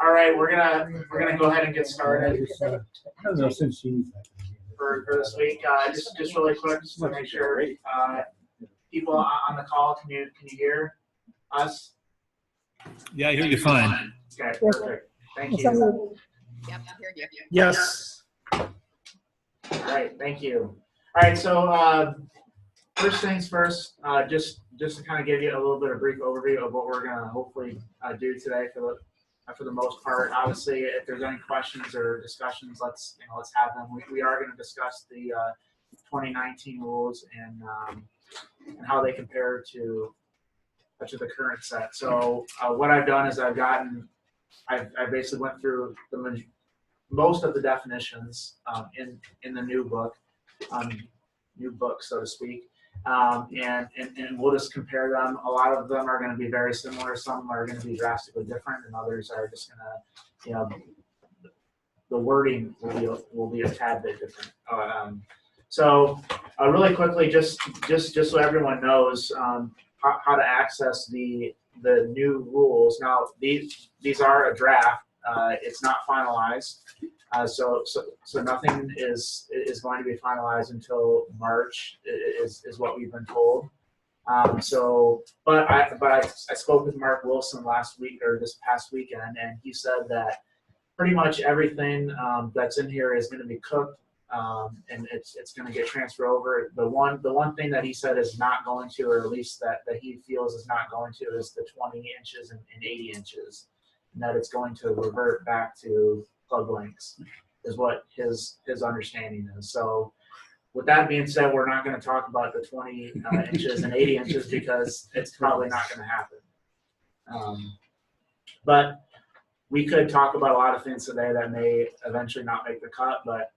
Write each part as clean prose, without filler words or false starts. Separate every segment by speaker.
Speaker 1: All right, we're gonna go ahead and get started for this week. Just really quick, just to make sure people on the call, can you hear us?
Speaker 2: Yeah, I hear you fine.
Speaker 1: Okay, perfect. Thank you.
Speaker 3: Yep, I hear you.
Speaker 1: Yes. All right, thank you. All right, so first things first, just to kind of give you a little bit of brief overview of what we're gonna hopefully do today for the most part. Obviously, if there's any questions or discussions, let's have them. We are going to discuss the 2019 rules and how they compare to the current set. So what I've done is I basically went through most of the definitions in the new book, so to speak. And we'll just compare them. A lot of them are going to be very similar. Some are going to be drastically different, and others are just going to, the wording will be a tad bit different. So really quickly, just so everyone knows how to access the new rules. Now these are a draft. It's not finalized. So nothing is going to be finalized until March is what we've been told. But I spoke with Mark Wilson last week or this past weekend, and he said that pretty much everything that's in here is going to be cooked, and it's going to get transferred over. The one thing that he said is not going to, or at least that he feels is not going to, is the 20 inches and 80 inches, and that it's going to revert back to plug lengths, is what his understanding is. So with that being said, we're not going to talk about the 20 inches and 80 inches because it's probably not going to happen. But we could talk about a lot of things today that may eventually not make the cut, but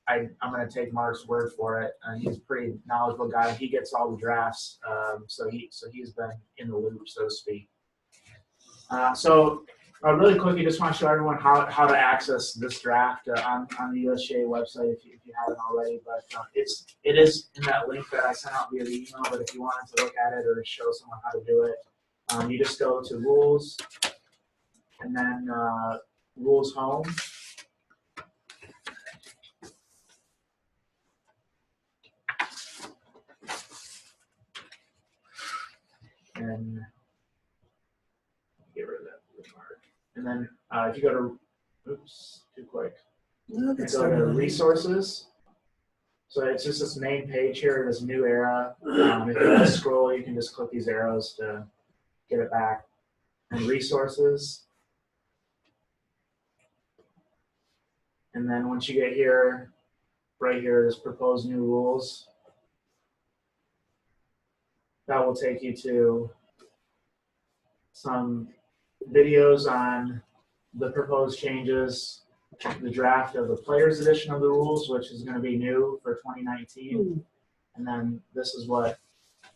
Speaker 1: I'm going to take Mark's word for it. He's a pretty knowledgeable guy. He gets all the drafts, so he's been in the loop, so to speak. Really quickly, just want to show everyone how to access this draft on the USGA website if you haven't already. But it is in that link that I sent out via the email. But if you wanted to look at it or show someone how to do it, you just go to Rules and then Rules Home. And get rid of that mark. And then if you go to, oops, too quick. Go to Resources. So it's just this main page here, this new era. If you want to scroll, you can just click these arrows to get it back. And Resources. And then once you get here, right here, this Proposed New Rules. That will take you to some videos on the proposed changes, the draft of the Players Edition of the rules, which is going to be new for 2019. And then this is what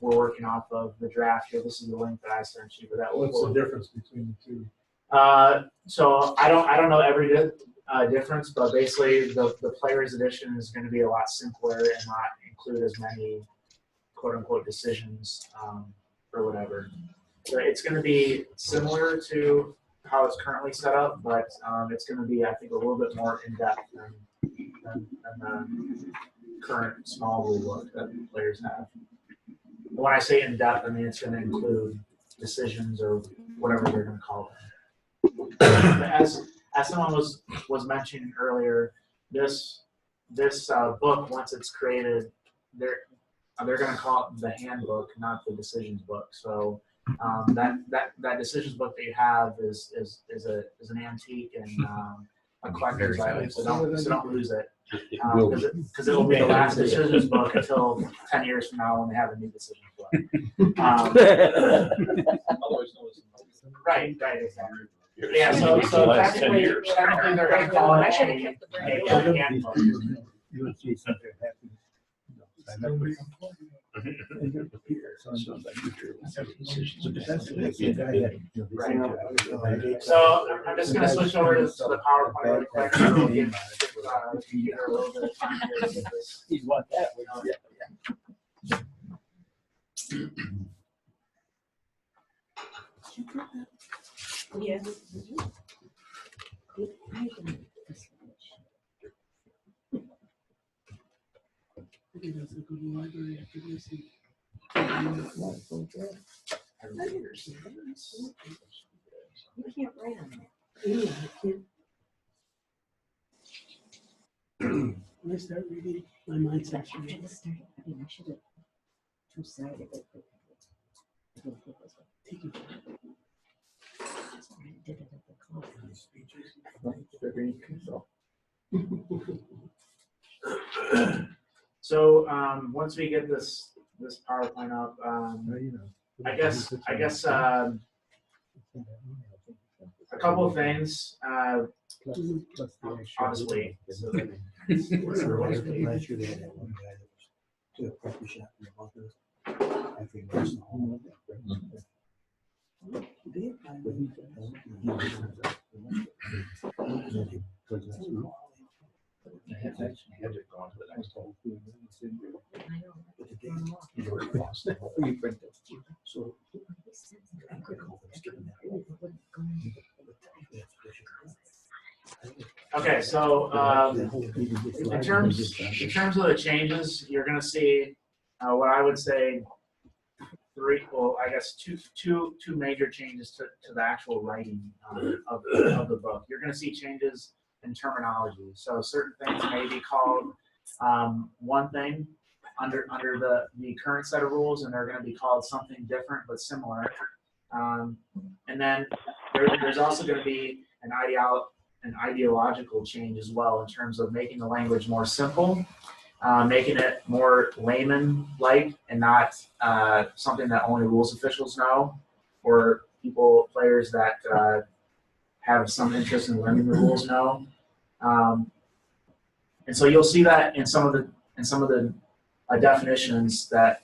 Speaker 1: we're working off of, the draft here. This is the link that I sent you. But
Speaker 4: what's the difference between the two?
Speaker 1: So I don't know every difference, but basically the Players Edition is going to be a lot simpler and not include as many quote-unquote decisions or whatever. So it's going to be similar to how it's currently set up, but it's going to be, I think, a little bit more in-depth than the current small rule book that players have. But when I say in-depth, I mean it's going to include decisions or whatever they're going to call them. As someone was mentioning earlier, this book, once it's created, they're going to call it the handbook, not the decisions book. So that decisions book that you have is an antique and a collector's item. So don't lose it, because it will be the last decisions book until 10 years from now when they have a new decisions book. Right, exactly. Yeah, so technically they're going to call it a handbook. So I'm just going to switch over to the PowerPoint really quick. So we'll give a little bit of time here to get this.
Speaker 4: You want that?
Speaker 3: Yes.
Speaker 5: Okay, that's a good library after this.
Speaker 3: You can't write on that.
Speaker 5: Yeah, I can't. When I start reading, my mind starts
Speaker 3: I
Speaker 5: reading.
Speaker 3: should have started, I mean, I should have two-sided it, but I didn't think it was.
Speaker 5: Take it.
Speaker 3: I did it at the club.
Speaker 1: So once we get this PowerPoint up, I guess a couple of things. I'll just wait. So that-
Speaker 6: Last year they had that one guy that was to a coffee shop in the office. I think that's the whole. So.
Speaker 1: Okay, so in terms of the changes, you're going to see what I would say two major changes to the actual writing of the book. You're going to see changes in terminology. So certain things may be called one thing under the current set of rules, and they're going to be called something different but similar. And then there's also going to be an ideological change as well in terms of making the language more simple, making it more layman-like and not something that only rules officials know, or players that have some interest in learning the rules know. And so you'll see that in some of the definitions that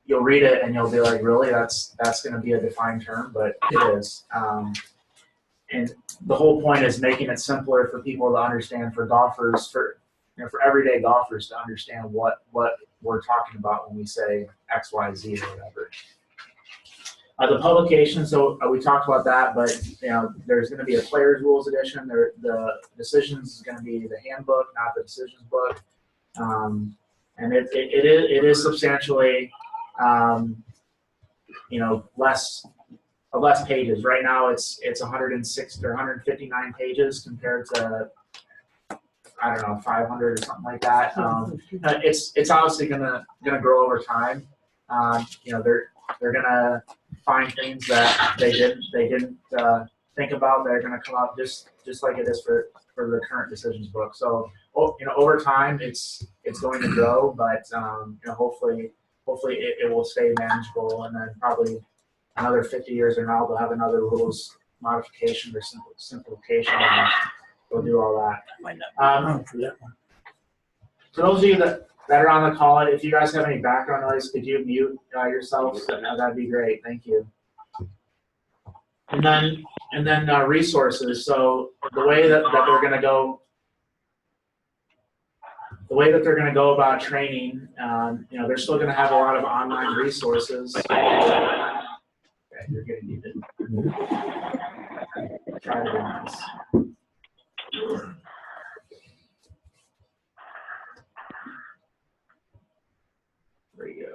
Speaker 1: you'll read it and you'll be like, really, that's going to be a defined term, but it is. And the whole point is making it simpler for people to understand, for golfers, for everyday golfers to understand what we're talking about when we say X, Y, Z or whatever. The publication, so we talked about that, but there's going to be a Players Rules edition. The decisions is going to be the handbook, not the decisions book, and it is substantially less pages. Right now it's 106 or 159 pages compared to, I don't know, 500 or something like that. It's obviously gonna grow over time. They're gonna find things that they didn't think about that are gonna come up just like it is for the current decisions book. So over time it's going to grow, but hopefully it will stay manageable, and then probably another 50 years or now they'll have another rules modification or simplification, and we'll do all that. For those of you that are on the call, if you guys have any background noise, could you mute yourselves? That'd be great. Thank you. And then resources. So the way that they're going to go. The way that they're going to go about training, they're still going to have a lot of online resources. Okay, you're getting muted. Try to be nice. There you go.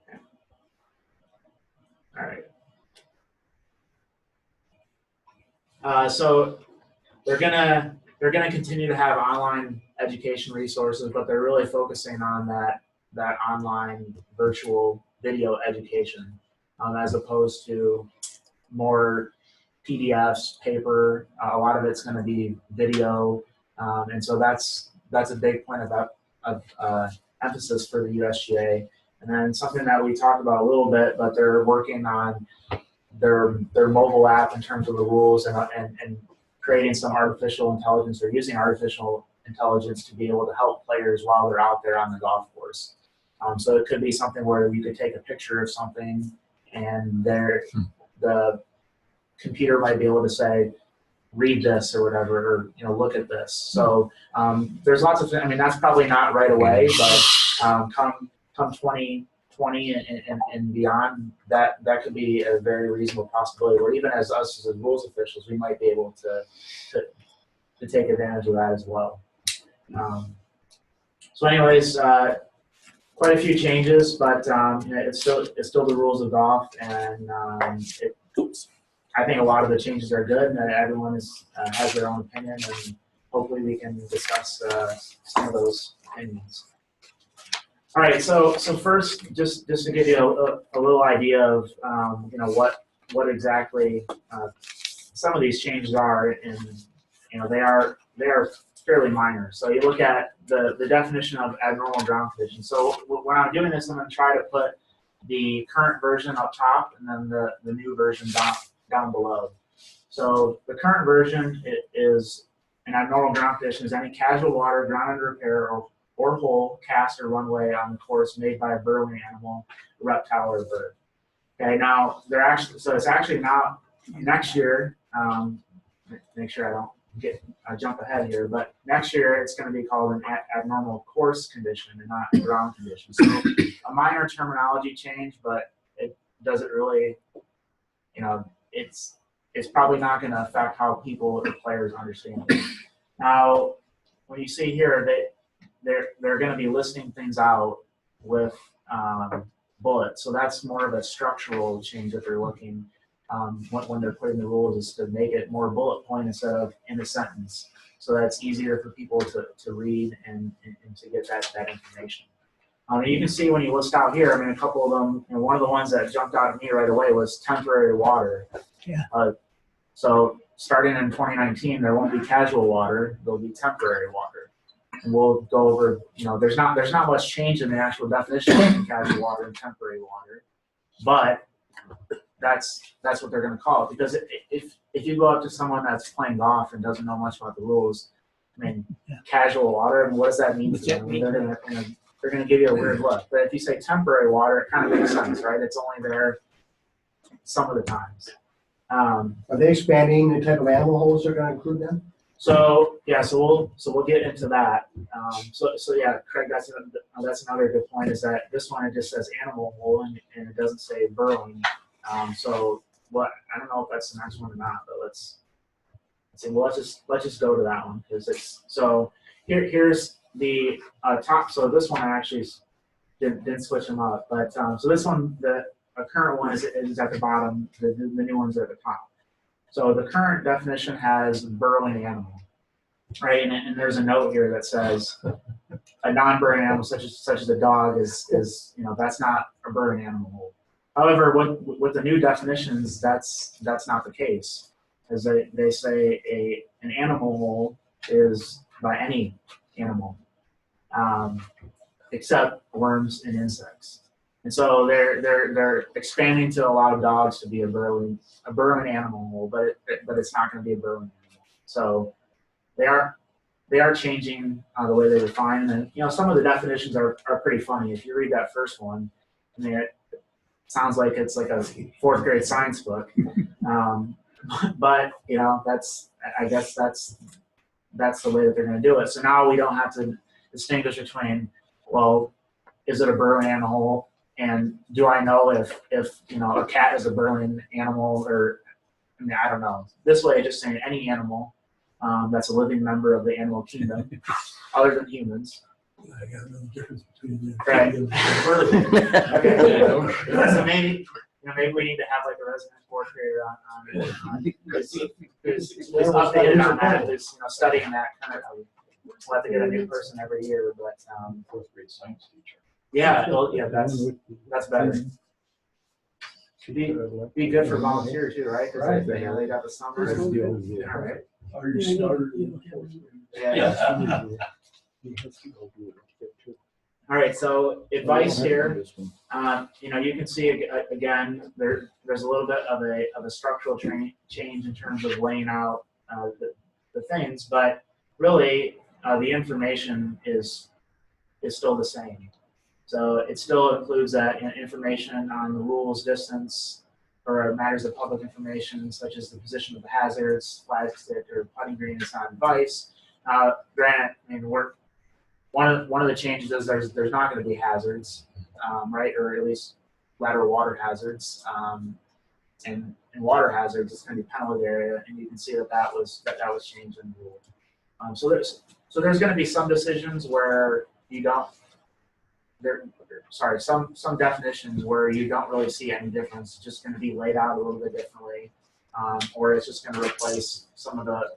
Speaker 1: Okay. All right. So they're gonna continue to have online education resources, but they're really focusing on that online virtual video education, as opposed to more PDFs, paper. A lot of it's going to be video, and so that's a big point of emphasis for the USGA. And then something that we talked about a little bit, but they're working on their mobile app in terms of the rules and creating some artificial intelligence, or using artificial intelligence to be able to help players while they're out there on the golf course. So it could be something where you could take a picture of something, and the computer might be able to say, read this or whatever, or look at this. So there's lots of things. I mean, that's probably not right away, but come 2022 20 and beyond, that could be a very reasonable possibility. Or even as us as rules officials, we might be able to take advantage of that as well. So anyways, quite a few changes, but it's still the rules of golf, and I think a lot of the changes are good, and everyone has their own opinion, and hopefully we can discuss some of those opinions. All right, so first, just to give you a little idea of what exactly some of these changes are, and they are fairly minor. So you look at the definition of abnormal ground conditions. So when I'm doing this, I'm going to try to put the current version up top and then the new version down below. So the current version is an abnormal ground condition is any casual water, ground under repair, or hole, cast, or runway on the course made by a burrowing animal, reptile, or bird. Okay, now it's actually now next year. Make sure I jump ahead here, but next year it's going to be called an abnormal course condition and not a ground condition. So a minor terminology change, but it doesn't really, it's probably not going to affect how people or players understand it. Now, when you see here, they're going to be listing things out with bullets. So that's more of a structural change that they're looking when they're putting the rules, is to make it more bullet point instead of in a sentence. So that's easier for people to read and to get that information. And you can see when you list out here, I mean, a couple of them, one of the ones that jumped out at me right away was temporary water.
Speaker 5: Yeah.
Speaker 1: So starting in 2019, there won't be casual water, there'll be temporary water. And we'll go over, there's not much change in the actual definition of casual water and temporary water, but that's what they're going to call it. Because if you go up to someone that's playing golf and doesn't know much about the rules, I mean, casual water, and what does that mean to them? I mean, they're going to give you a weird look. But if you say temporary water, it kind of makes sense, right? It's only there some of the times.
Speaker 6: Are they expanding the type of animal holes they're going to include then?
Speaker 1: So we'll get into that. So yeah, Craig, that's another good point. Is that this one, it just says animal hole and it doesn't say burrowing. So what, I don't know if that's the next one or not, but let's see. Well, let's just go to that one, because it's so here's the top. So this one I actually didn't switch them up, but so this one, the current one is at the bottom. The new ones are at the top. So the current definition has burrowing animal, right? And there's a note here that says a non-burrowing animal such as a dog is that's not a burrowing animal. However, with the new definitions, that's not the case, as they say an animal hole is by any animal, except worms and insects. And so they're expanding to allow dogs to be a burrowing animal hole, but it's not going to be a burrowing animal. So they are changing the way they define, and some of the definitions are pretty funny. If you read that first one, I mean, it sounds like it's like a fourth grade science book, but I guess that's the way that they're going to do it. So now we don't have to distinguish between, well, is it a burrowing animal? And do I know if a cat is a burrowing animal, or I don't know. This way, just saying any animal that's a living member of the animal kingdom, other than humans.
Speaker 4: I got no difference between the
Speaker 1: Right. Okay.
Speaker 4: Okay.
Speaker 1: So maybe we need to have like a resident fourth grader on who's updated on that, who's studying that kind of. We'll have to get a new person every year, but
Speaker 4: Fourth grade science teacher.
Speaker 1: yeah, that's better. Be good for volunteer too, right? Because they got the summer. All right.
Speaker 4: Are you starter in the fourth grade?
Speaker 1: Yeah. All right. So advice here. You can see again there's a little bit of a structural change in terms of laying out the things, but really the information is still the same. So it still includes that information on the rules, distance, or matters of public information, such as the position of the hazards, flag stick, or putting green is not advice. Granted, I mean, one of the changes is there's not going to be hazards. right? Or at least lateral water hazards. And in water hazards, it's going to be penalty area, and you can see that was changed in the rule. So there's going to be some decisions where you don't. Some definitions where you don't really see any difference. It's just going to be laid out a little bit differently, or it's just going to replace some of the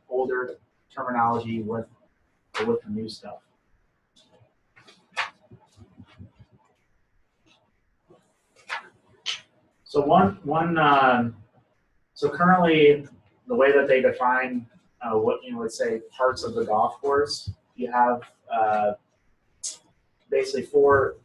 Speaker 1: older terminology with the new stuff. So so currently the way that they define let's say parts of the golf course, you have basically four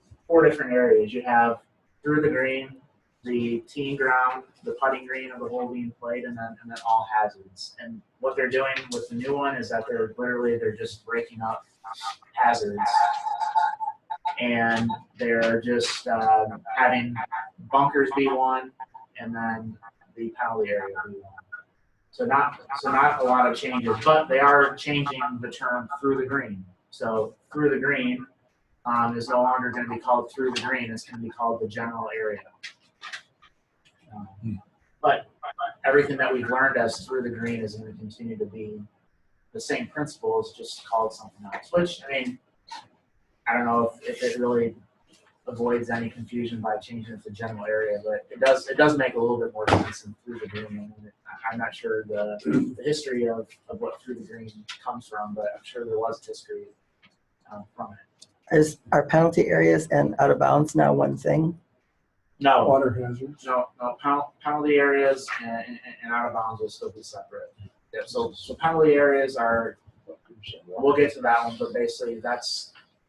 Speaker 1: different areas. You have through the green, the teeing ground, the putting green of the hole being played, and then all hazards. And what they're doing with the new one is that they're just breaking up hazards, and they're just having bunkers be one, and then the penalty area be one. So not a lot of changes, but they are changing the term through the green. So through the green is no longer going to be called through the green. It's going to be called the general area. But everything that we've learned as through the green is going to continue to be the same principles, just called something else. Which, I mean, I don't know if it really avoids any confusion by changing it to general area, but it does make a little bit more sense than through the green. I'm not sure the history of what through the green comes from, but I'm sure there was history from it.
Speaker 7: Are penalty areas and out of bounds now one thing?
Speaker 1: No,
Speaker 4: Water hazards.
Speaker 1: no, penalty areas and out of bounds will still be separate. Yeah, so penalty areas are, we'll get to that one, but basically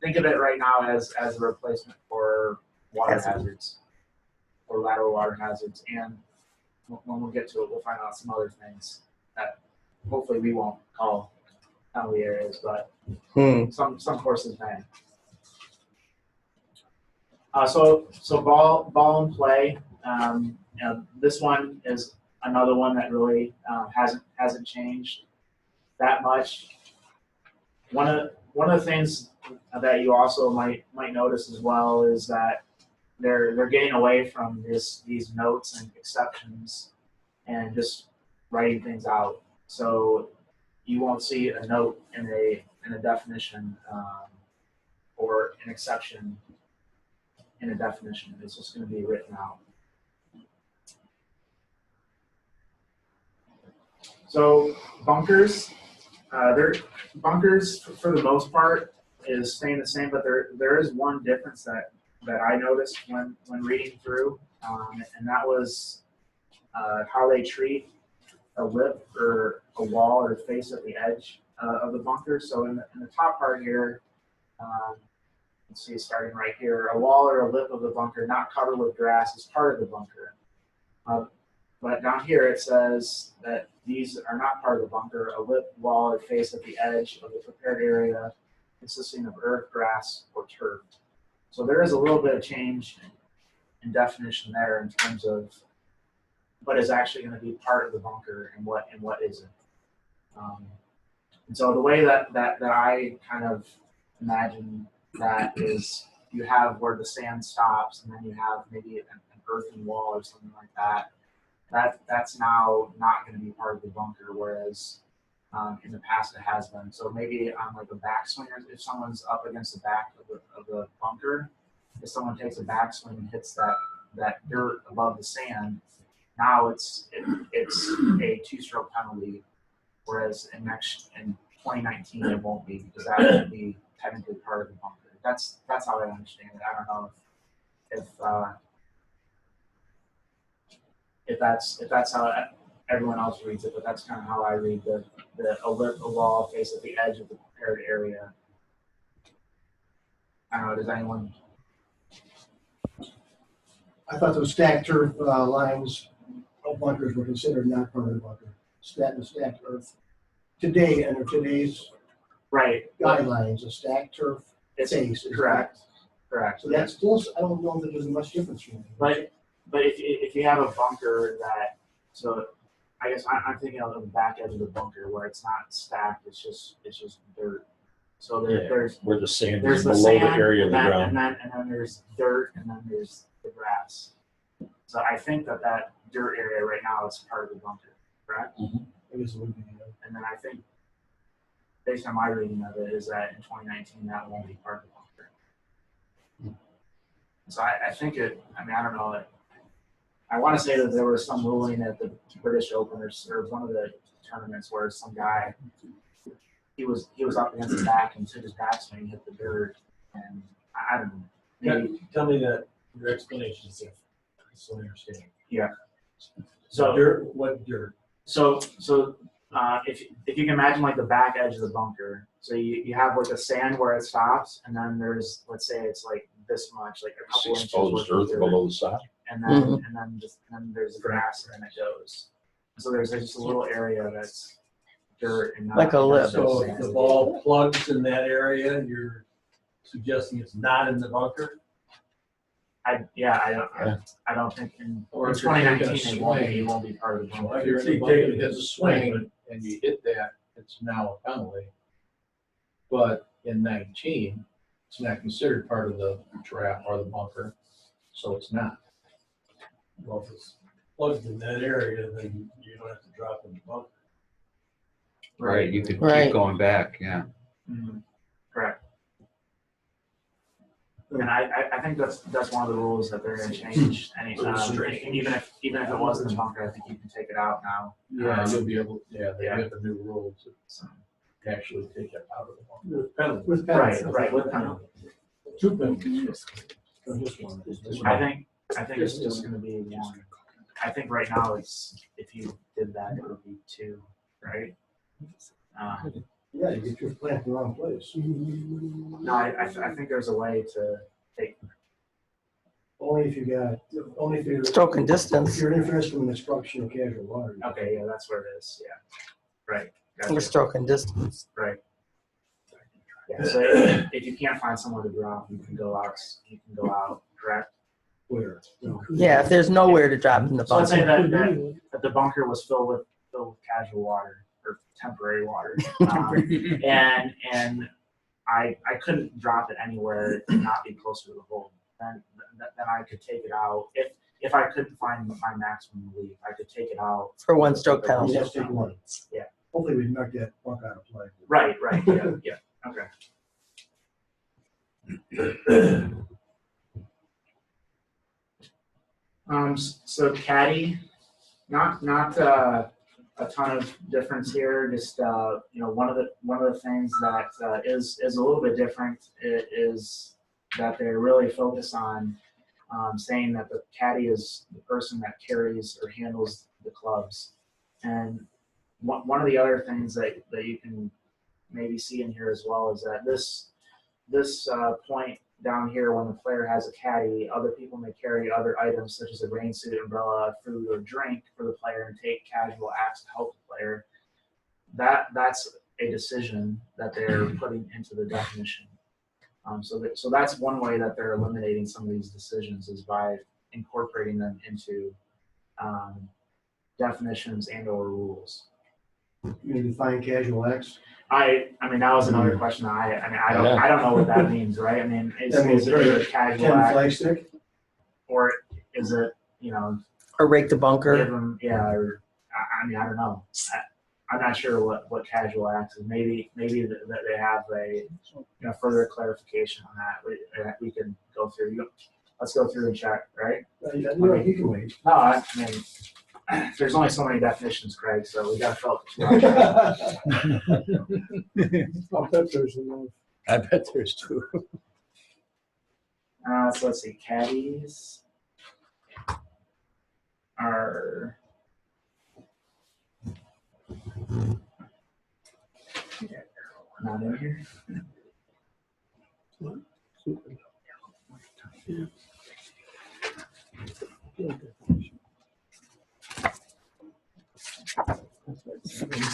Speaker 1: think of it right now as a replacement for water hazards or lateral water hazards. And when we get to it, we'll find out some other things that hopefully we won't call penalty areas, but some courses may. So ball and play. This one is another one that really hasn't changed that much. One of the things that you also might notice as well is that they're getting away from these notes and exceptions and just writing things out. So you won't see a note in a definition or an exception in a definition. It's just going to be written out. So bunkers, bunkers for the most part is staying the same, but there is one difference that I noticed when reading through, and that was how they treat a lip or a wall or face at the edge of the bunker. So in the top part here, let's see, starting right here, a wall or a lip of the bunker not covered with grass is part of the bunker. But down here it says that these are not part of the bunker, a lip, wall, or face at the edge of the prepared area consisting of earth, grass, or turf. So there is a little bit of change in definition there in terms of what is actually going to be part of the bunker and what isn't. And so the way that I kind of imagine that is you have where the sand stops, and then you have maybe an earthen wall or something like that. That's now not going to be part of the bunker, whereas in the past it has been. So maybe on like a backswinger, if someone's up against the back of the bunker, if someone takes a backswing and hits that dirt above the sand, now it's a two-stroke penalty, whereas in 2019 it won't be, because that would be technically part of the bunker. That's how I understand it. I don't know if that's how everyone else reads it, but that's kind of how I read a lip, a wall, face at the edge of the prepared area. I don't know. Does anyone?
Speaker 6: I thought those stacked turf lines of bunkers were considered not part of the bunker. Stacked earth. Today, under today's
Speaker 1: Right.
Speaker 6: guidelines, a stacked turf face is
Speaker 1: correct. Correct.
Speaker 6: So that's close. I don't know that there's much difference from that.
Speaker 1: But if you have a bunker so I guess I'm thinking of the back edge of the bunker where it's not stacked, it's just dirt. So
Speaker 4: Yeah,
Speaker 1: there's
Speaker 4: where the sand
Speaker 1: there's
Speaker 4: is
Speaker 1: the
Speaker 4: below the
Speaker 1: sand,
Speaker 4: area of the
Speaker 1: and
Speaker 4: ground.
Speaker 1: then there's dirt, and then there's the grass. So I think that dirt area right now is part of the bunker, correct?
Speaker 6: I guess it would be,
Speaker 1: And then I think, based on my reading of it, is that in 2019 that won't be part of the bunker. So I think it. I mean, I don't know. I want to say that there was some ruling at the British Open or one of the tournaments where some guy he was up against the back and took his backswing, hit the dirt, and I don't know. Maybe,
Speaker 4: Tell me that your explanation is if I still understand.
Speaker 1: so
Speaker 4: Dirt, what dirt?
Speaker 1: So if you can imagine like the back edge of the bunker, so you have like a sand where it stops, and then there's, let's say it's like this much, like a
Speaker 4: It's
Speaker 1: couple inches
Speaker 4: exposed
Speaker 1: worth of
Speaker 4: earth
Speaker 1: dirt,
Speaker 4: below the sod.
Speaker 1: and then there's the grass, and then it goes. So there's just a little area that's dirt and not
Speaker 7: Like a lip.
Speaker 4: So if the ball plugs in that area, you're suggesting it's not in the bunker?
Speaker 1: I don't think in
Speaker 4: Or if
Speaker 1: 2019
Speaker 4: you're taking a
Speaker 1: it
Speaker 4: swing.
Speaker 1: won't be part of the bunker.
Speaker 4: If you're taking it as a swing and you hit that, it's now a penalty. But in 19, it's not considered part of the trap or the bunker, so it's not. Well, if it's plugged in that area, then you don't have to drop in the bunker.
Speaker 8: Right, you could
Speaker 7: Right.
Speaker 8: keep going back, yeah.
Speaker 1: Mhm. Correct. And I think that's one of the rules that they're going to change. Even if it was in the bunker, I think you can take it out now.
Speaker 4: Yeah, you'll be able, they
Speaker 1: Yeah.
Speaker 4: have the new rule
Speaker 1: So,
Speaker 4: to actually take it out of the bunker. With penalty.
Speaker 6: with
Speaker 1: right,
Speaker 6: penalty.
Speaker 1: right, with penalty.
Speaker 4: Two penalties. Or just one.
Speaker 1: I think it's just going to be one. I think right now it's, if you did that, it would be two, right?
Speaker 6: Yeah, you get your plant in the wrong place.
Speaker 1: No, I think there's a way to take.
Speaker 6: Only if you're.
Speaker 7: Stroke and
Speaker 6: If
Speaker 7: distance,
Speaker 6: you're interference from obstruction of casual water.
Speaker 1: Okay, yeah, that's where it is. Yeah, right.
Speaker 7: or
Speaker 1: Gotcha.
Speaker 7: stroke and distance.
Speaker 1: Right. Yeah, so if you can't find somewhere to drop, you can go out. You can go out. Correct.
Speaker 6: Where? No.
Speaker 7: Yeah, if there's nowhere to drop in the
Speaker 1: So let's say
Speaker 7: bunker.
Speaker 1: that the bunker was filled with casual water or temporary water, and I couldn't drop it anywhere and not be closer to the hole. Then I could take it out if I couldn't find my maximum relief. I could take it out
Speaker 7: For one stroke
Speaker 6: You
Speaker 7: penalty.
Speaker 6: just take one.
Speaker 1: Yeah.
Speaker 6: Hopefully we knock that buck out of play.
Speaker 1: Right. Yeah. Okay. So Caddy, not a ton of difference here. Just one of the things that is a little bit different is that they're really focused on saying that the caddy is the person that carries or handles the clubs. And one of the other things that you can maybe see in here as well is that this point down here, when the player has a caddy, other people may carry other items such as a rain suit, umbrella, food, or drink for the player and take casual acts to help the player. That's a decision that they're putting into the definition. So that's one way that they're eliminating some of these decisions is by incorporating them into definitions and/or rules.
Speaker 6: You gonna define casual acts?
Speaker 1: I mean that was another question. I don't know what that means, right? I mean, is it a casual
Speaker 6: 10
Speaker 1: act,
Speaker 6: flag stick?
Speaker 1: or is it
Speaker 7: Or rake the
Speaker 1: give
Speaker 7: bunker.
Speaker 1: them or I mean I don't know. I'm not sure what casual acts is. Maybe that they have a further clarification on that. We can go through. Let's go through and check, right?
Speaker 6: You can wait.
Speaker 1: No, I mean. There's only so many definitions, Craig, so we got to fill up the
Speaker 5: I'll bet there's enough.
Speaker 4: I bet there's two.
Speaker 1: So let's see, caddies are not in here.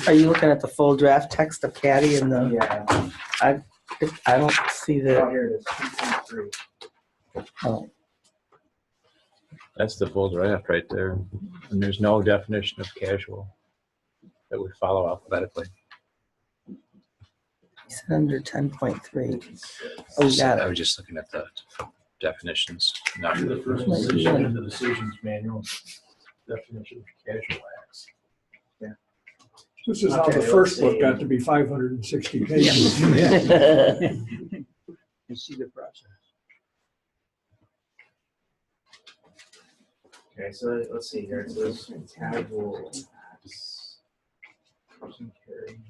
Speaker 7: Are you looking at the full draft text of Caddy and the,
Speaker 1: Yeah.
Speaker 7: I don't see
Speaker 1: Oh,
Speaker 7: the,
Speaker 1: here it is. 2.3.
Speaker 7: oh,
Speaker 8: That's the full draft right there. And there's no definition of casual that would follow alphabetically.
Speaker 7: It's under 10.3. Oh, we got
Speaker 8: I
Speaker 7: it.
Speaker 8: was just looking at the definitions. Not
Speaker 4: The first
Speaker 7: Might be
Speaker 4: decision
Speaker 7: one.
Speaker 4: in the decisions manual, definition of casual acts.
Speaker 5: This is how
Speaker 1: Okay,
Speaker 5: the
Speaker 1: let's
Speaker 5: first book
Speaker 1: see.
Speaker 5: got to be 560 pages.
Speaker 2: You see the process.
Speaker 1: Okay, so let's see here. It says casual acts. Person carrying.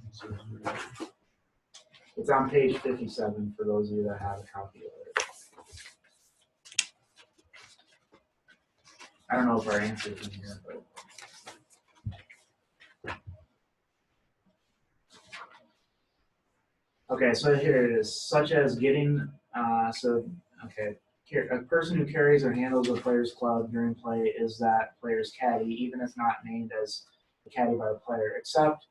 Speaker 1: It's on page 57 for those of you that have a copy of it. I don't know if our answer is in here, but. Okay, so here it is. Such as getting, a person who carries or handles a player's club during play is that player's caddy, even if not named as the caddy by the player, except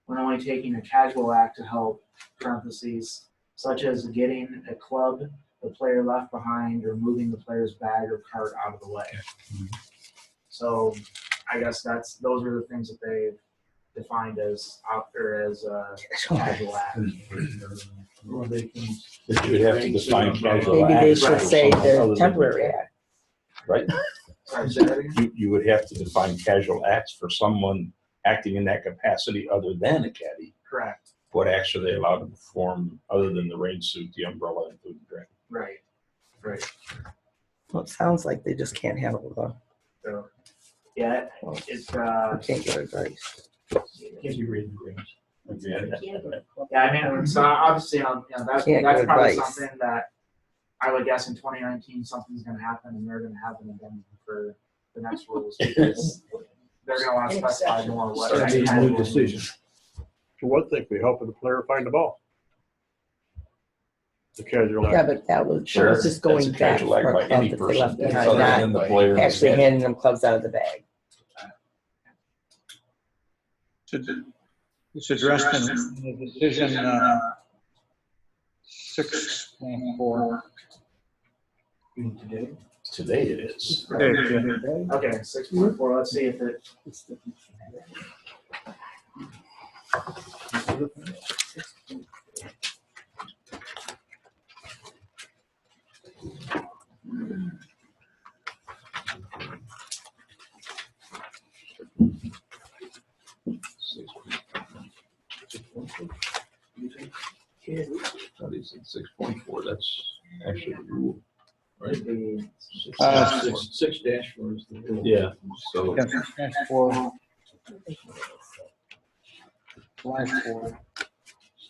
Speaker 1: when only taking a casual act to help, parentheses, such as getting a club the player left behind or moving the player's bag or cart out of the way. So I guess those are the things that they defined as casual act.
Speaker 4: Or they can.
Speaker 9: But you would have to define casual
Speaker 7: Maybe they
Speaker 9: acts
Speaker 7: should
Speaker 9: for
Speaker 7: say
Speaker 9: someone
Speaker 7: they're
Speaker 9: other than
Speaker 7: temporary
Speaker 9: the caddy,
Speaker 7: act.
Speaker 9: right?
Speaker 1: Sorry, say that again?
Speaker 9: You would have to define casual acts for someone acting in that capacity other than a caddy.
Speaker 1: Correct.
Speaker 9: What acts are they allowed to perform other than the rain suit, the umbrella, and food and drink?
Speaker 1: Right. Right.
Speaker 7: Well, it sounds like they just can't handle the,
Speaker 1: So, yeah, it's
Speaker 7: can't get advice.
Speaker 4: Can't be reading green.
Speaker 1: yeah. I mean, so obviously, that's
Speaker 7: Can't
Speaker 1: that's
Speaker 7: give
Speaker 1: probably
Speaker 7: advice.
Speaker 1: something that I would guess in 2019 something's going to happen, and they're going to have an addendum for the next rules because they're going to want to specify more what.
Speaker 4: Start making new decisions.
Speaker 5: For one thing, we helping the player find the ball. The casual
Speaker 7: Yeah,
Speaker 5: act.
Speaker 7: but that was
Speaker 9: Sure,
Speaker 7: just
Speaker 9: that's
Speaker 7: going
Speaker 9: a
Speaker 7: back
Speaker 9: casual act
Speaker 7: for
Speaker 9: by
Speaker 7: a club
Speaker 9: any
Speaker 7: that they
Speaker 9: person,
Speaker 7: left behind,
Speaker 9: other
Speaker 7: not
Speaker 9: than the player. and
Speaker 7: actually
Speaker 9: the caddy.
Speaker 7: handing them clubs out of the bag.
Speaker 2: It's addressed in the decision 6.4.
Speaker 4: Today.
Speaker 9: Today it is.
Speaker 1: Okay, 6.4. Let's see if it.
Speaker 9: Studies at 6.4, that's actually the rule, right?
Speaker 4: Six dash four is the rule.
Speaker 9: Yeah, so
Speaker 2: Yeah, 6.4. /4.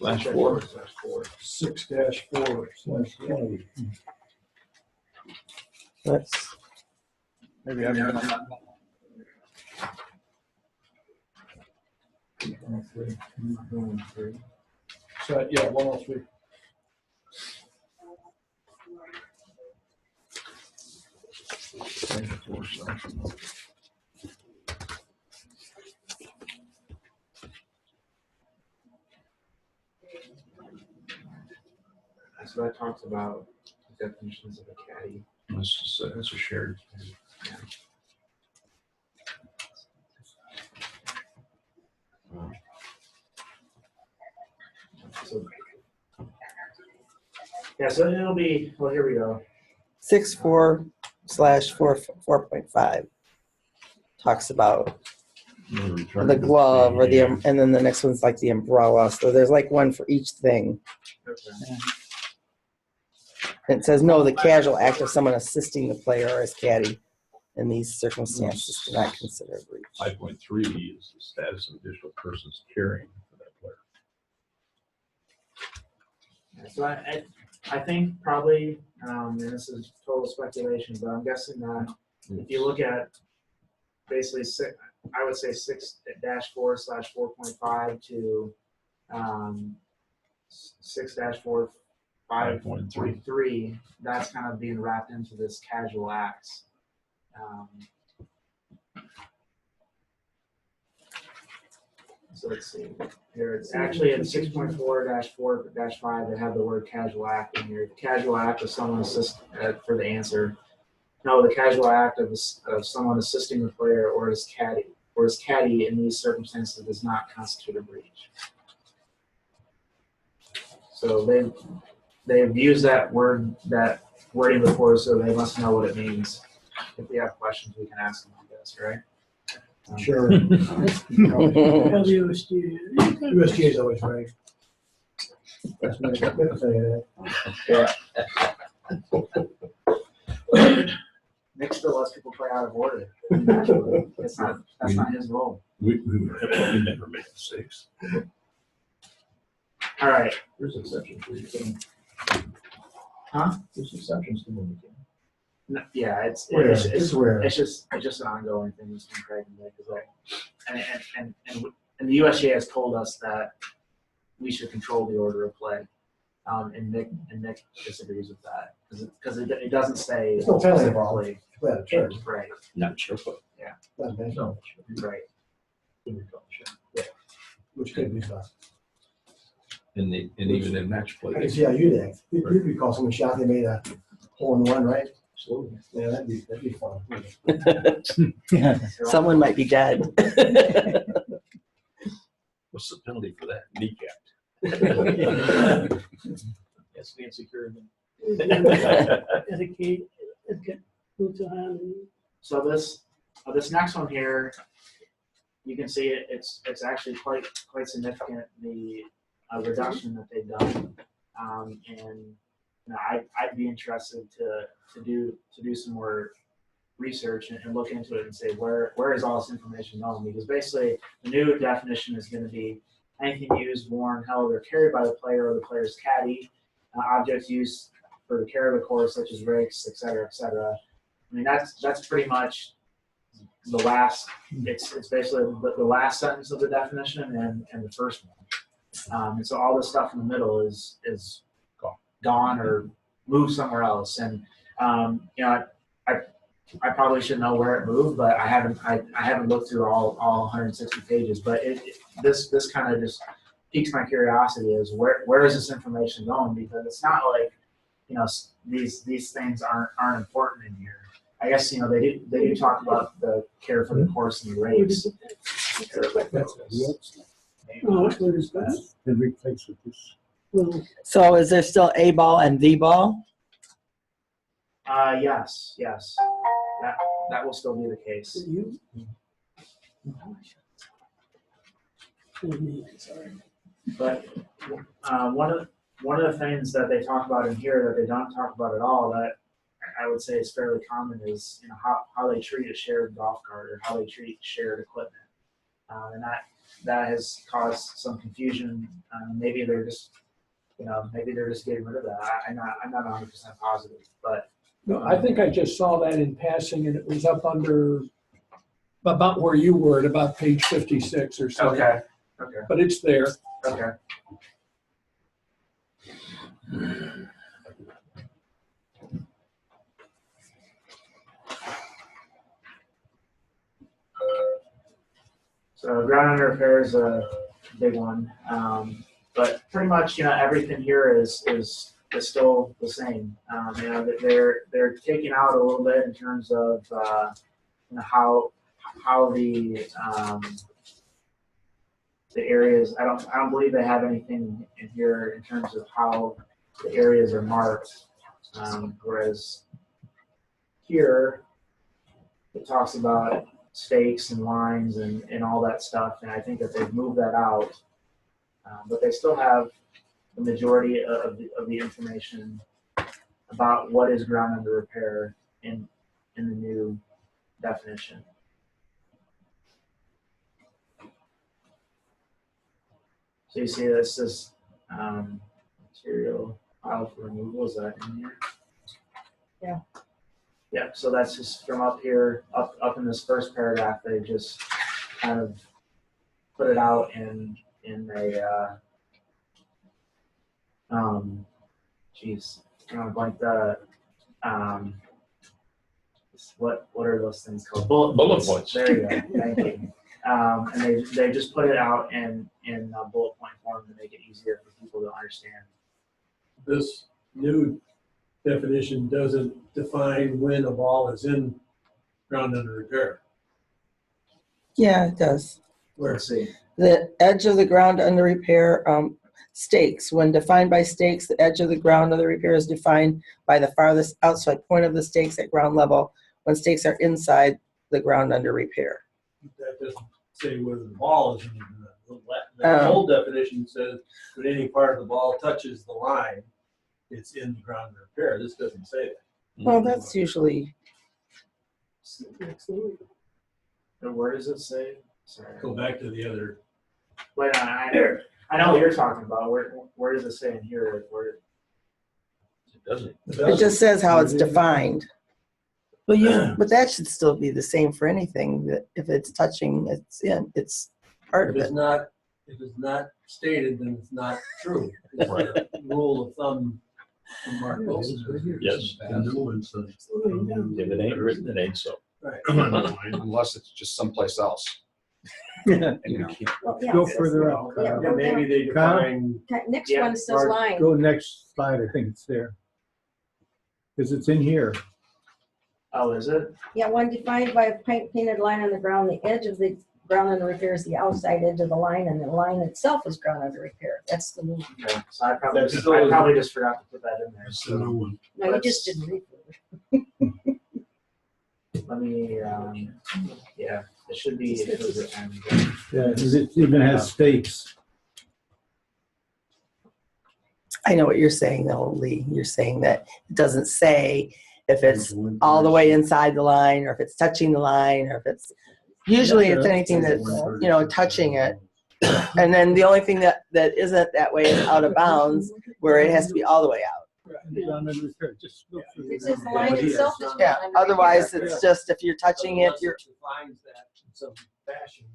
Speaker 9: /4.
Speaker 5: 6-4/20.
Speaker 7: Let's,
Speaker 2: Maybe I haven't done
Speaker 4: So, yeah, 103.
Speaker 1: So that talks about the definitions of a caddy.
Speaker 9: That's a shared.
Speaker 1: So, yeah, so it'll be, well, here we go.
Speaker 7: 6.4/4.5 talks about the glove or the, and then the next one's like the umbrella. So there's like one for each thing.
Speaker 1: Okay.
Speaker 7: And it says, no, the casual act of someone assisting the player or his caddy in these circumstances do not consider a breach.
Speaker 9: 5.3 is the status of additional persons caring for that player.
Speaker 1: So I think probably, and this is total speculation, but I'm guessing that if you look at basically I would say 6-4/4.5 to 6-4/5.3, that's kind of being wrapped into this casual acts. So let's see. Here it's actually in 6.4-4-5 they have the word casual act in here. The casual act of someone for the answer. No, the casual act of someone assisting the player or his caddy in these circumstances does not constitute a breach. So they've used that wording before, so they must know what it means. If we have questions, we can ask them, I guess, right?
Speaker 6: Sure.
Speaker 5: WSG.
Speaker 6: USG is always right. That's what I'm saying.
Speaker 1: Nick still lets people play out of order. That's not his role.
Speaker 9: We never made mistakes.
Speaker 1: All right.
Speaker 4: There's exceptions where you can.
Speaker 1: Huh?
Speaker 4: There's exceptions to when you can.
Speaker 1: No, yeah, it's
Speaker 6: Rare.
Speaker 1: it's
Speaker 6: It's rare.
Speaker 1: just an ongoing thing between Craig and Nick. And the USGA has told us that we should control the order of play. And Nick disagrees with that because it doesn't say
Speaker 6: There's no penalty involved.
Speaker 1: specifically.
Speaker 6: Well, sure.
Speaker 1: Right.
Speaker 9: Not sure, but
Speaker 6: Not bad.
Speaker 4: No.
Speaker 1: Right.
Speaker 6: Which could be fun.
Speaker 9: and even in match play.
Speaker 6: I can see how you'd act. You'd recall someone shot, they made a hole in one, right?
Speaker 4: Absolutely.
Speaker 6: Yeah, that'd be fun.
Speaker 7: Someone might be dead.
Speaker 9: What's the penalty for that? Kneecap.
Speaker 4: Yes, Nancy Kerrigan.
Speaker 5: Educate, boots on.
Speaker 1: So this next one here, you can see it's actually quite significant, the reduction that they've done, and you know, I'd be interested to do some more research and look into it and say where is all this information going, because basically the new definition is going to be anything used, worn, held, or carried by the player or the player's caddy, objects used for the care of the course such as rakes, et cetera, et cetera. I mean, that's pretty much the last. It's basically the last sentence of the definition and the first one. And so all this stuff in the middle is gone or moved somewhere else. And you know, I probably should know where it moved, but I haven't looked through all 160 pages. But this kind of just piques my curiosity: is where is this information going? Because it's not like, you know, these things aren't important in here. I guess, you know, they do talk about the care for the course and the race.
Speaker 5: Oh, what is that?
Speaker 2: Then replace with this.
Speaker 5: Well,
Speaker 7: So is there still A ball and the ball?
Speaker 1: Yes. That will still be the case.
Speaker 5: you. Sorry.
Speaker 1: But one of the things that they talk about in here that they don't talk about at all, that I would say is fairly common, is, you know, how they treat a shared golf cart or how they treat shared equipment, and that has caused some confusion. Maybe they're just getting rid of that. I'm not 100% positive, but
Speaker 10: No, I think I just saw that in passing, and it was up under about where you were at about page 56 or so.
Speaker 1: okay.
Speaker 10: But it's there.
Speaker 1: Okay. So ground under repair is a big one, but pretty much, you know, everything here is still the same. You know, they're taking out a little bit in terms of you know, how the areas. I don't believe they have anything in here in terms of how the areas are marked, whereas here it talks about stakes and lines and all that stuff, and I think that they've moved that out, but they still have the majority of the information about what is ground under repair in the new definition. So you see this is material file for removal. Is that in here?
Speaker 7: Yeah.
Speaker 1: Yeah, so that's just from up here, up in this first paragraph. They just kind of put it out in a geez, I'm blank the what are those things called?
Speaker 9: Bullet points.
Speaker 1: There you go. Thank you. And they just put it out in bullet point form to make it easier for people to understand.
Speaker 5: This new definition doesn't define when a ball is in ground under repair.
Speaker 7: Yeah, it does.
Speaker 1: Let's see.
Speaker 7: The edge of the ground under repair Stakes, when defined by stakes, the edge of the ground of the repair is defined by the farthest outside point of the stakes at ground level when stakes are inside the ground under repair.
Speaker 5: That doesn't say whether the ball is in the old definition says that any part of the ball touches the line, it's in the ground of repair. This doesn't say that.
Speaker 7: Well, that's usually,
Speaker 1: And where does it say? Sorry.
Speaker 5: Go back to the other.
Speaker 1: Wait, I know what you're talking about. Where does it say in here? Where?
Speaker 9: It doesn't.
Speaker 7: it just says how it's defined. But that should still be the same for anything, that if it's touching, it's part of
Speaker 5: If
Speaker 7: it.
Speaker 5: it's not stated, then it's not true. It's a rule of thumb from Mark Wilson.
Speaker 9: Yes.
Speaker 5: The new one says.
Speaker 9: If it ain't written, it ain't so.
Speaker 5: Right.
Speaker 2: Unless it's just someplace else.
Speaker 3: Well, yeah,
Speaker 2: Go
Speaker 3: it says-
Speaker 2: further up.
Speaker 3: Yeah,
Speaker 2: Kyle.
Speaker 3: go
Speaker 5: Maybe
Speaker 3: down.
Speaker 5: they define.
Speaker 3: Next
Speaker 1: Yeah,
Speaker 3: one says line.
Speaker 2: Go next slide, I think it's there. Because it's in here.
Speaker 1: Oh, is it?
Speaker 3: Yeah, one defined by a painted line on the ground. The edge of the ground under repair is the outside edge of the line, and the line itself is ground under repair. That's the new one.
Speaker 1: Okay. So I probably
Speaker 5: That's
Speaker 1: just,
Speaker 5: still-
Speaker 1: I probably just forgot to put that in there.
Speaker 5: That's the new one.
Speaker 3: No, you just didn't read it.
Speaker 1: Let me, yeah, it should be.
Speaker 2: Yeah, it even has stakes.
Speaker 7: I know what you're saying though, Lee. You're saying that it doesn't say if it's all the way inside the line, or if it's touching the line, or if it's, usually it's anything that's, touching it. And then the only thing that isn't that way is out of bounds, where it has to be all the way out.
Speaker 2: Just look through
Speaker 3: It says the line itself is
Speaker 7: Yeah,
Speaker 3: ground under
Speaker 7: otherwise
Speaker 3: repair.
Speaker 7: it's just, if you're touching it, you're,
Speaker 5: Defines that in some fashion.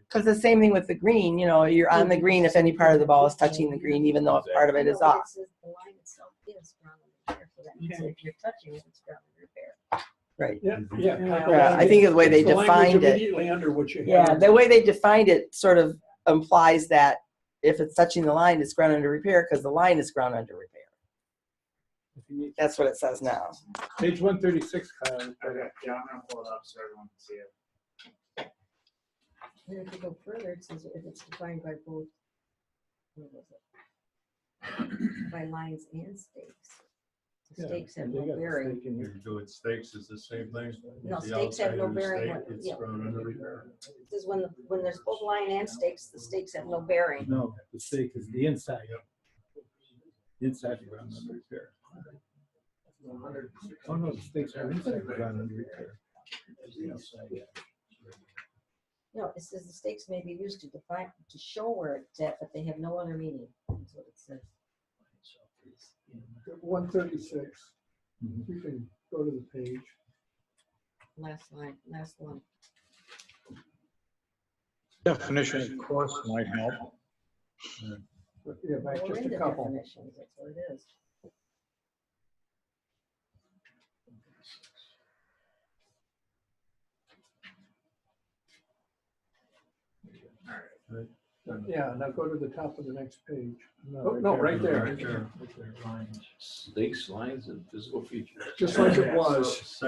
Speaker 7: because the same thing with the green, you're on the green if any part of the ball is touching the green, even though part of it is
Speaker 3: No,
Speaker 7: off.
Speaker 3: it says the line itself is ground under repair, so that means that if you're touching it, it's ground under repair.
Speaker 7: Right.
Speaker 10: Yeah.
Speaker 7: I think the way they
Speaker 10: It's the language
Speaker 7: defined it.
Speaker 10: Immediately under what you have.
Speaker 7: Yeah, the way they defined it sort of implies that if it's touching the line, it's ground under repair, because the line is ground under repair. That's what it says now.
Speaker 2: Page 136, Kyle.
Speaker 1: Okay, yeah, I'm gonna pull it up so everyone can see it.
Speaker 3: And if you go further, it says if it's defined by both, what was it? By lines and stakes. The stakes have no bearing.
Speaker 5: Do it stakes is the same thing.
Speaker 3: No,
Speaker 5: The
Speaker 3: stakes have
Speaker 5: outside
Speaker 3: no
Speaker 5: of the
Speaker 3: bearing
Speaker 5: stake,
Speaker 3: when-
Speaker 5: It's
Speaker 3: yeah.
Speaker 5: ground under repair.
Speaker 3: It says when there's both line and stakes, the stakes have no bearing.
Speaker 2: No, the stake is the inside. Inside the ground under repair. Oh, no, the stakes are inside the ground under repair.
Speaker 3: No, it says the stakes may be used to define, to show where it's at, but they have no other meaning. That's what it says.
Speaker 10: 136. You can go to the page.
Speaker 3: Last line, last one.
Speaker 2: Definition of course might help.
Speaker 10: Yeah, by
Speaker 3: We're
Speaker 10: just
Speaker 3: in
Speaker 10: a
Speaker 3: the
Speaker 10: couple.
Speaker 3: definitions, that's what it is.
Speaker 10: Yeah, now go to the top of the next page. Oh, no, right there.
Speaker 9: Stakes, lines, and physical features.
Speaker 10: Just like it
Speaker 1: Yeah,
Speaker 10: was.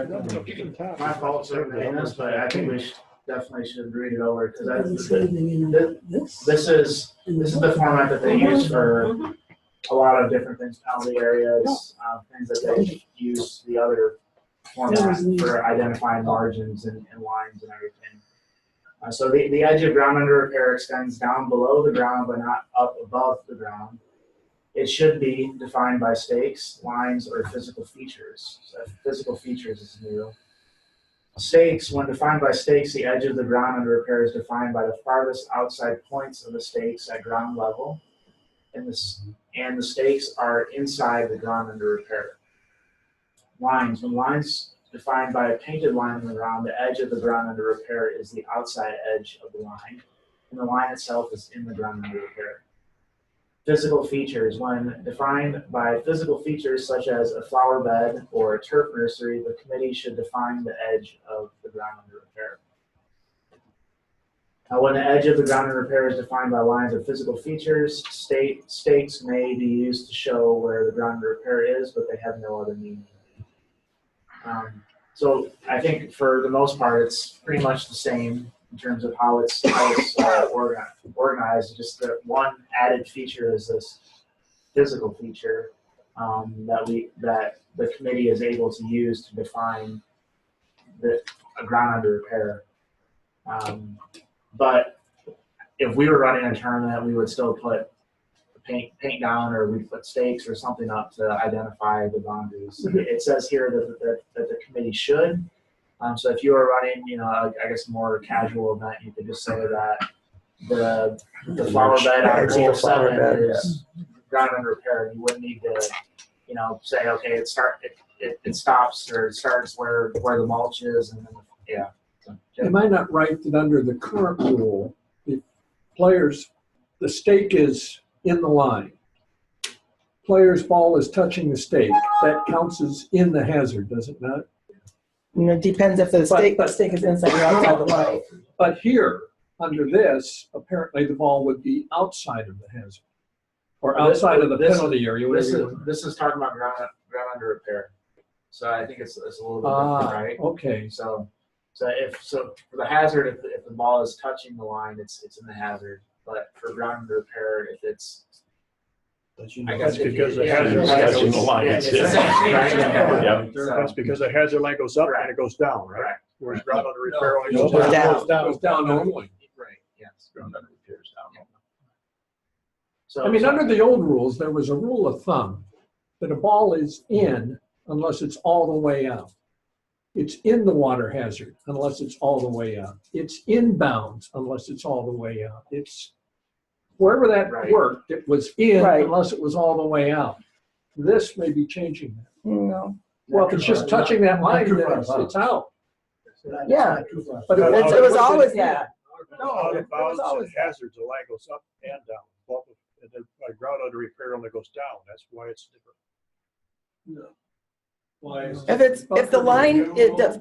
Speaker 1: My fault for saying this, but I think we definitely should read it over, because this is the format that they use for a lot of different things, penalty areas, things that they use the other format for identifying margins and lines and everything. So the edge of ground under repair extends down below the ground, but not up above the ground. It should be defined by stakes, lines, or physical features. So physical features is new. Stakes, when defined by stakes, the edge of the ground under repair is defined by the farthest outside points of the stakes at ground level, and the stakes are inside the ground under repair. Lines, when lines defined by a painted line on the ground, the edge of the ground under repair is the outside edge of the line, and the line itself is in the ground under repair. Physical features, when defined by physical features such as a flower bed or a turf nursery, the committee should define the edge of the ground under repair. Now, when the edge of the ground under repair is defined by lines of physical features, stakes may be used to show where the ground under repair is, but they have no other meaning. So I think for the most part, it's pretty much the same. in terms of how it's organized. Just the one added feature is this physical feature that the committee is able to use to define a ground under repair. But if we were running a tournament, we would still put paint down, or we'd put stakes or something up to identify the boundaries. It says here that the committee should. So if you were running, I guess a more casual event, you could just say that the flower bed on hole 7 is ground under repair. You wouldn't need to, say, okay, it stops or it starts where the mulch is, and then yeah. So,
Speaker 10: Am I not right that under the current rule, the stake is in the line? Player's ball is touching the stake. That counts as in the hazard, does it not?
Speaker 7: It depends if the stake is inside or outside the line.
Speaker 10: But here, under this, apparently the ball would be outside of the hazard. Or outside of the penalty area.
Speaker 1: This is talking about ground under repair. So I think it's a little bit different, right?
Speaker 10: Okay.
Speaker 1: So for the hazard, if the ball is touching the line, it's in the hazard. But for ground under repair, if it's
Speaker 2: That's because the hazard line
Speaker 9: touching the line.
Speaker 1: Yeah,
Speaker 9: Yeah.
Speaker 2: That's because the hazard line goes up and it goes down, right?
Speaker 1: Correct.
Speaker 2: Whereas ground under repair only
Speaker 10: No,
Speaker 2: goes down.
Speaker 10: it goes down only.
Speaker 1: Right. Yes.
Speaker 9: Ground under repair is down.
Speaker 1: So
Speaker 10: I mean, under the old rules, there was a rule of thumb that a ball is in unless it's all the way out. It's in the water hazard unless it's all the way out. It's inbounds unless it's all the way out. It's wherever that worked, it was in unless it was all the way out. This may be changing that.
Speaker 7: No.
Speaker 10: Well, if it's just touching that line, then it's out.
Speaker 7: Yeah.
Speaker 10: But
Speaker 7: It was always that.
Speaker 2: Out
Speaker 7: it
Speaker 2: of bounds
Speaker 7: was always
Speaker 2: and hazards, the line goes up and down. And then ground under repair only goes down. That's why it's different.
Speaker 5: Why is
Speaker 7: If the line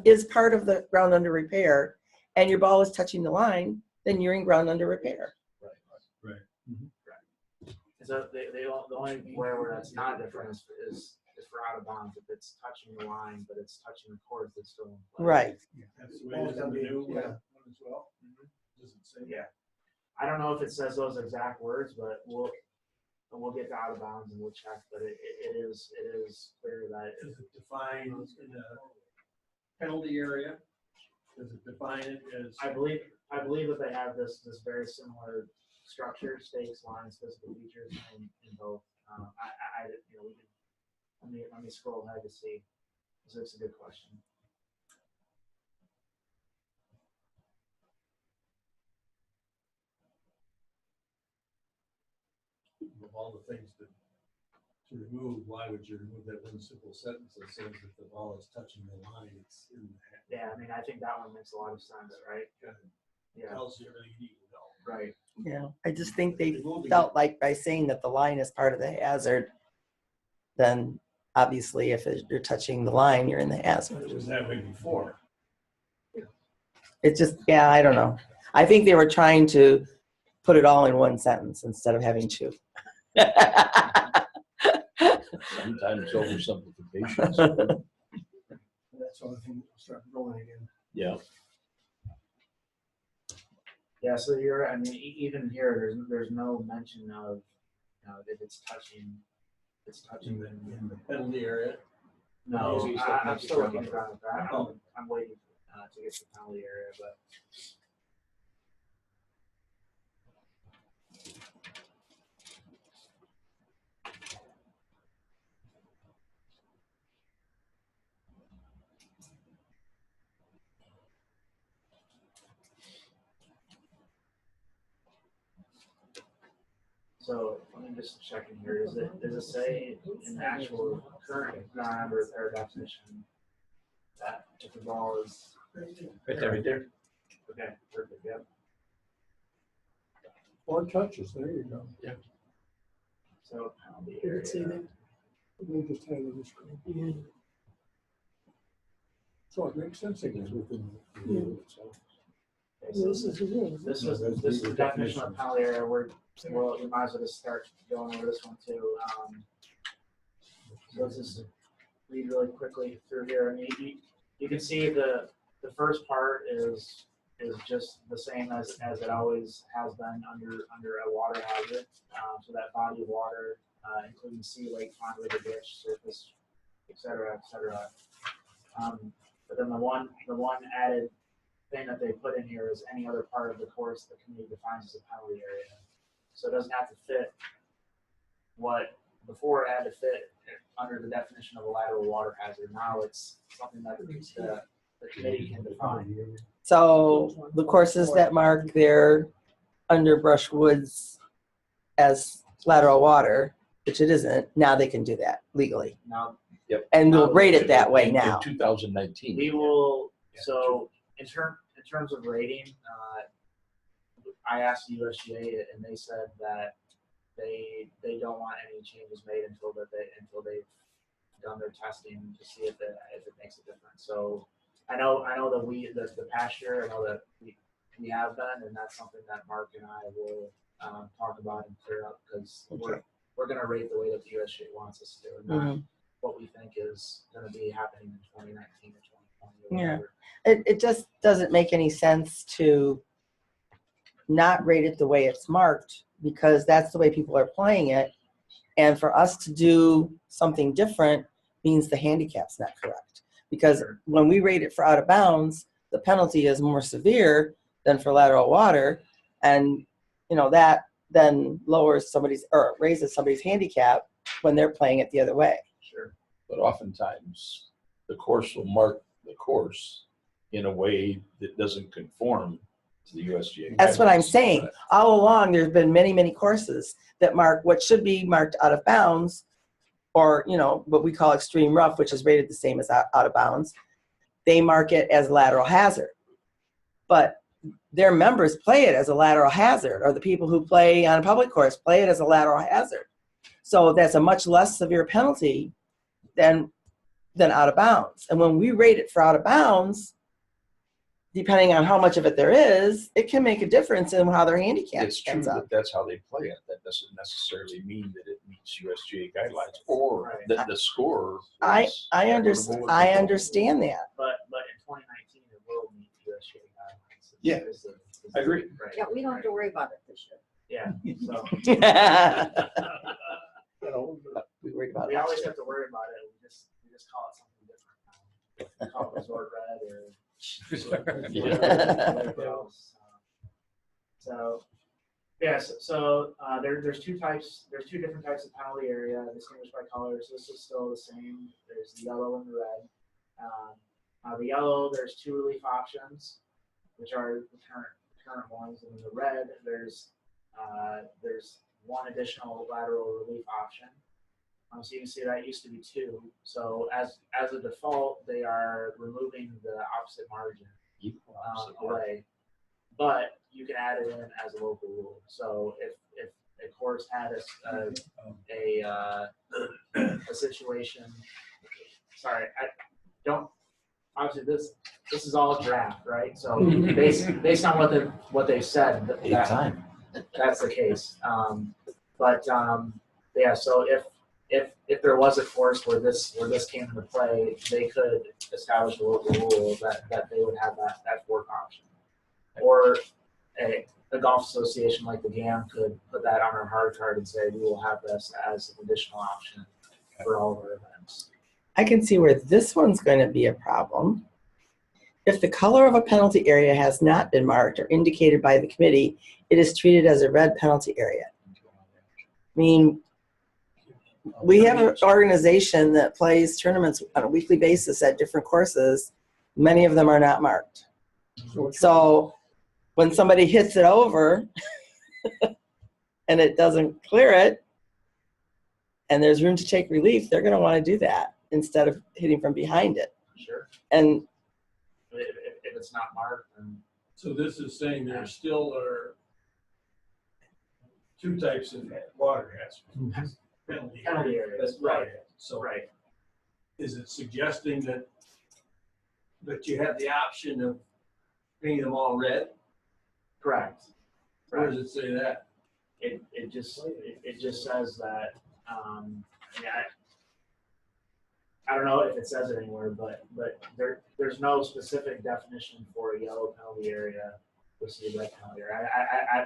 Speaker 7: is part of the ground under repair and your ball is touching the line, then you're in ground under repair.
Speaker 1: So the only where that's not different is for out of bounds. If it's touching the line, but it's touching the court, it's still in play.
Speaker 7: Right.
Speaker 5: That's the way it is in the new one as well? Does it say?
Speaker 1: Yeah. I don't know if it says those exact words, but we'll get to out of bounds and we'll check. But it is clear that
Speaker 5: Is it defined in the penalty area? Does it define it as?
Speaker 1: I believe that they have this very similar structure, stakes, lines, physical features in both. Let me scroll ahead to see. So it's a good question.
Speaker 5: Of all the things to remove, why would you remove that one simple sentence that says that the ball is touching the line? It's in the
Speaker 1: Yeah, I mean, I think that one makes a lot of sense, right? Yeah,
Speaker 5: tells you everything you need to know.
Speaker 1: right.
Speaker 7: Yeah. I just think they felt like by saying that the line is part of the hazard, then obviously if you're touching the line, you're in the hazard.
Speaker 5: It was that way before.
Speaker 7: It's just, I don't know. I think they were trying to put it all in one sentence instead of having two.
Speaker 9: Sometimes oversimplifications.
Speaker 6: That's the other thing that will start rolling again.
Speaker 9: Yeah.
Speaker 1: Yeah, so you're. I mean, even here, there's no mention of, if it's touching
Speaker 5: In the penalty area.
Speaker 1: No,
Speaker 5: Easy, so
Speaker 1: I'm
Speaker 5: it's
Speaker 1: still
Speaker 5: not
Speaker 1: looking around at that.
Speaker 5: Oh.
Speaker 1: I'm waiting to get to the penalty area, but. So let me just check in here. Does it say in the actual current ground under repair definition that if the ball is
Speaker 8: Right there.
Speaker 1: okay, perfect, yep.
Speaker 10: Or touches, there you go.
Speaker 1: So penalty
Speaker 10: Did it say
Speaker 1: area.
Speaker 10: that? We just had it on the screen. So it makes sense, I guess, within the rule itself.
Speaker 1: Okay, so this is the definition of penalty area. Well, you might as well just start going over this one too. So let's just read really quickly through here. I mean, you can see the first part is is just the same as it always has been under a water hazard. So that body of water, including sea, lake, pond, river, ditch, surface, et cetera, et cetera. But then the one added thing that they put in here is any other part of the course the committee defines as a penalty area. So it doesn't have to fit what before it had to fit under the definition of a lateral water hazard. Now it's something that the committee can define.
Speaker 7: So the courses that mark their underbrush woods as lateral water, which it isn't, now they can do that legally.
Speaker 1: Now
Speaker 7: And we'll rate it that way now.
Speaker 9: In 2019.
Speaker 1: we will. So in terms of rating, I asked USGA and they said that they don't want any changes made until they've done their testing to see if it makes a difference. So I know that the past year, I know that we have been, and that's something that Mark and I will talk about and clear up, because we're going to rate the way that the USGA wants us to, and not what we think is going to be happening in 2019 or 2020 or whatever.
Speaker 7: It just doesn't make any sense to not rate it the way it's marked, because that's the way people are playing it. And for us to do something different means the handicap's not correct. Because when we rate it for out of bounds, the penalty is more severe than for lateral water. And, that then lowers somebody's, or raises somebody's handicap when they're playing it the other way.
Speaker 1: Sure.
Speaker 9: But oftentimes, the course will mark the course in a way that doesn't conform to the USGA.
Speaker 7: That's what I'm
Speaker 9: guidelines.
Speaker 7: saying. All along, there's been many, many courses that mark what should be marked out of bounds, or, what we call extreme rough, which is rated the same as out of bounds. They mark it as lateral hazard. But their members play it as a lateral hazard, or the people who play on a public course play it as a lateral hazard. So that's a much less severe penalty than out of bounds. And when we rate it for out of bounds, depending on how much of it there is, it can make a difference in how their handicap
Speaker 9: It's true
Speaker 7: ends up.
Speaker 9: that that's how they play it. That doesn't necessarily mean that it meets USGA guidelines or that the score.
Speaker 7: I
Speaker 9: is
Speaker 7: understand.
Speaker 9: equitable
Speaker 7: I
Speaker 9: with the
Speaker 7: understand that.
Speaker 1: But in 2019, it will meet USGA guidelines.
Speaker 9: Yeah, I agree.
Speaker 1: Right.
Speaker 3: Yeah, we don't have to worry about it this year.
Speaker 1: Yeah. So
Speaker 7: We worried about
Speaker 1: we
Speaker 7: it.
Speaker 1: always have to worry about it. We just call it something different now. We call it resort red or whatever else. So yes, there's two different types of penalty area distinguished by colors. This is still the same. There's the yellow and the red. The yellow, there's two relief options, which are the current ones, and in the red, there's one additional lateral relief option. So you can see that used to be two. So as a default, they are removing the opposite margin away, but you can add it in as a local rule. So if a course had a situation, sorry, I don't. Obviously, this is all draft, right? So based on what they said, that's the case. Yeah. So if there was a course where this came into play, they could establish a local rule that they would have that fourth option, or a golf association like the GAM could put that on our hard card and say we will have this as an additional option for all of our events.
Speaker 7: I can see where this one's going to be a problem. If the color of a penalty area has not been marked or indicated by the committee, it is treated as a red penalty area. I mean, we have an organization that plays tournaments on a weekly basis at different courses. Many of them are not marked. So when somebody hits it over and it doesn't clear it, and there's room to take relief, they're going to want to do that instead of hitting from behind it.
Speaker 1: Sure.
Speaker 7: And
Speaker 1: if it's not marked, then
Speaker 5: So this is saying there still are two types of water hazards. Penalty
Speaker 1: area.
Speaker 5: That's right. So
Speaker 1: right.
Speaker 5: is it suggesting that you have the option of painting them all red?
Speaker 1: Correct.
Speaker 5: Where does it say that?
Speaker 1: It just says that I don't know if it says it anywhere, but there's no specific definition for a yellow penalty area versus a red penalty area.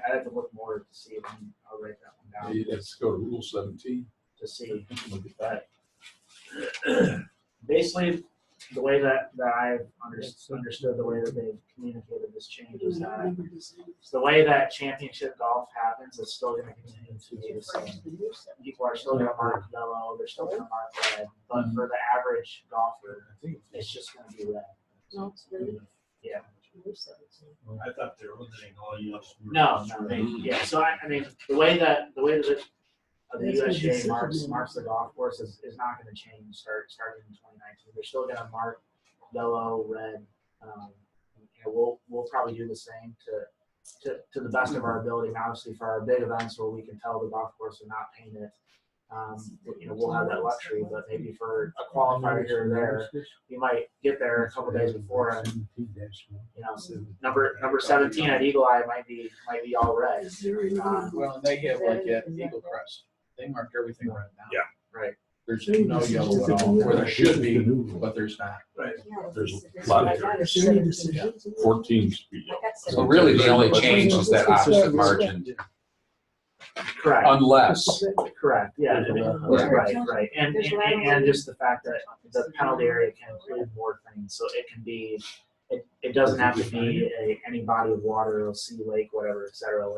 Speaker 1: I have to look more to see if I'll write that one down
Speaker 9: Let's go to Rule 17.
Speaker 1: to see. But basically, the way that I've understood the way that they've communicated this change is that the way that championship golf happens is still going to continue to be the same. People are still going to mark yellow, they're still going to mark red, but for the average golfer, it's just going to be red.
Speaker 3: No, it's really.
Speaker 1: Yeah.
Speaker 5: I thought they were eliminating all yellows.
Speaker 1: No, yeah. So I mean, the way that the USGA marks the golf course is not going to change starting in 2019. They're still going to mark yellow, red. We'll probably do the same to the best of our ability. And obviously, for our big events where we can tell the golf course are not painted, we'll have that luxury. But maybe for a qualifier here or there, you might get there a couple days before, and so number 17 at Eagle Eye might be all red.
Speaker 4: Well, they have like at Eagle Crest, they mark everything red now.
Speaker 9: Yeah.
Speaker 1: Right.
Speaker 4: There's no yellow at all, where there should be, but there's not.
Speaker 5: Right.
Speaker 9: There's a lot of areas. 14 speed.
Speaker 8: So really, the only change is that opposite margin,
Speaker 1: Correct.
Speaker 8: unless,
Speaker 1: Correct. Yeah. Right. And just the fact that the penalty area can include more things, so it can be. It doesn't have to be any body of water, sea, lake, whatever, etc.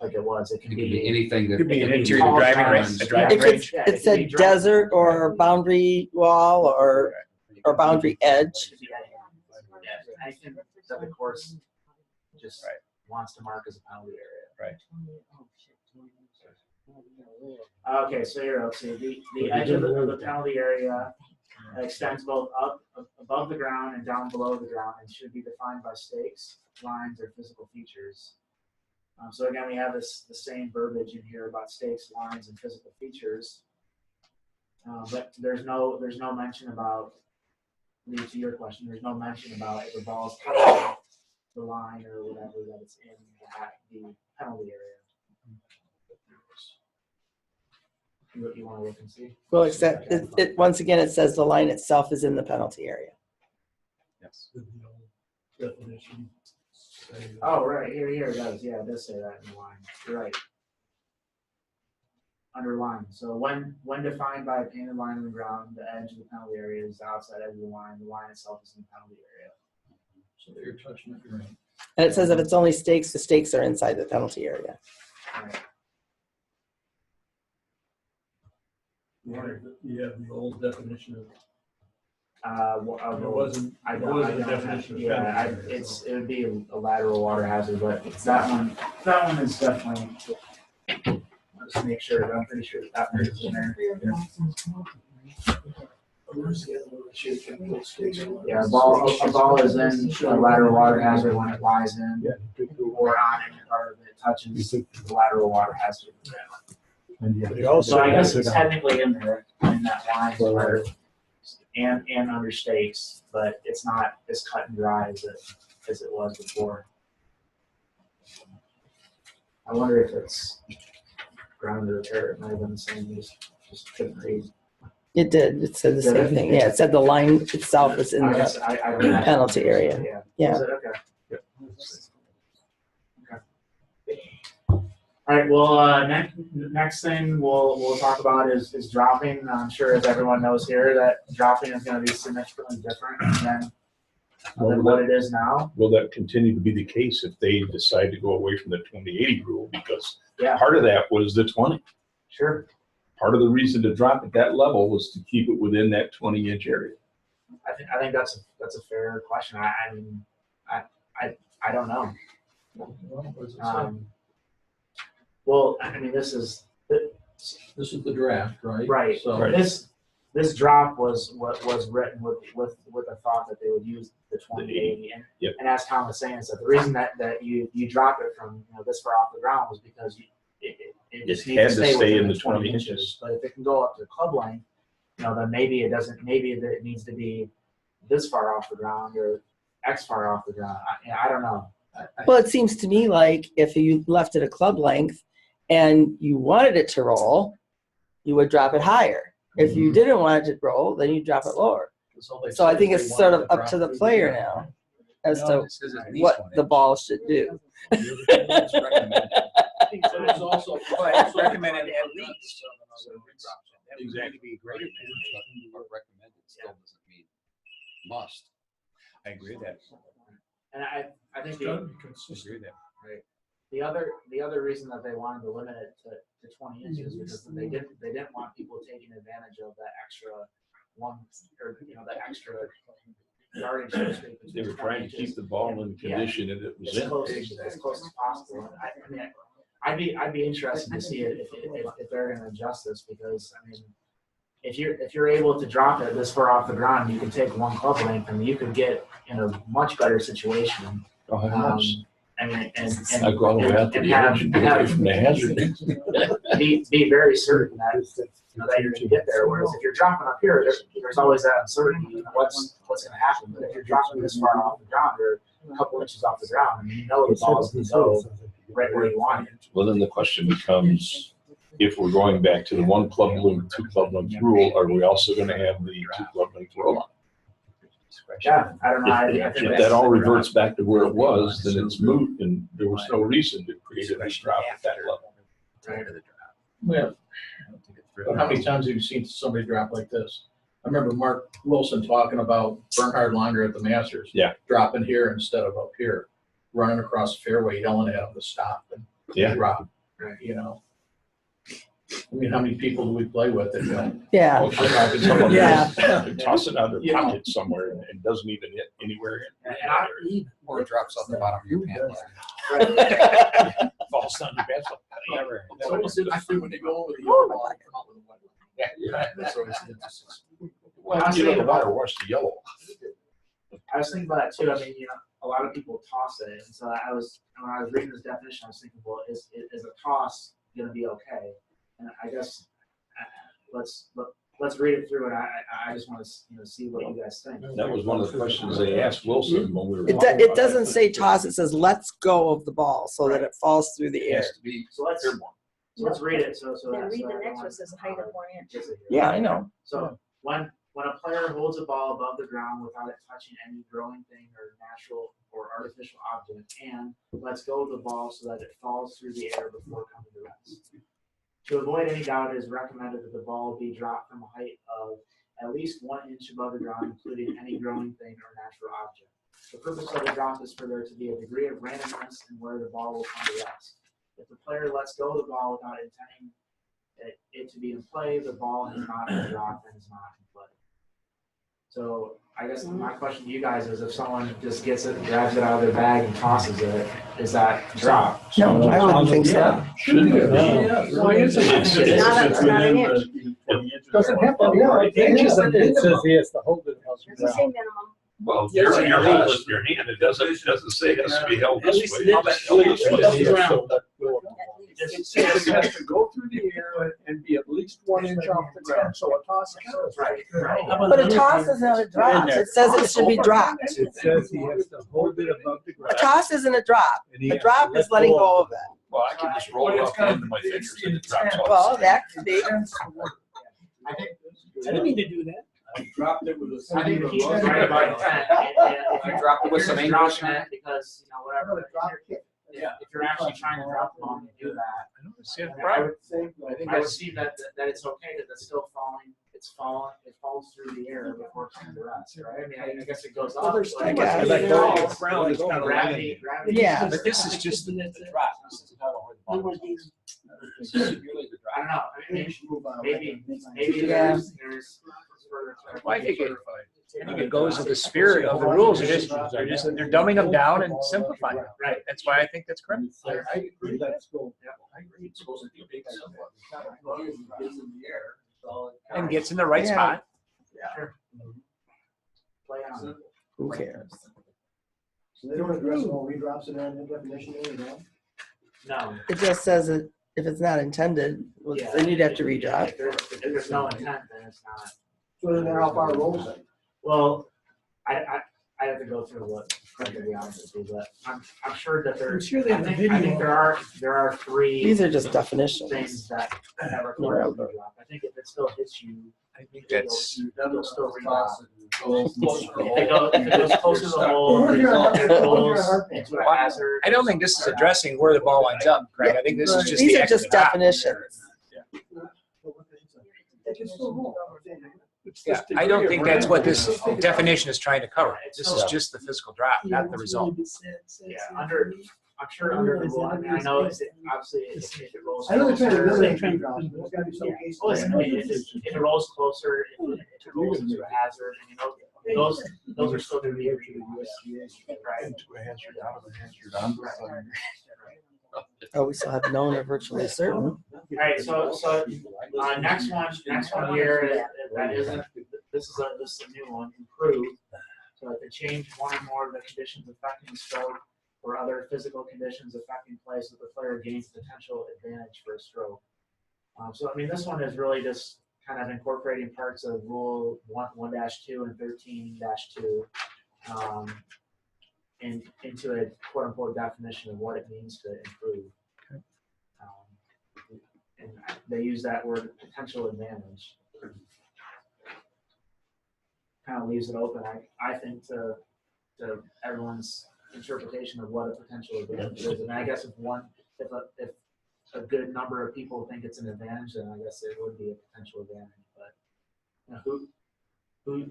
Speaker 1: Like it was. It can be
Speaker 8: anything that.
Speaker 2: Could be an
Speaker 8: interior
Speaker 1: All
Speaker 8: driving
Speaker 1: times.
Speaker 8: range, a driving
Speaker 7: If
Speaker 8: range.
Speaker 1: Yeah,
Speaker 7: it
Speaker 1: could
Speaker 7: said
Speaker 1: be dry.
Speaker 7: desert or boundary wall or boundary edge.
Speaker 1: It could be anything that the course just wants to mark as a penalty area. Okay, so here, let's see. The edge of the penalty area extends both up above the ground and down below the ground, and should be defined by stakes, lines, or physical features. So again, we have the same verbiage in here about stakes, lines, and physical features. But there's no mention about, to your question, there's no mention about if the ball's touching the line or whatever, that it's in the penalty area. You want to look and see?
Speaker 7: Well, except it once again, it says the line itself is in the penalty area.
Speaker 8: Yes.
Speaker 5: Did the old definition say that?
Speaker 1: Oh, right, here it does, yeah, it does say that in the line, you're right. Underline, so when defined by a painted line on the ground, the edge of the penalty area is the outside edge of the line itself is in the penalty area.
Speaker 4: So you're touching it, you're right.
Speaker 7: And it says if it's only stakes, the stakes are inside the penalty area.
Speaker 1: Right.
Speaker 5: You have the old definition of.
Speaker 1: It
Speaker 5: wasn't.
Speaker 1: I
Speaker 5: It
Speaker 1: don't,
Speaker 5: wasn't
Speaker 1: I
Speaker 5: the
Speaker 1: don't
Speaker 5: definition of
Speaker 1: yeah,
Speaker 5: penalty area, so.
Speaker 1: it would be a lateral water hazard, but that one is definitely, I'll just make sure, but I'm pretty sure that part is in there. Yeah, a ball is in a lateral water hazard when it lies in, or on any part of it touches the lateral water hazard.
Speaker 2: But it also
Speaker 1: So I guess
Speaker 2: has
Speaker 1: it's
Speaker 2: it
Speaker 1: technically in there, in that line where, and under stakes, but it's not as cut and dry as it was before. I wonder if it's ground to repair, it might have been the same, just couldn't read.
Speaker 7: It did. It said the same thing. Yeah, it said the line itself is in
Speaker 1: I
Speaker 7: the
Speaker 1: guess I don't know.
Speaker 7: penalty area.
Speaker 1: Yeah.
Speaker 7: Yeah.
Speaker 1: Is it? Okay. Okay. All right, well, next thing we'll talk about is dropping. I'm sure as everyone knows here that dropping is going to be significantly different than what it is now.
Speaker 9: Will that continue to be the case if they decide to go away from the 20/80 rule? Because
Speaker 1: Yeah.
Speaker 9: part of that was the 20.
Speaker 1: Sure.
Speaker 9: Part of the reason to drop at that level was to keep it within that 20-inch area.
Speaker 1: I think that's a fair question. I mean, I don't know. Well, I mean, this is
Speaker 4: the draft, right?
Speaker 1: right.
Speaker 4: So
Speaker 9: Right.
Speaker 1: This drop was what was written with the thought that they would use the 20/80,
Speaker 9: Yep.
Speaker 1: and as Tom was saying, so the reason that you drop it from this far off the ground was because it just
Speaker 9: It
Speaker 1: needs
Speaker 9: had
Speaker 1: to
Speaker 9: to
Speaker 1: stay
Speaker 9: stay
Speaker 1: within
Speaker 9: in
Speaker 1: the
Speaker 9: the
Speaker 1: 20
Speaker 9: 20
Speaker 1: inches.
Speaker 9: inches.
Speaker 1: But if it can go up to club length, then maybe it doesn't. Maybe it needs to be this far off the ground or X far off the ground. I don't know.
Speaker 7: Well, it seems to me like if you left it a club length and you wanted it to roll, you would drop it higher. If you didn't want it to roll, then you drop it lower. So I think it's sort of up to the player now as to what the ball should do.
Speaker 9: It's also
Speaker 11: recommended at least.
Speaker 9: Exactly.
Speaker 11: Be greater than, but recommended still doesn't mean must. I agree with that.
Speaker 1: And I think
Speaker 11: I agree with that.
Speaker 1: right. The other reason that they wanted to limit it to 20 inches because they didn't want people taking advantage of that extra that extra yardage. So to speak,
Speaker 9: They were
Speaker 1: between
Speaker 9: trying to
Speaker 1: 20
Speaker 9: keep
Speaker 1: inches
Speaker 9: the ball in condition and it was
Speaker 1: as
Speaker 9: in.
Speaker 1: close as possible. And I'd be interested to see it if they're going to adjust this because I mean, if you're able to drop it this far off the ground, you can take one club length and you could get in a much better situation. And
Speaker 9: I go all the way out to the edge and get away from the hazard.
Speaker 1: be very certain that that you're going to get there. Whereas if you're dropping up here, there's always that uncertainty of what's going to happen. But if you're dropping this far off the ground or a couple inches off the ground, I mean, you know the ball's going to go right where you want it.
Speaker 9: Well, then the question becomes, if we're going back to the 1 club length, 2 club length rule, are we also going to have the 2 club length roll on?
Speaker 1: Yeah, I don't know. I think
Speaker 9: If that all reverts back to where it was, then it's moot, and there was no reason to create a drop at that level.
Speaker 4: Yeah. But how many times have you seen somebody drop like this? I remember Mark Wilson talking about Bernhard Langer at the Masters.
Speaker 9: Yeah.
Speaker 4: Dropping here instead of up here, running across the fairway, yelling at him to stop and drop. You know. I mean, how many people do we play with that don't?
Speaker 7: Yeah.
Speaker 9: Toss it out of their pocket somewhere and doesn't even hit anywhere in.
Speaker 11: Or it drops off the bottom of your pant.
Speaker 9: Falls down your pants.
Speaker 4: It's almost interesting when they go over the yellow ball and come out with a white.
Speaker 9: Yeah.
Speaker 4: That's always interesting.
Speaker 9: Well, you know, the water washed the yellow.
Speaker 1: I was thinking about that too. I mean, a lot of people toss it, and so when I was reading this definition, I was thinking, well, is a toss going to be okay? And I guess let's read it through, and I just want to see what you guys think.
Speaker 9: That was one of the questions they asked Wilson when we were.
Speaker 7: It doesn't say toss, it says let's go of the ball so that it falls through the air.
Speaker 1: So let's read it. So
Speaker 3: Then
Speaker 1: that's
Speaker 3: read the next one, says height of 1 inch.
Speaker 7: Yeah, I know.
Speaker 1: So when a player holds a ball above the ground without it touching any growing thing or natural or artificial object, and lets go of the ball so that it falls through the air before coming to rest. To avoid any doubt, it is recommended that the ball be dropped from a height of at least 1 inch above the ground, including any growing thing or natural object. The purpose of the drop is for there to be a degree of randomness in where the ball will come to rest. If the player lets go of the ball without intending it to be in play, the ball has not been dropped and is not in play. So I guess my question to you guys is, if someone just gets it, grabs it out of their bag and tosses it, is that drop?
Speaker 7: No, I wouldn't think so.
Speaker 9: Shouldn't it be?
Speaker 10: Why isn't it?
Speaker 3: It's not an inch.
Speaker 10: Doesn't have to be. It says he has to hold it.
Speaker 3: Does it say minimum?
Speaker 9: Well, you're holding your hand. It doesn't say it has to be held this way.
Speaker 10: It says it has to go through the air and be at least 1 inch off the ground, so a toss counts.
Speaker 1: Right.
Speaker 7: But a toss is not a drop. It says it should be dropped.
Speaker 10: It says he has to hold it above the
Speaker 7: A
Speaker 10: ground.
Speaker 7: toss isn't a drop. A drop is letting go of it.
Speaker 9: Well, I can just roll it up into my fingers and it drops off.
Speaker 7: Well, that could be.
Speaker 1: I think
Speaker 10: I didn't mean to do that.
Speaker 5: I dropped it with a.
Speaker 1: I think he's right about intent.
Speaker 11: I dropped it with some English in it.
Speaker 1: Because, whatever. If you're actually trying to drop the ball, you do that. I would see that it's okay that it's still falling. It falls through the air before coming to rest, right? I mean, I guess it goes up.
Speaker 7: I guess.
Speaker 1: Ground is kind of gravity.
Speaker 7: Yeah.
Speaker 11: But this is just the drop. This is not where the ball is. This is really the
Speaker 1: I
Speaker 11: drop.
Speaker 1: don't know. Maybe
Speaker 7: Yeah.
Speaker 1: there's further.
Speaker 12: Well, I think it goes with the spirit of the rules. They're dumbing them down and simplifying them.
Speaker 1: Right.
Speaker 12: That's why I think that's correct.
Speaker 9: I agree. Let's go. I agree. It's supposed to be a big symbol.
Speaker 12: And gets in the right spot.
Speaker 1: Sure. Play on.
Speaker 7: Who cares?
Speaker 6: So they don't address all redrops in that definition there, no?
Speaker 1: No.
Speaker 7: It just says that if it's not intended, then you'd have to redrop.
Speaker 1: If there's no intent, then it's not.
Speaker 6: So then they're off our rules then.
Speaker 1: Well, I have to go through what, to be honest with you, but I'm sure that there's.
Speaker 10: I'm sure they have a
Speaker 1: I
Speaker 10: video.
Speaker 1: think there are 3
Speaker 7: These are just definitions.
Speaker 1: things that require a drop. I think if it still hits you
Speaker 12: I think that's,
Speaker 1: You'll still rebound.
Speaker 5: Goes closer to the hole.
Speaker 1: If it goes closer to the hole,
Speaker 6: Well,
Speaker 1: it
Speaker 6: you're not-
Speaker 1: rolls into a hazard.
Speaker 12: I don't think this is addressing where the ball winds up, Craig. I think this is just
Speaker 7: These
Speaker 12: the
Speaker 7: are just
Speaker 12: exit out.
Speaker 7: definitions.
Speaker 12: Yeah, I don't think that's what this definition is trying to cover. This is just the physical drop, not the result.
Speaker 1: Yeah, I'm sure under the rule, I mean, I know it's obviously if it rolls
Speaker 6: I know they're trying to
Speaker 1: closer.
Speaker 6: eliminate tree drops, but there's gotta be some cases.
Speaker 1: Well, listen, I mean, if it rolls closer, if it rolls into a hazard, I mean, those are still gonna be reviewed. Right.
Speaker 9: Into a hazard, out of a hazard, onto a hazard.
Speaker 7: Oh, we still have known or virtually certain.
Speaker 1: Alright, so next one here, that isn't, this is a new one, improve. So to change one or more of the conditions affecting the stroke or other physical conditions affecting play so the player gains potential advantage for a stroke. So I mean, this one is really just kind of incorporating parts of Rule 1-2 and 13-2 into a quote-unquote definition of what it means to improve. And they use that word potential advantage. Kind of leaves it open, I think, to everyone's interpretation of what a potential advantage is. And I guess if a good number of people think it's an advantage, then I guess it would be a potential advantage. But you know,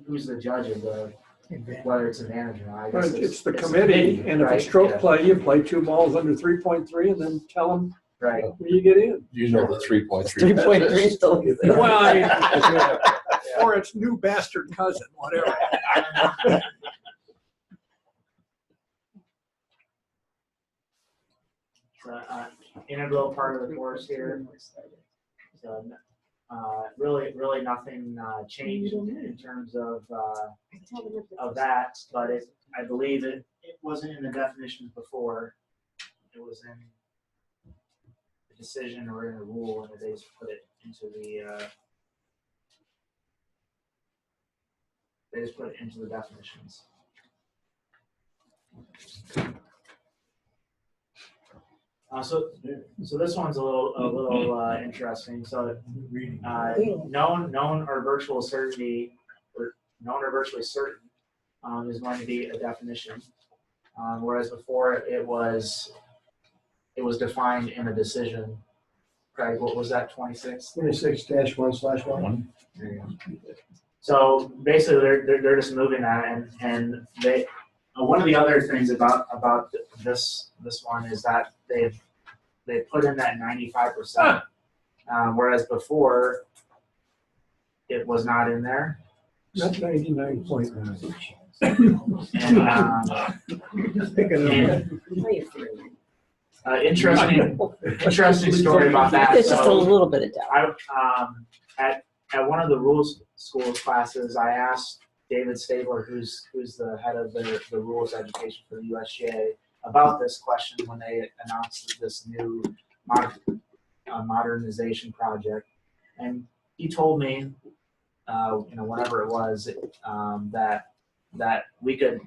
Speaker 1: who's the judge of whether it's an advantage or not? I guess
Speaker 10: It's the committee, and if
Speaker 1: right?
Speaker 10: a stroke
Speaker 1: Yeah.
Speaker 10: play, you play 2 balls under 3.3 and then tell them
Speaker 1: Right.
Speaker 10: where you get in.
Speaker 9: You know the 3.3.
Speaker 7: 3.3 still.
Speaker 10: Well, I mean, or its new bastard cousin, whatever.
Speaker 1: Integral part of the course here. So, really nothing changed in terms of that, but I believe it wasn't in the definitions before. It was in the decision or in a rule, and they just put it into the definitions. So this one's a little interesting. So known or virtual certainty, or known or virtually certain, is going to be a definition, whereas before it was defined in a decision. Craig, what was that? 26.
Speaker 6: 26-1/1.
Speaker 1: There you go. So basically, they're just moving that, and they. One of the other things about this one is that they put in that 95%, whereas before it was not in there.
Speaker 10: Not 99.9.
Speaker 1: And interesting story about that.
Speaker 7: It's just a little bit of doubt.
Speaker 1: At one of the rules schools classes, I asked David Stabler, who's the head of the rules education for the USGA, about this question when they announced this new modernization project, and he told me, whenever it was, that we could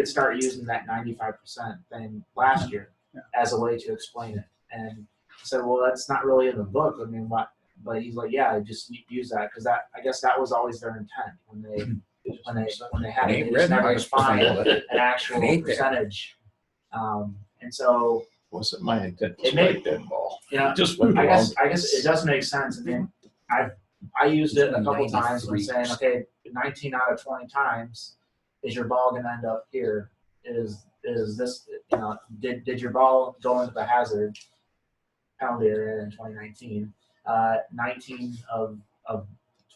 Speaker 1: start using that 95% thing last year as a way to explain it, and I said, well, that's not really in the book. I mean, what? But he's like, yeah, just use that because I guess that was always their intent when they had it. They just never defined an actual percentage. And so
Speaker 9: Wasn't my intent to
Speaker 1: It may-
Speaker 9: strike that ball.
Speaker 1: yeah,
Speaker 9: Just went
Speaker 1: I
Speaker 9: wrong.
Speaker 1: guess it does make sense. I mean, I used it a couple times when saying, okay, 19 out of 20 times is your ball going to end up here? Is this, did your ball go into the hazard penalty area in 2019? 19 of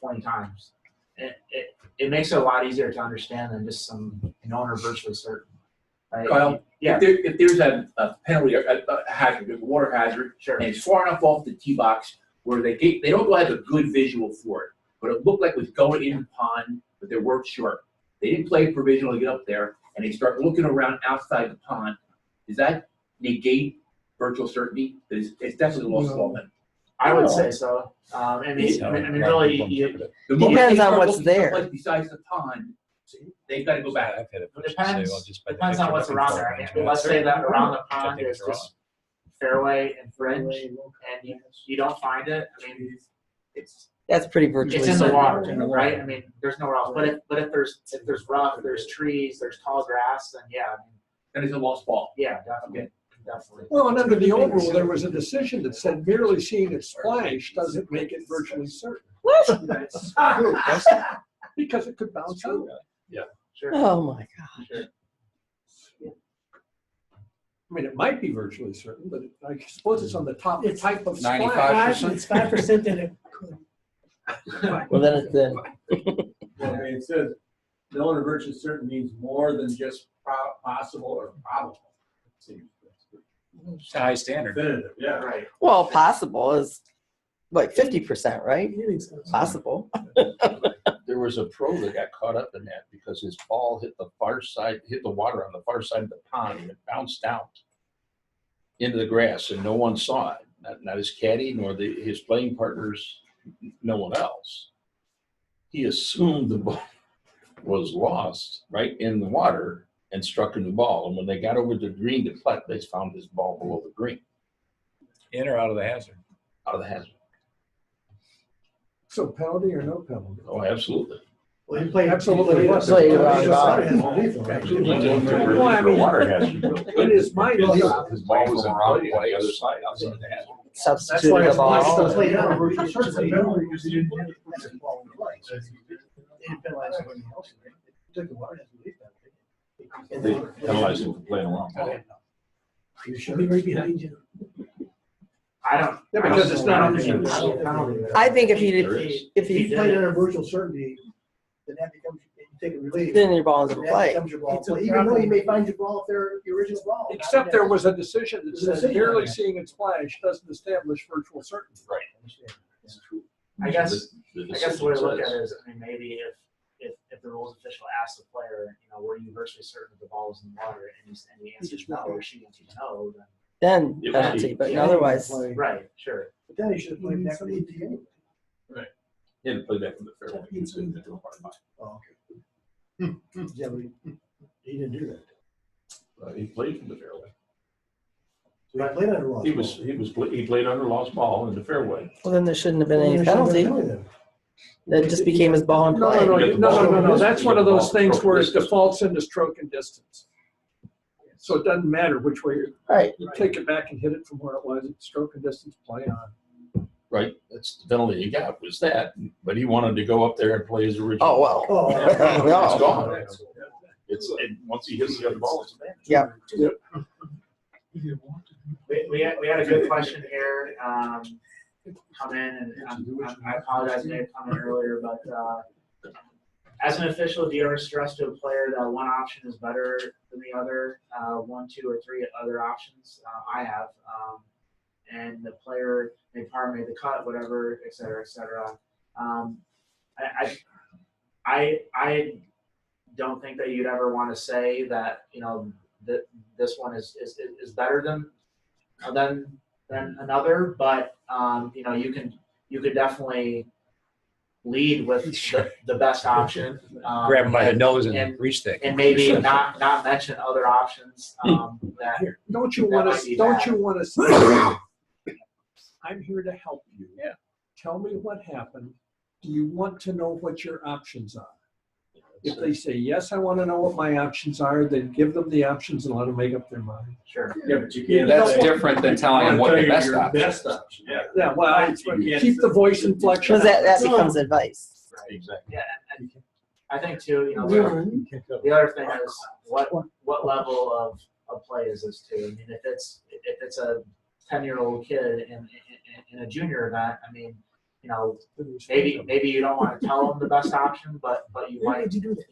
Speaker 1: 20 times. It makes it a lot easier to understand than just some known or virtually certain. Right?
Speaker 13: Kyle,
Speaker 1: Yeah,
Speaker 13: if there's a penalty, a hazard, a water hazard,
Speaker 1: sure.
Speaker 13: and it's far enough off the tee box where they don't have a good visual for it, but it looked like it was going in the pond, but they weren't sure. They didn't play provisional to get up there, and they start looking around outside the pond. Does that negate virtual certainty? It's definitely lost
Speaker 10: No.
Speaker 13: ball then.
Speaker 1: I would say so. I mean, really,
Speaker 13: The moment
Speaker 7: Depends
Speaker 13: they start
Speaker 7: on what's
Speaker 13: looking
Speaker 7: there.
Speaker 13: someplace besides the pond, they've got to go back.
Speaker 8: I've had a
Speaker 1: It
Speaker 8: person say,
Speaker 1: depends.
Speaker 8: well, just by the
Speaker 1: Depends on
Speaker 8: picture
Speaker 1: what's
Speaker 8: looking
Speaker 1: around
Speaker 8: for
Speaker 1: there.
Speaker 8: it,
Speaker 1: I mean, let's say that around the
Speaker 8: I
Speaker 1: pond
Speaker 8: think
Speaker 1: is
Speaker 8: it's wrong.
Speaker 1: just fairway and fringe, and you don't find it. I mean,
Speaker 7: That's pretty virtually
Speaker 1: It's in the
Speaker 7: certain.
Speaker 1: water, right? I mean, there's nowhere else. But if there's rough, there's trees, there's tall grass, then yeah, I mean,
Speaker 13: That is a lost ball.
Speaker 1: yeah, definitely, definitely.
Speaker 10: Well, and under the old rule, there was a decision that said merely seeing it splash doesn't make it virtually certain.
Speaker 7: What?
Speaker 10: Because it could bounce out.
Speaker 1: Sure.
Speaker 7: Oh my God.
Speaker 1: Sure.
Speaker 10: I mean, it might be virtually certain, but I suppose it's on the top type of splash.
Speaker 11: 95%.
Speaker 6: It's 5% that it could.
Speaker 7: Well, then it's then.
Speaker 5: Well, I mean, it says, no one virtually certain means more than just possible or probable. Seems
Speaker 12: It's a high standard.
Speaker 5: definitive, yeah.
Speaker 1: Right.
Speaker 7: Well, possible is like 50%, right? Possible.
Speaker 9: There was a pro that got caught up in that because his ball hit the water on the far side of the pond, and it bounced out into the grass, and no one saw it. Not his caddy, nor his playing partners, no one else. He assumed the ball was lost right in the water and struck in the ball. And when they got over the green to putt, they found his ball below the green,
Speaker 12: In or out of the hazard.
Speaker 9: out of the hazard.
Speaker 10: So penalty or no penalty?
Speaker 9: Oh, absolutely.
Speaker 6: Well, he played.
Speaker 10: Absolutely.
Speaker 7: Absolutely wrong.
Speaker 10: Well, I mean, it is my job.
Speaker 9: His ball was in wrong play, other side, outside the hazard.
Speaker 7: Substitute
Speaker 10: why
Speaker 7: the
Speaker 10: it's nice to
Speaker 7: ball.
Speaker 6: Play down, where he certainly don't, because he didn't hit it with the ball in play. So they didn't penalize anybody else. They took the water, has relief penalty.
Speaker 9: They penalized him for playing around.
Speaker 6: You should be right behind you.
Speaker 1: I don't.
Speaker 10: Yeah, because it's not
Speaker 1: I don't think
Speaker 10: on the-
Speaker 1: it's a penalty there.
Speaker 7: I think if he
Speaker 9: There
Speaker 7: did,
Speaker 9: is.
Speaker 7: if
Speaker 6: He
Speaker 7: he,
Speaker 6: played under virtual certainty, then that becomes, you take a relief.
Speaker 7: then your ball's in
Speaker 6: That
Speaker 7: play.
Speaker 6: becomes your ball. Play. Even though you may find your ball if they're your original ball.
Speaker 10: Except there was a decision that
Speaker 6: There's a
Speaker 10: said
Speaker 6: decision
Speaker 10: merely
Speaker 6: on that.
Speaker 10: seeing it splash doesn't establish virtual certainty.
Speaker 1: I guess
Speaker 9: The
Speaker 1: the way to look
Speaker 9: decision
Speaker 1: at
Speaker 9: says-
Speaker 1: it is, I mean, maybe if the rules official asks the player, were you virtually certain that the ball was in the water, and he answers no, or she answers no, then
Speaker 7: Then
Speaker 9: It was
Speaker 7: penalty,
Speaker 9: he.
Speaker 7: but
Speaker 6: Yeah,
Speaker 7: otherwise,
Speaker 1: right, sure.
Speaker 6: But then he should have played back to the anyway.
Speaker 9: He had to play back from the fairway. He was in the middle part five.
Speaker 6: Oh, okay. Yeah, but he didn't do that.
Speaker 9: He played from the fairway.
Speaker 6: So he played under lost.
Speaker 9: He played under lost ball in the fairway.
Speaker 7: well, then there shouldn't have been any penalty. That just became his ball in
Speaker 10: No,
Speaker 7: play.
Speaker 10: no. That's one of those things where it defaults into stroke and distance. So it doesn't matter which way
Speaker 7: Right.
Speaker 10: you take it back and hit it from where it was. It's stroke and distance, play on.
Speaker 9: Right, that's the penalty he got was that, but he wanted to go up there and play his original.
Speaker 7: Oh, well.
Speaker 6: Oh,
Speaker 9: It's
Speaker 7: No.
Speaker 9: gone. And once he hits the other ball, it's bad.
Speaker 7: Yeah.
Speaker 1: We had a good question here, come in, and I apologize, Dave, coming earlier, but, as an official, do you ever stress to a player that one option is better than the other, 1, 2, or 3 other options? I have, and the player made par, made the cut, whatever, et cetera, et cetera. I don't think that you'd ever want to say that, that this one is better than another, but you could definitely lead with the best option.
Speaker 12: Grab him by the nose
Speaker 1: and
Speaker 12: and reach thick.
Speaker 1: and maybe not mention other options that
Speaker 10: Here, don't you
Speaker 1: That
Speaker 10: want
Speaker 1: might be
Speaker 10: to,
Speaker 1: bad.
Speaker 10: say, I'm here to help you.
Speaker 12: Yeah.
Speaker 10: Tell me what happened. Do you want to know what your options are? If they say, yes, I want to know what my options are, then give them the options and let them make up their mind.
Speaker 1: sure.
Speaker 5: Yeah, but you can't.
Speaker 11: That's
Speaker 5: say-
Speaker 11: different than telling them what the best
Speaker 5: Your
Speaker 11: option is.
Speaker 5: Best option, yeah.
Speaker 10: Yeah, well,
Speaker 5: You can't
Speaker 10: keep the
Speaker 5: say-
Speaker 10: voice inflection.
Speaker 7: Because that becomes advice.
Speaker 9: Exactly.
Speaker 1: Yeah, and I think too, the other thing is what level of play is this too? I mean, if it's a 10-year-old kid in a junior event, I mean, maybe you don't want to tell them the best option, but you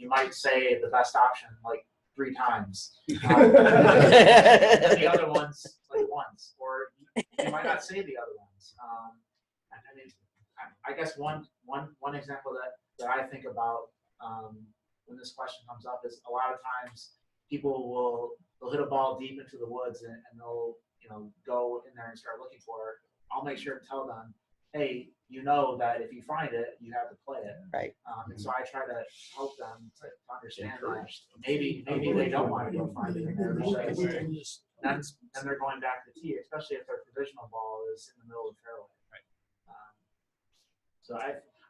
Speaker 1: might say the best option like 3 times. And the other ones like once, or you might not say the other ones. I mean, I guess one example that I think about when this question comes up is a lot of times people they'll hit a ball deep into the woods and they'll go in there and start looking for it. I'll make sure to tell them, hey, that if you find it, you have to play it.
Speaker 7: Right.
Speaker 1: And so I try to help them to understand that maybe they don't want to go find it. And then they're going back to the tee, especially if their provisional ball is in the middle of the fairway.
Speaker 12: Right.
Speaker 1: So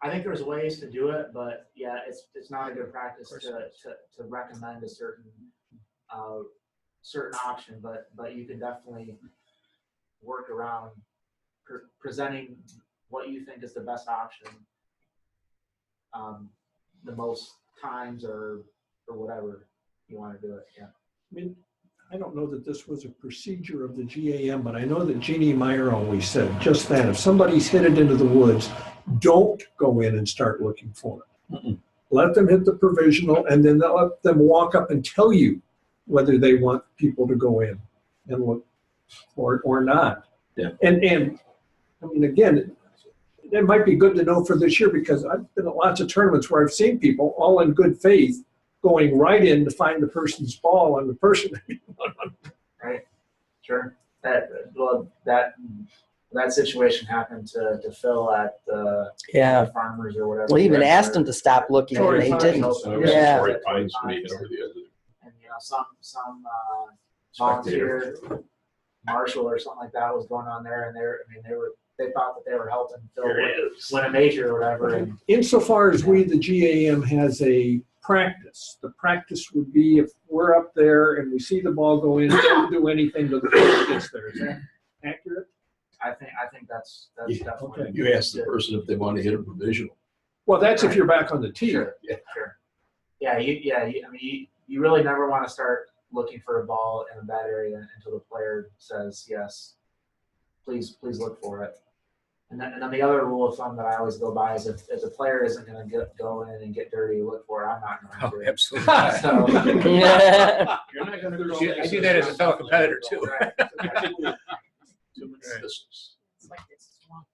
Speaker 1: I think there's ways to do it, but yeah, it's not a good practice to recommend a certain option, but you can definitely work around presenting what you think is the best option, the most times or whatever you want to do it. Yeah.
Speaker 10: I mean, I don't know that this was a procedure of the GAM, but I know that Jeannie Meyer always said just that. If somebody's headed into the woods, don't go in and start looking for it. Let them hit the provisional, and then let them walk up and tell you whether they want people to go in and look for it or not.
Speaker 9: Yeah.
Speaker 10: And I mean, again, it might be good to know for this year, because I've been at lots of tournaments where I've seen people all in good faith going right in to find the person's ball, and the person.
Speaker 1: Right. Sure. That situation happened to Phil at the Farmers or whatever.
Speaker 7: We even asked them to stop looking, and they didn't. Yeah.
Speaker 9: Torrey Pines maybe over the other.
Speaker 1: And some volunteer marshal or something like that was going on there, and they thought that they were helping Phil win a major or whatever. And
Speaker 10: Insofar as we, the GAM, has a practice, the practice would be if we're up there and we see the ball go in, don't do anything till the ball gets there. Is that accurate?
Speaker 1: I think that's definitely.
Speaker 10: Okay.
Speaker 9: You ask the person if they want to hit a provisional.
Speaker 10: Well, that's if you're back on the tee.
Speaker 1: Sure. Yeah. You really never want to start looking for a ball in a bad area until the player says yes. Please look for it. And then the other rule of thumb that I always go by is if the player isn't going to go in and get dirty, look for it. I'm not going to do it.
Speaker 12: Absolutely.
Speaker 1: So,
Speaker 9: You're not going to
Speaker 12: I do that as a fellow competitor too.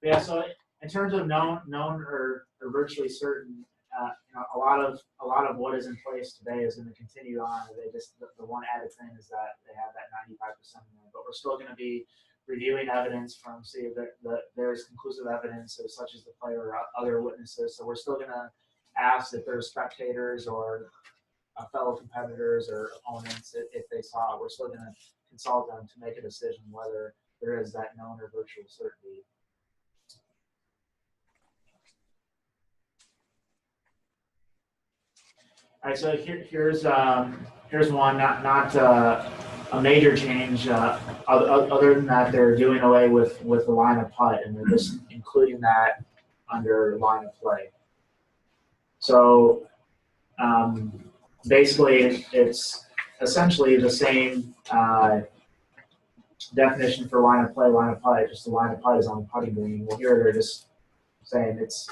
Speaker 1: Yeah. So in terms of known or virtually certain, a lot of what is in place today is going to continue on. They just the one added thing is that they have that 95% in there, but we're still going to be reviewing evidence from see if there's conclusive evidence such as the player or other witnesses. So we're still going to ask if there's spectators or fellow competitors or opponents if they saw it. We're still going to consult them to make a decision whether there is that known or virtual certainty. All right, so here's one, not a major change. Other than that, they're doing away with the line of putt, and they're just including that under line of play. So basically, it's essentially the same definition for line of play, line of putt. Just the line of putt is on the putting green. Well, here they're just saying it's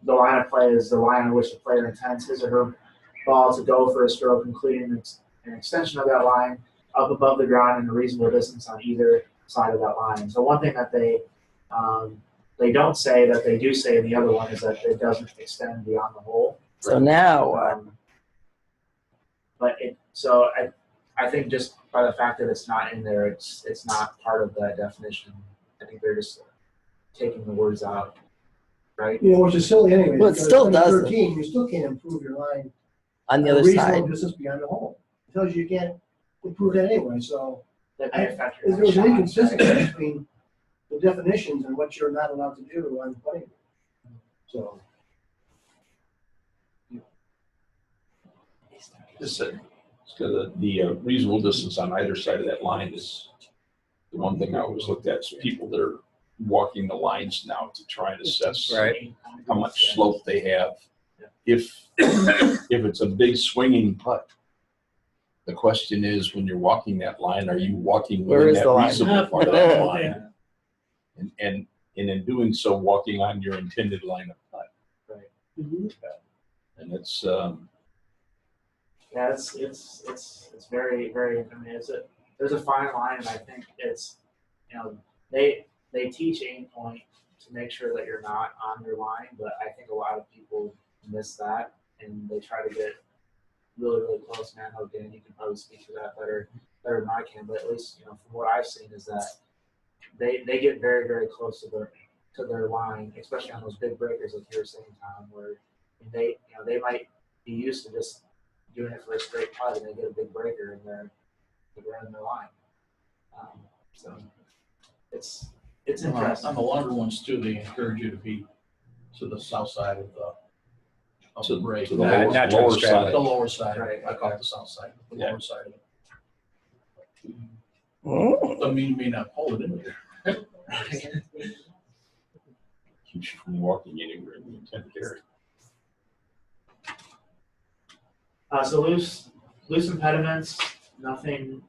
Speaker 1: the line of play is the line on which the player intends his or her ball to go for a stroke, including an extension of that line up above the ground and a reasonable distance on either side of that line. So one thing that they don't say that they do say in the other one is that it doesn't extend beyond the hole.
Speaker 7: So now
Speaker 1: I think just by the fact that it's not in there, it's not part of that definition. I think they're just taking the words out, right?
Speaker 6: Which is silly anyway.
Speaker 7: Well, it
Speaker 6: because
Speaker 7: still
Speaker 6: under
Speaker 7: doesn't.
Speaker 6: 13, you still can't improve your line
Speaker 7: on the
Speaker 6: a
Speaker 7: other
Speaker 6: reasonable
Speaker 7: side.
Speaker 6: distance beyond the hole. It tells you can't improve that anyway. So
Speaker 1: That may affect your
Speaker 6: there was an
Speaker 1: shot,
Speaker 6: inconsistency
Speaker 1: right?
Speaker 6: between the definitions and what you're not allowed to do on putting. So
Speaker 9: The reasonable distance on either side of that line is the one thing I always looked at. Is people that are walking the lines now to try and assess how much slope they have. If it's a big swinging putt, the question is, when you're walking that line, are you walking
Speaker 7: Where
Speaker 9: within
Speaker 7: is
Speaker 9: that
Speaker 7: the line?
Speaker 9: reasonable part of the line? And in doing so, walking on your intended line of putt.
Speaker 1: Right.
Speaker 9: And it's
Speaker 1: Yeah, it's very, very. I mean, there's a fine line, and I think it's, they teach aim point to make sure that you're not on your line, but I think a lot of people miss that, and they try to get really, really close. Man, Dan, you can probably speak to that better than I can, but at least from what I've seen is that they get very, very close to their line, especially on those big breakers like you were saying, Tom, where they might be used to just doing it for a straight putt, and they get a big breaker and they're in their line. So it's interesting.
Speaker 4: On the longer ones too, they encourage you to be to the south side of the
Speaker 9: To-
Speaker 4: break.
Speaker 9: to the
Speaker 12: Not-
Speaker 9: lower-
Speaker 12: not to
Speaker 9: lower
Speaker 12: the straddle.
Speaker 9: side.
Speaker 4: The lower side,
Speaker 1: Right.
Speaker 4: I call it the south side, the
Speaker 9: Yeah.
Speaker 4: lower side of it.
Speaker 7: Mm.
Speaker 4: I mean, you may not pull it in there.
Speaker 9: Keeps you from walking anywhere in the intended area.
Speaker 1: So loose impediments, nothing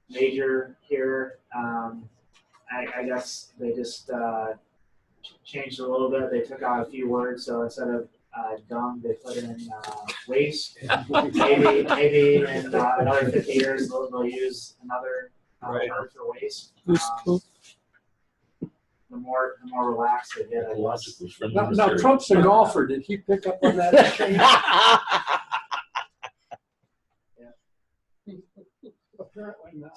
Speaker 1: major here. I guess they just changed a little bit. They took out a few words, so instead of dung, they put in waste. Maybe in another 50 years they'll use another word for waste.
Speaker 7: Loose poop.
Speaker 1: The more relaxed they get, I guess.
Speaker 9: Ecologically friendly
Speaker 10: Now,
Speaker 9: material.
Speaker 10: Trump's a golfer. Did he pick up on that change? Apparently not.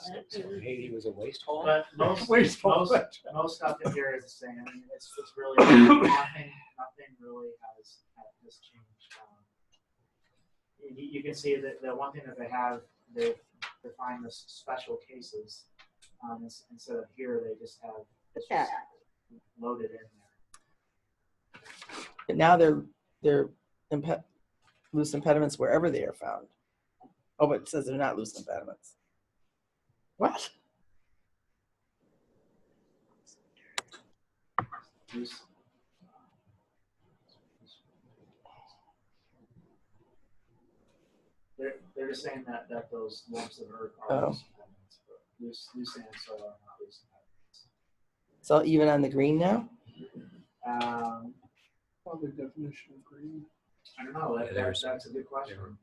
Speaker 12: Haiti was a waste hole.
Speaker 1: But most
Speaker 10: Wasteful.
Speaker 1: stuff in here is the same. I mean, it's really nothing really has changed. You can see that the one thing that they define as special cases. Instead of here, they just have it's just loaded in there.
Speaker 7: But now they're loose impediments wherever they are found. Oh, but it says they're not loose impediments. What?
Speaker 1: Loose- They're just saying that those lumps of earth are
Speaker 7: Oh.
Speaker 1: loose impediments, but loose sand and soil are not loose impediments.
Speaker 7: So even on the green now?
Speaker 10: Well, the definition of green.
Speaker 1: I don't know. That's a good question.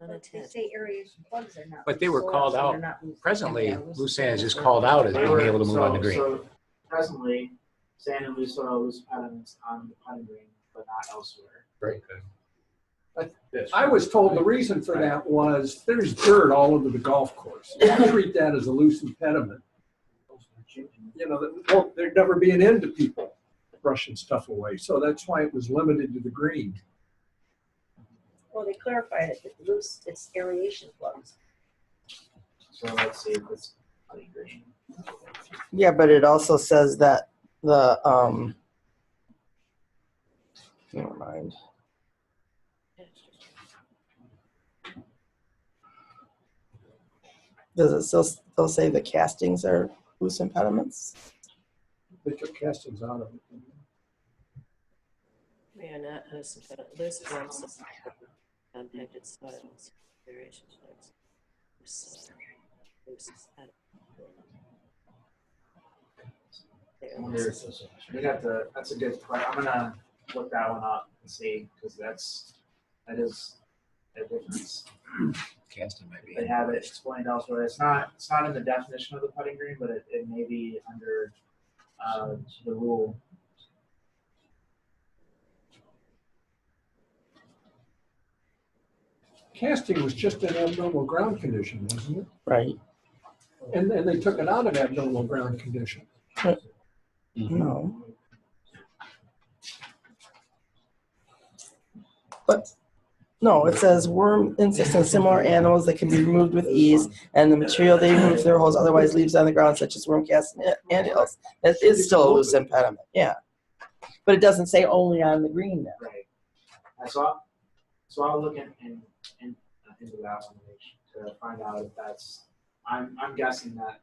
Speaker 3: They say aeration plugs are not.
Speaker 12: But they were
Speaker 3: loose
Speaker 12: called
Speaker 3: soil, so
Speaker 12: out.
Speaker 3: they're not loose.
Speaker 12: Presently,
Speaker 3: Yeah,
Speaker 12: loose sand is just called out as being able to move on the green.
Speaker 1: So presently, sand and loose soil, loose impediments on the putting green, but not elsewhere.
Speaker 12: Very good.
Speaker 10: I was told the reason for that was there's dirt all over the golf course. You treat that as a loose impediment. You know, there'd never be an end to people brushing stuff away. So that's why it was limited to the green.
Speaker 3: Well, they clarified it, it's loose, it's aeration plugs.
Speaker 1: So let's see if it's putting green.
Speaker 7: Yeah, but it also says that the never mind. Does it still say the castings are loose impediments?
Speaker 10: They took castings out of it.
Speaker 14: They are not loose lumps of compacted soils, aeration plugs.
Speaker 1: We got that's a good question. I'm gonna look that one up and see, because that is a difference.
Speaker 12: Casting might be.
Speaker 1: They have it explained elsewhere. It's not in the definition of the putting green, but it may be under the rule.
Speaker 10: Casting was just an abnormal ground condition, wasn't it?
Speaker 7: Right.
Speaker 10: And they took it out of abnormal ground condition.
Speaker 7: No. But no, it says worm, insects, and similar animals that can be removed with ease, and the material they remove from their holes otherwise leaves on the ground, such as worm casts and ants. It is still a loose impediment, yeah. But it doesn't say only on the green now.
Speaker 1: Right. So I'll look into that one to find out if that's. I'm guessing that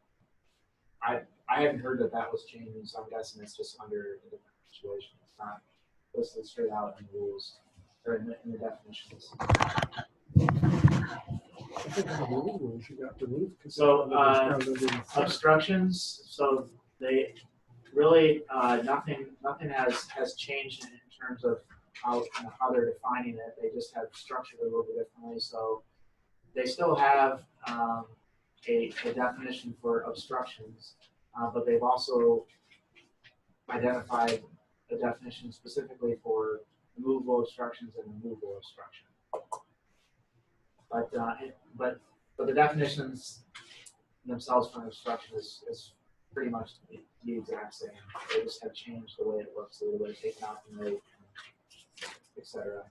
Speaker 1: I haven't heard that was changing, so I'm guessing it's just under a different situation. It's not listed straight out in the rules or in the definitions.
Speaker 10: I think in the old rules, you got removed.
Speaker 1: So obstructions. So they really nothing has changed in terms of how they're defining it. They just have structured it a little bit differently. So they still have a definition for obstructions, but they've also identified a definition specifically for removable obstructions and removable obstruction. But the definitions themselves for an obstruction is pretty much the exact same. They just have changed the way it looks a little bit, taken out the note, etc.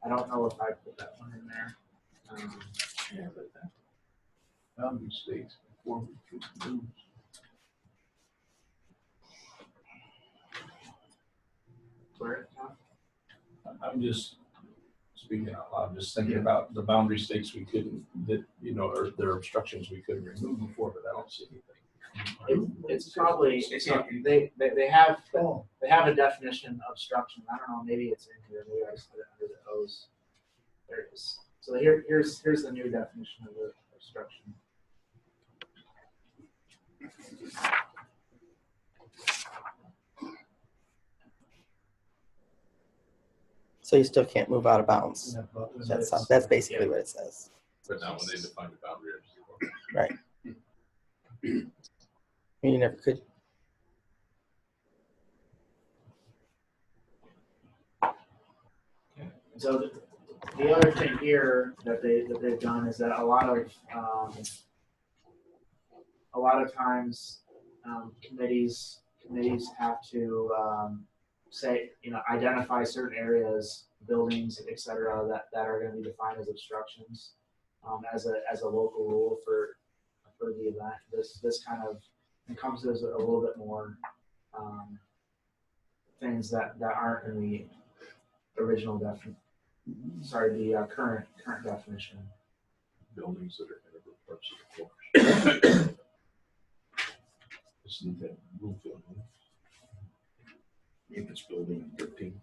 Speaker 1: I don't know if I put that one in there.
Speaker 4: Yeah, but that boundary states before we could move.
Speaker 1: square, Tom?
Speaker 9: I'm just speaking out loud, just thinking about the boundary stakes we couldn't, that, you know, or there are obstructions we couldn't remove before, but I don't see anything.
Speaker 1: It's probably, they have a definition of obstruction. I don't know, maybe it's in here, maybe I just put it under the O's. There it is. So here's the new definition of the obstruction.
Speaker 7: So you still can't move out of bounds. That's basically what it says.
Speaker 9: But now when they define the boundary,
Speaker 7: Right. You never could.
Speaker 1: So the other thing here that they've done is that a lot of times committees have to say, you know, identify certain areas, buildings, et cetera, that are going to be defined as obstructions as a local rule for the event. This kind of encompasses a little bit more things that aren't in the original definition. Sorry, the current definition.
Speaker 9: buildings that are integral parts of the course. Isn't that Bloomfield? Maintenance building on 13.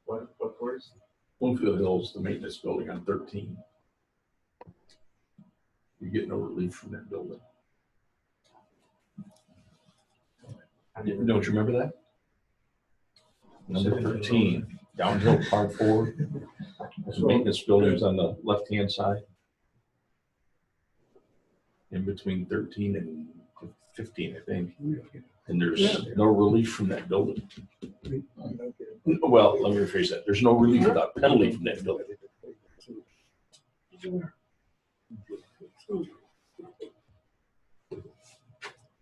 Speaker 1: What course?
Speaker 9: Bloomfield Hills, the maintenance building on 13. You get no relief from that building. Don't you remember that? Number 13, downhill par 4. The maintenance buildings on the left-hand side. In between 13 and 15, I think. And there's no relief from that building. Well, let me rephrase that. There's no relief without penalty from that building.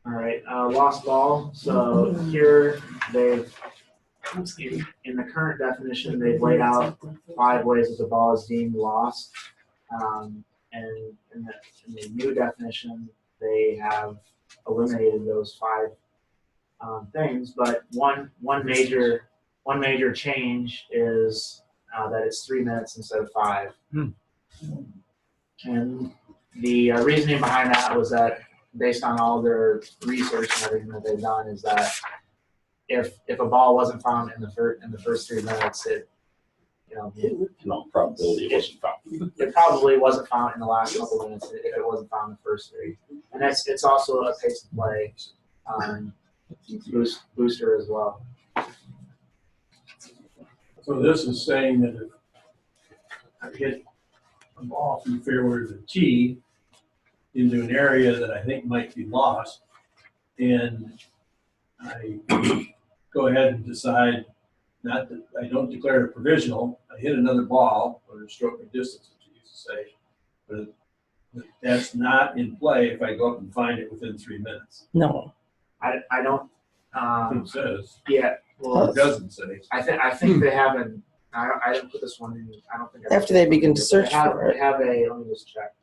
Speaker 1: All right, lost ball. So here they've, in the current definition, they've laid out 5 ways that the ball is deemed lost. And in the new definition, they have eliminated those 5 things. But one major change is that it's 3 minutes instead of 5. And the reasoning behind that was that, based on all their research and everything that they've done, is that if a ball wasn't found in the first 3 minutes,
Speaker 9: Probability it wasn't found.
Speaker 1: It probably wasn't found in the last couple of minutes if it wasn't found in the first 3. And it's also a pace of play booster as well.
Speaker 5: So this is saying that if I hit a ball from fairway to the tee into an area that I think might be lost, and I go ahead and decide not that I don't declare it provisional, I hit another ball or stroke of distance, as you used to say, but that's not in play if I go up and find it within 3 minutes.
Speaker 7: No.
Speaker 1: I don't.
Speaker 5: It says.
Speaker 1: Yeah. Well,
Speaker 5: It doesn't say.
Speaker 1: I think they haven't. I didn't put this one in. I don't think.
Speaker 7: After they begin to search for it.
Speaker 1: They have a. Let me just check.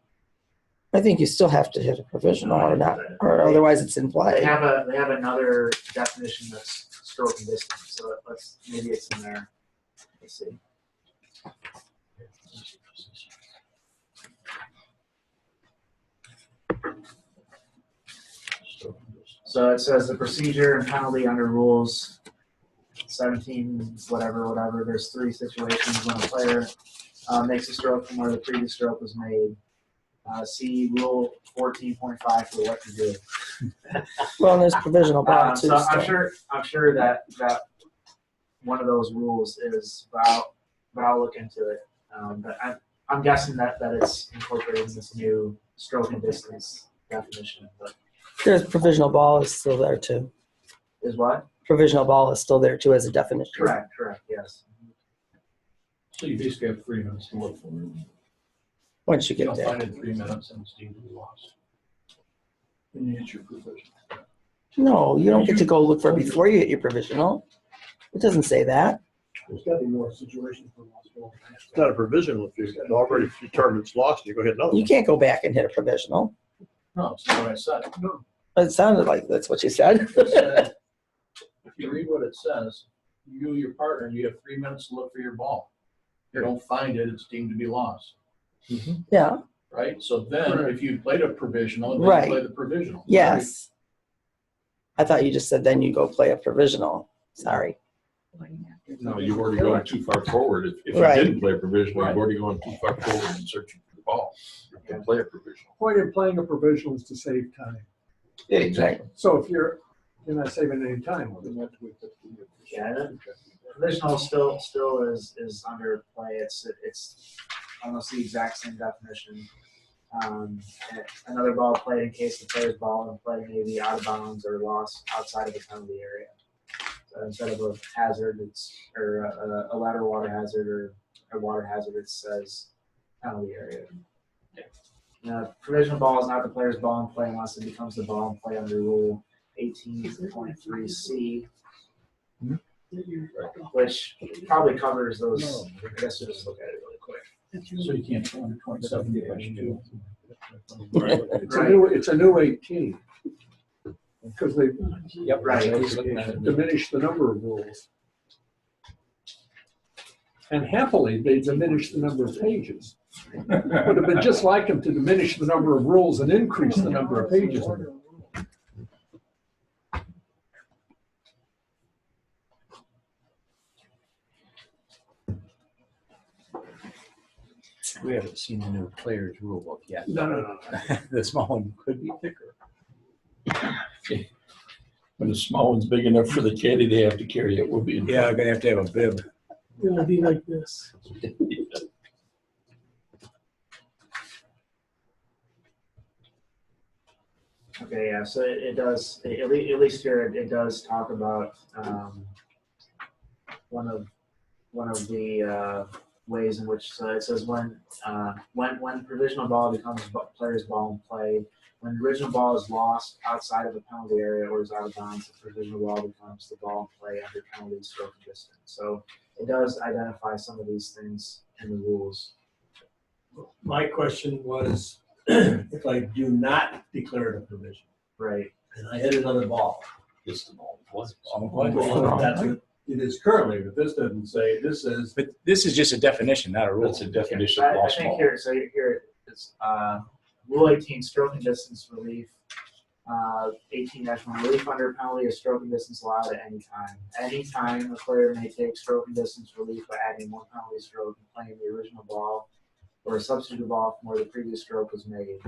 Speaker 7: I think you still have to hit a provisional or not, or otherwise it's in play.
Speaker 1: They have another definition that's stroke and distance. So maybe it's in there. Let's see. So it says the procedure and penalty under rules 17, whatever. There's 3 situations when a player makes a stroke from where the previous stroke was made. See rule 14.5 for what to do.
Speaker 7: Well, and there's provisional ball too.
Speaker 1: So I'm sure that one of those rules is, but I'll look into it. But I'm guessing that it's incorporated in this new stroke and distance definition. But
Speaker 7: There's provisional ball is still there too.
Speaker 1: is what?
Speaker 7: Provisional ball is still there too as a definition.
Speaker 1: Correct, yes.
Speaker 9: So you basically have 3 minutes to look for it.
Speaker 7: Once you
Speaker 9: You
Speaker 7: get
Speaker 9: don't
Speaker 7: there.
Speaker 9: find it in 3 minutes and it's deemed to be lost. And you hit your provision.
Speaker 7: No, you don't get to go look for it before you hit your provisional. It doesn't say that.
Speaker 6: There's got to be more situations for lost ball.
Speaker 2: It's not a provisional. If you already determined it's lost, you go hit another
Speaker 7: You
Speaker 2: one.
Speaker 7: can't go back and hit a provisional.
Speaker 9: No, it's not what I said.
Speaker 7: It sounded like that's what you said.
Speaker 9: It said, if you read what it says,
Speaker 4: you and your partner, you have 3 minutes to look for your ball. If you don't find it, it's deemed to be lost,
Speaker 7: Yeah,
Speaker 4: right? So then if you played a provisional, then
Speaker 7: Right.
Speaker 4: you play the provisional.
Speaker 7: yes. I thought you just said then you go play a provisional. Sorry.
Speaker 9: No, you've already gone too far forward. If you
Speaker 7: Right.
Speaker 9: didn't play provisional,
Speaker 4: Right.
Speaker 9: you've already gone too far forward in searching for the ball. You can play a provisional.
Speaker 10: Point of playing a provisional is to save time.
Speaker 9: Yeah, exactly.
Speaker 10: So if you're not saving any time.
Speaker 1: Yeah, the provisional still is under play. It's almost the exact same definition. And another ball played in case the player's ball in play may be out of bounds or lost outside of the penalty area. So instead of a hazard, or a ladder water hazard or a water hazard, it says penalty area. Provisional ball is not the player's ball in play unless it becomes the ball in play under Rule 18.3C, which probably covers those. I guess we'll just look at it really quick.
Speaker 4: So you can't go under 27-2.
Speaker 10: It's a new 18. Because they
Speaker 1: Right.
Speaker 10: diminished the number of rules. And happily, they diminished the number of pages. Would have been just like them to diminish the number of rules and increase the number of pages.
Speaker 12: We haven't seen the new player's rule book yet.
Speaker 10: No.
Speaker 12: The small one could be thicker.
Speaker 9: When the small one's big enough for the caddy, they have to carry it. We'll be in
Speaker 12: Yeah, I'm gonna have to have a bib.
Speaker 6: It'll be like this.
Speaker 1: Okay, yeah, so it does, at least here, it does talk about one of the ways in which, so it says when provisional ball becomes player's ball in play, when the original ball is lost outside of the penalty area or is out of bounds, the provisional ball becomes the ball in play under penalty stroke and distance. So it does identify some of these things in the rules.
Speaker 5: My question was, if I do not declare it a provision,
Speaker 1: Right.
Speaker 5: and I hit another ball,
Speaker 9: Just the ball.
Speaker 5: that's what it is currently, but this doesn't say, this is.
Speaker 12: But this is just a definition, not a rule.
Speaker 9: That's a definition
Speaker 1: I
Speaker 9: of lost
Speaker 1: think
Speaker 9: ball.
Speaker 1: here it's Rule 18, stroke and distance relief. 18-1, relief under penalty of stroke and distance allowed at any time. Any time a player may take stroke and distance relief by adding one penalty stroke and playing the original ball or a substitute ball from where the previous stroke was made.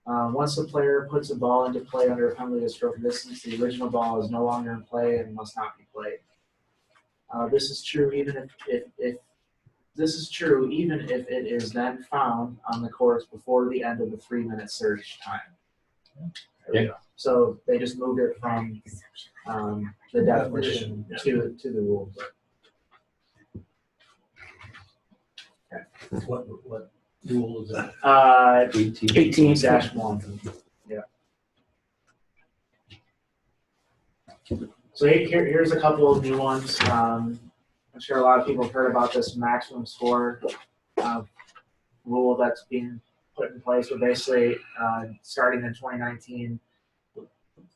Speaker 1: Once the player puts a ball into play under a penalty of stroke and distance, the original ball is no longer in play and must not be played. This is true even if it is then found on the course before the end of the 3-minute search time. There we go. So they just moved it from the definition to the rules. Okay.
Speaker 5: What rule is that?
Speaker 1: 18-1. Yeah. So here's a couple of new ones. I'm sure a lot of people have heard about this maximum score rule that's being put in place. But basically, starting in 2019,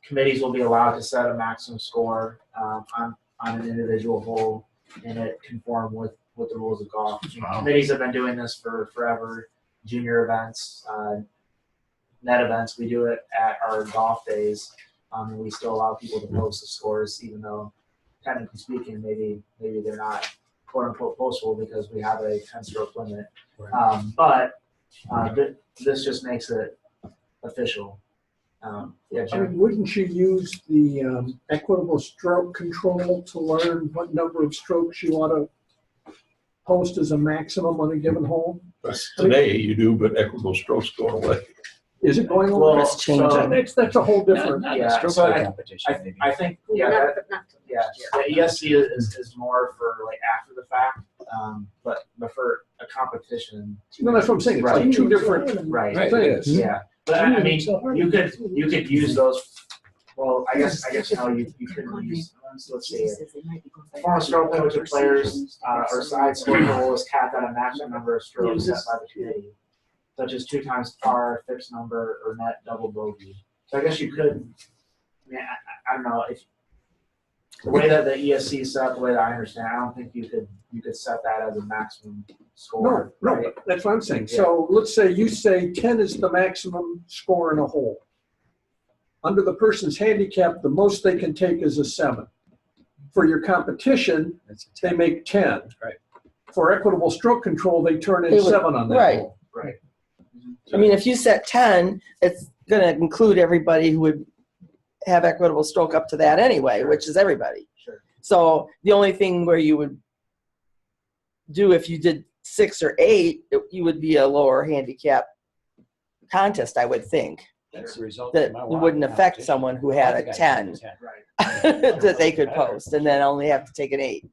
Speaker 1: committees will be allowed to set a maximum score on an individual hole, and it conform with the rules of golf.
Speaker 9: Wow.
Speaker 1: Committees have been doing this for forever. Junior events, net events, we do it at our golf days. And we still allow people to post the scores, even though, technically speaking, maybe they're not quote unquote postable because we have a 10-stroke limit. But this just makes it official. Yeah,
Speaker 10: I
Speaker 1: Jim?
Speaker 10: mean, wouldn't you use the equitable stroke control to learn what number of strokes you ought to post as a maximum on a given hole?
Speaker 9: Today you do, but equitable strokes go away.
Speaker 10: Is it going
Speaker 1: Well,
Speaker 10: on?
Speaker 7: Let's change
Speaker 1: so-
Speaker 7: it.
Speaker 10: That's a whole different.
Speaker 1: Yeah,
Speaker 12: Stroke
Speaker 1: so
Speaker 12: play competition, maybe.
Speaker 1: I think, yeah, the ESC is more for like after the fact, but for a competition.
Speaker 10: No, that's what I'm saying. It's like two different
Speaker 1: Right.
Speaker 10: things.
Speaker 1: Yeah, but I mean, you could use those. Well, I guess no, you couldn't use. Let's see. Formal stroke play with your players or side score goal is capped at a maximum number of strokes set by the committee, such as 2 times par, fixed number, or net double bogey. So I guess you could. I mean, I don't know if the way that the ESC is set up, the way that I understand, I don't think you could set that as a maximum score.
Speaker 10: No,
Speaker 1: right?
Speaker 10: that's what I'm saying. So let's say you say 10 is the maximum score in a hole. Under the person's handicap, the most they can take is a 7. For your competition, they make 10.
Speaker 12: Right.
Speaker 10: For equitable stroke control, they turn in
Speaker 7: They would-
Speaker 10: 7 on that
Speaker 7: right.
Speaker 10: hole.
Speaker 1: Right.
Speaker 7: I mean, if you set 10, it's going to include everybody who would have equitable stroke up to that anyway, which is everybody.
Speaker 1: Sure.
Speaker 7: So the only thing where you would do if you did 6 or 8, you would be a lower handicap contest, I would think.
Speaker 12: That's the result.
Speaker 7: That
Speaker 12: of my
Speaker 7: it
Speaker 12: walk
Speaker 7: wouldn't affect
Speaker 12: competition.
Speaker 7: someone who
Speaker 12: I
Speaker 7: had
Speaker 12: think
Speaker 7: a
Speaker 12: I
Speaker 7: 10
Speaker 12: did 10.
Speaker 1: Right.
Speaker 7: that they could post and then only have to take an 8.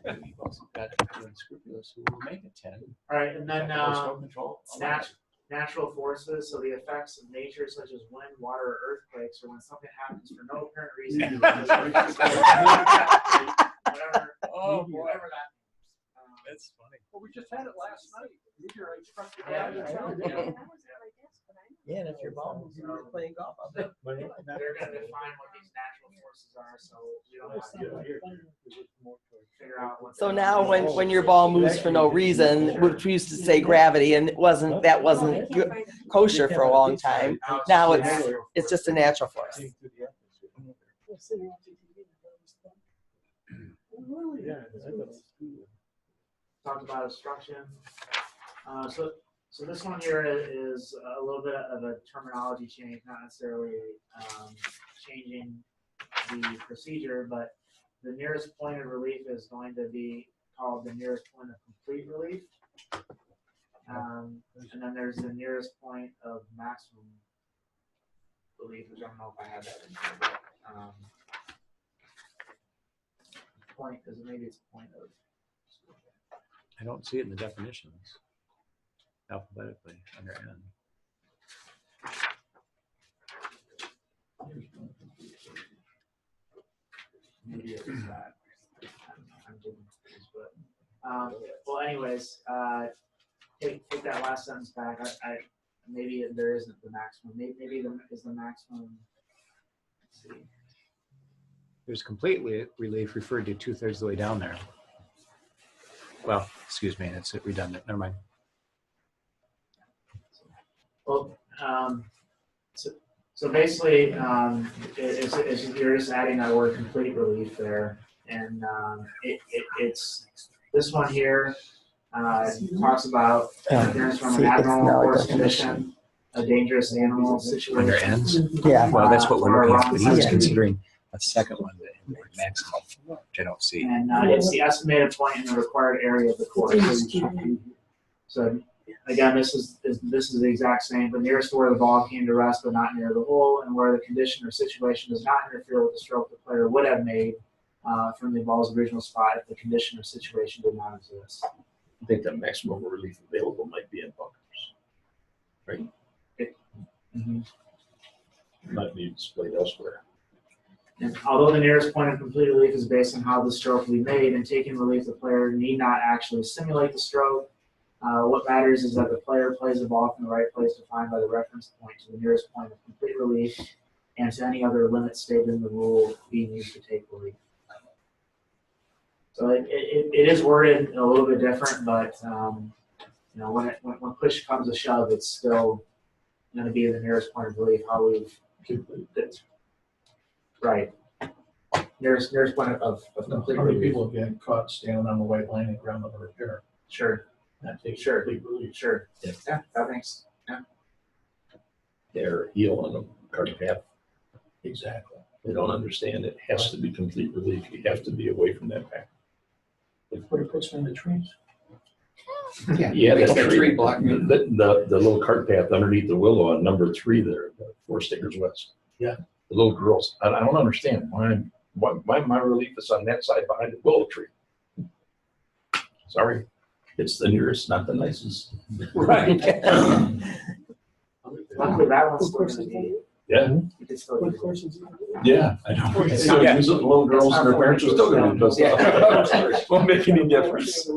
Speaker 12: We've also got the unscrupulous who will make it 10.
Speaker 1: All right, and then
Speaker 12: Stroke control.
Speaker 1: natural forces, so the effects of nature such as wind, water, or earthquakes, or when something happens for no apparent reason. Whatever.
Speaker 12: Oh, boy.
Speaker 1: Whatever that.
Speaker 12: That's funny.
Speaker 10: Well, we just had it last night. Meteorite struck the
Speaker 1: Yeah,
Speaker 10: ground.
Speaker 1: yeah.
Speaker 7: Yeah, and if your ball moves, you're playing golf out there.
Speaker 1: They're gonna define what these natural forces are, so we don't have to figure out what.
Speaker 7: So now when your ball moves for no reason, which we used to say gravity, and that wasn't kosher for a long time. Now it's just a natural force.
Speaker 1: Talked about obstruction. So this one here is a little bit of a terminology change, not necessarily changing the procedure, but the nearest point of relief is going to be called the nearest point of complete relief. And then there's the nearest point of maximum relief, which I don't know if I have that in here, but point is maybe it's a point of.
Speaker 12: I don't see it in the definitions alphabetically under N.
Speaker 1: Maybe it was that. I'm getting confused, but well, anyways, take that last sentence back. I maybe there isn't the maximum. Maybe is the maximum. Let's see.
Speaker 12: There's complete relief referred to 2/3 of the way down there. Well, excuse me, it's redundant. Never mind.
Speaker 1: Well, so basically, it's you're just adding that word complete relief there, and it's this one here talks about interference from an abnormal course condition, a dangerous animal situation.
Speaker 12: Under ends?
Speaker 7: Yeah.
Speaker 12: Well, that's what we're looking at, but he was
Speaker 7: Yeah.
Speaker 12: considering a second one, the maximum, which I don't see.
Speaker 1: And it's the estimated point in the required area of the course. So again, this is the exact same, but nearest to where the ball came to rest, but not near the hole, and where the condition or situation does not interfere with the stroke the player would have made from the ball's original spot if the condition or situation did not exist.
Speaker 9: I think the maximum relief available might be in bunkers, right? Might be displayed elsewhere.
Speaker 1: And although the nearest point of complete relief is based on how the stroke will be made, and taking relief, the player need not actually simulate the stroke. What matters is that the player plays the ball from the right place defined by the reference point to the nearest point of complete relief and to any other limit stated in the rule being used to take relief. So it is worded a little bit different, but when push comes to shove, it's still going to be the nearest point of relief. How we've right. Nearest point of complete
Speaker 5: How many
Speaker 1: relief.
Speaker 5: people get caught standing on the white line at ground level repair?
Speaker 1: Sure.
Speaker 5: That takes
Speaker 1: Sure.
Speaker 5: complete relief.
Speaker 1: Sure. Yeah, that makes. Yeah.
Speaker 9: Their heel on the cart path.
Speaker 5: Exactly.
Speaker 9: They don't understand it has to be complete relief. You have to be away from that path.
Speaker 5: What it puts in the trees.
Speaker 9: Yeah,
Speaker 11: Makes
Speaker 9: the
Speaker 11: that
Speaker 9: tree,
Speaker 11: tree block.
Speaker 9: the little cart path underneath the willow on number 3 there, 4 Stickers West.
Speaker 5: Yeah.
Speaker 9: The little girls. I don't understand why my relief is on that side behind the willow tree. Sorry. It's the nearest, not the nicest.
Speaker 10: Right.
Speaker 1: Luckily, that one's still going to be.
Speaker 9: Yeah.
Speaker 1: You can still use it.
Speaker 9: Yeah, I know. It's still use it. The little girls and their parents are still gonna do this. Won't make any difference.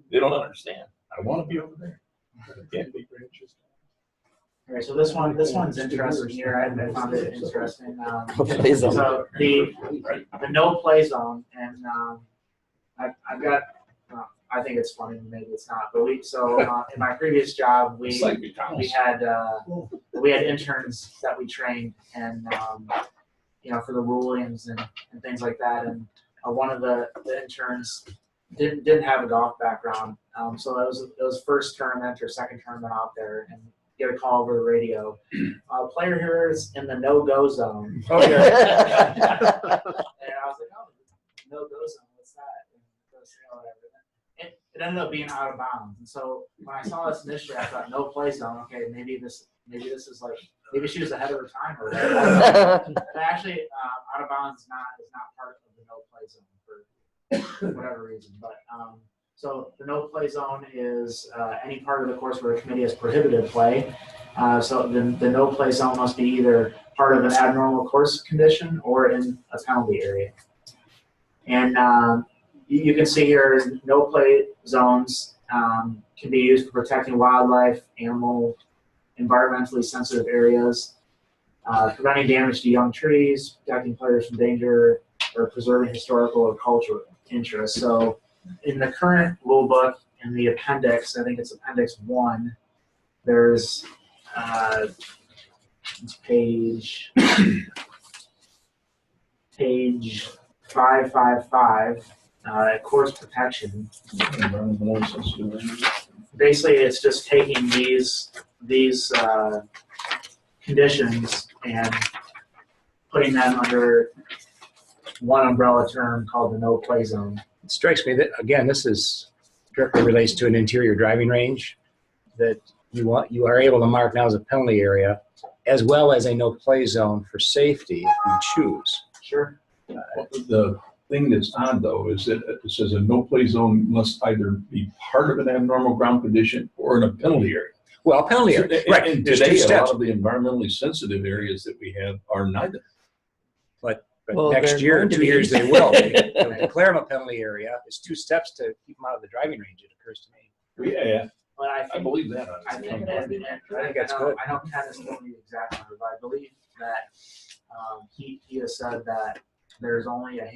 Speaker 9: They don't understand. I wanna be over there. I can't be.
Speaker 1: All right, so this one's interesting here. I found it interesting.
Speaker 7: Play zone.
Speaker 1: So the no play zone, and I've got. I think it's funny, maybe it's not. But in my previous job, we had interns that we trained, and for the rulings and things like that. And one of the interns didn't have a golf background, so it was first tournament or second tournament out there, and get a call over the radio. Player here is in the no-go zone.
Speaker 10: Oh, yeah.
Speaker 1: And I was like, oh, no-go zone, what's that? And whatever. It ended up being out of bounds. And so when I saw this initially, I thought no play zone. Okay, maybe this is like, maybe she was ahead of her time or whatever. But actually, out of bounds is not part of the no play zone for whatever reason. But so the no play zone is any part of the course where the committee has prohibited play. So the no play zone must be either part of an abnormal course condition or in a penalty area. And you can see here no play zones can be used for protecting wildlife, animal, environmentally sensitive areas, preventing damage to young trees, protecting players from danger, or preserving historical or cultural interests. So in the current rule book, in the appendix, I think it's appendix 1, there's it's page 555, course protection. Basically, it's just taking these conditions and putting them under one umbrella term called the no play zone.
Speaker 12: It strikes me that, again, this is directly relates to an interior driving range that you are able to mark now as a penalty area, as well as a no play zone for safety if you choose.
Speaker 1: Sure.
Speaker 9: The thing that's odd though is that it says a no play zone must either be part of an abnormal ground condition or in a penalty area.
Speaker 12: Well, penalty area, right?
Speaker 9: And
Speaker 12: There's two
Speaker 9: today, a
Speaker 12: steps.
Speaker 9: lot of the environmentally sensitive areas that we have are neither.
Speaker 12: But
Speaker 7: Well,
Speaker 12: next
Speaker 7: they're
Speaker 12: year,
Speaker 7: going to
Speaker 12: 2
Speaker 7: be.
Speaker 12: years, they will. They'll declare them a penalty area. It's 2 steps to keep them out of the driving range, it occurs to me.
Speaker 9: Yeah,
Speaker 1: But
Speaker 9: I believe that.
Speaker 1: I think
Speaker 12: that's good.
Speaker 1: I know Ken is telling me the exact number, but I believe that he has said that there's only like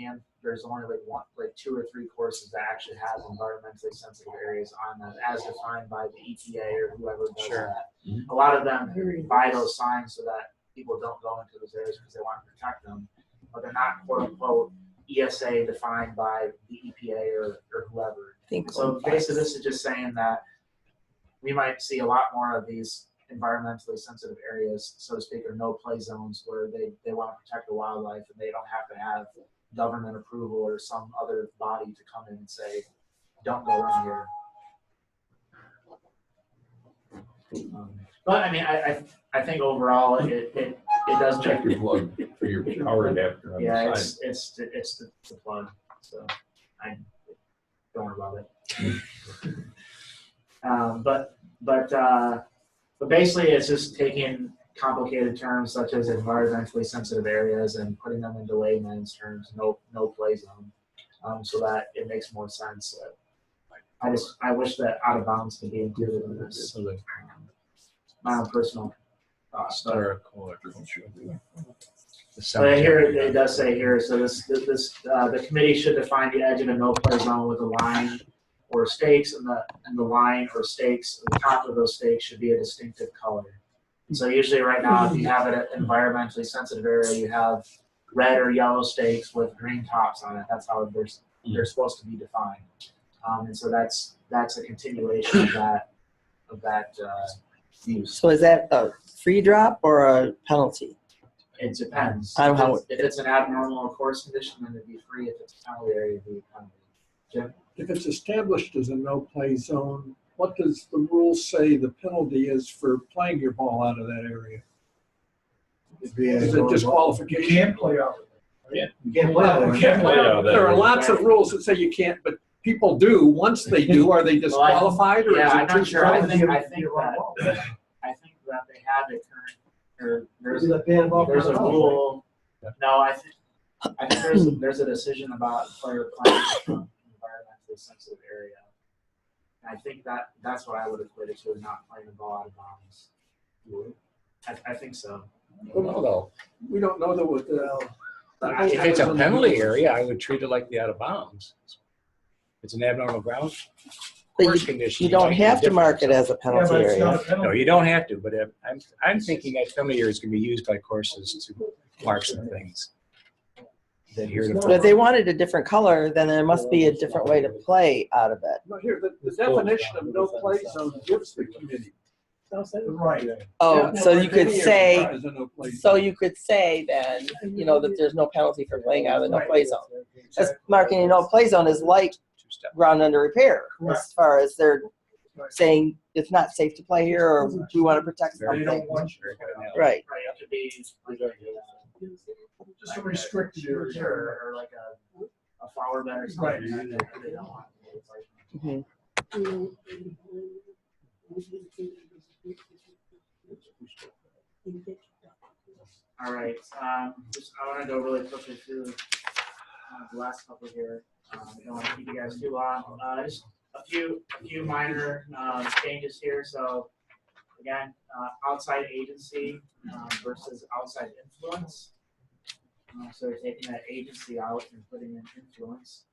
Speaker 1: 2 or 3 courses that actually have environmentally sensitive areas on them, as defined by the EPA or whoever does that. A lot of them buy those signs so that people don't go into those areas because they want to protect them, but they're not quote unquote ESA defined by the EPA or whoever. So basically, this is just saying that we might see a lot more of these environmentally sensitive areas, so to speak, or no play zones where they want to protect the wildlife and they don't have to have government approval or some other body to come in and say, don't go in here. But I mean, I think overall it does
Speaker 9: Check your plug for your power adapter on
Speaker 1: yeah,
Speaker 9: the side.
Speaker 1: it's the plug, so I don't worry about it. But basically, it's just taking complicated terms such as environmentally sensitive areas and putting them into layman's terms, no play zone, so that it makes more sense. I wish that out of bounds could be included in this. My own personal thoughts.
Speaker 12: Historical or cultural.
Speaker 1: But here it does say here, so the committee should define the edge of a no play zone with a line or stakes, and the line or stakes, the top of those stakes should be a distinctive color. And so usually right now, if you have an environmentally sensitive area, you have red or yellow stakes with green tops on it. That's how they're supposed to be defined. And so that's a continuation of that use.
Speaker 7: So is that a free drop or a penalty?
Speaker 1: It depends.
Speaker 7: On how-
Speaker 1: If it's an abnormal course condition, then it'd be free. If it's a penalty area, it'd be a penalty. Jim?
Speaker 10: If it's established as a no-play zone, what does the rule say the penalty is for playing your ball out of that area? Is it disqualification?
Speaker 6: You can't play out.
Speaker 9: Yeah.
Speaker 6: You can't play out.
Speaker 10: You can't play out. There are lots of rules that say you can't, but people do. Once they do, are they disqualified or is
Speaker 1: Yeah,
Speaker 10: it
Speaker 1: I'm not
Speaker 10: too
Speaker 1: sure. I
Speaker 10: strong?
Speaker 1: think that they have it current. Or there's a rule. No, I think there's a decision about player playing from an environmentally sensitive area. And I think that's what I would equate it to, not playing the ball out of bounds. I think so.
Speaker 12: No, though.
Speaker 10: We don't know that with the.
Speaker 12: If it's a penalty area, I would treat it like the out of bounds. If it's an abnormal ground
Speaker 7: But
Speaker 12: course condition.
Speaker 7: you don't
Speaker 12: might be
Speaker 7: have to mark it
Speaker 12: different.
Speaker 7: as a penalty area.
Speaker 12: No, you don't have to, but I'm thinking that penalty areas can be used by courses to mark some things. Than here to.
Speaker 7: But if they wanted a different color, then there must be a different way to play out of it.
Speaker 10: No, here, the definition of no play zone gives the committee.
Speaker 6: Right.
Speaker 7: Oh,
Speaker 10: Yeah,
Speaker 7: so
Speaker 10: no,
Speaker 7: you could
Speaker 10: any
Speaker 7: say,
Speaker 10: area is a no play
Speaker 7: so
Speaker 10: zone.
Speaker 7: you could say then, you know, that there's no penalty for playing out of the no play zone. Because marking a no play zone is like ground under repair, as far as they're saying it's not safe to play here, or we want to protect
Speaker 12: Very
Speaker 7: something.
Speaker 12: good. Very good analogy.
Speaker 7: Right.
Speaker 1: Right, it could be like
Speaker 6: Just a restricted area.
Speaker 1: or like a flower bed or something.
Speaker 6: Right.
Speaker 1: That they don't want. It's like,
Speaker 7: Mhm.
Speaker 1: all right, just, I wanna go really quickly through the last couple here. I don't wanna keep you guys too long. Just a few minor changes here. So again, outside agency versus outside influence. So they're taking that agency out and putting in influence.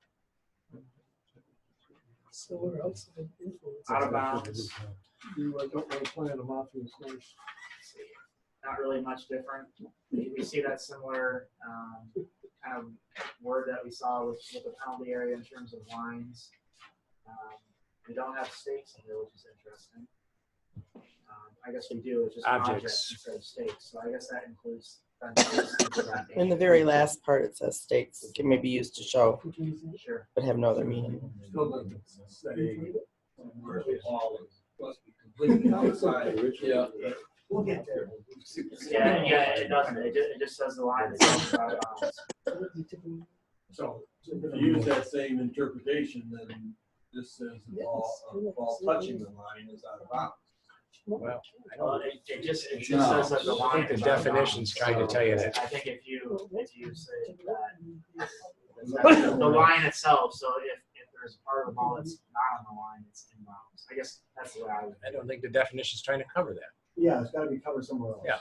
Speaker 10: So we're outside influence.
Speaker 1: Out of bounds.
Speaker 10: You don't want to play on a mafia course.
Speaker 1: Not really much different. We see that similar kind of word that we saw with the penalty area in terms of lines. We don't have stakes in here, which is interesting. I guess we do, it's just
Speaker 12: Objects.
Speaker 1: objects instead of stakes. So I guess that includes fences, things of that
Speaker 7: In the
Speaker 1: nature.
Speaker 7: very last part, it says stakes can maybe used to show,
Speaker 1: Sure.
Speaker 7: but have no other meaning.
Speaker 10: Still doesn't say.
Speaker 5: Where the ball is, must be completely outside.
Speaker 9: Yeah.
Speaker 6: We'll get there.
Speaker 1: Yeah, it doesn't. It just says the line is outside of bounds.
Speaker 5: So if you use that same interpretation, then this says the ball touching the line is out of bounds.
Speaker 12: Well,
Speaker 1: Well, it just
Speaker 9: No.
Speaker 1: says that the
Speaker 12: I
Speaker 1: line
Speaker 12: think the
Speaker 1: is out of
Speaker 12: definition's
Speaker 1: bounds.
Speaker 12: trying to tell you that.
Speaker 1: I think if you say that the line itself, so if there's a part of the ball that's not on the line, it's in bounds. I guess that's the way I would.
Speaker 12: I don't think the definition's trying to cover that.
Speaker 6: Yeah, it's gotta be covered somewhere else.
Speaker 12: Yeah.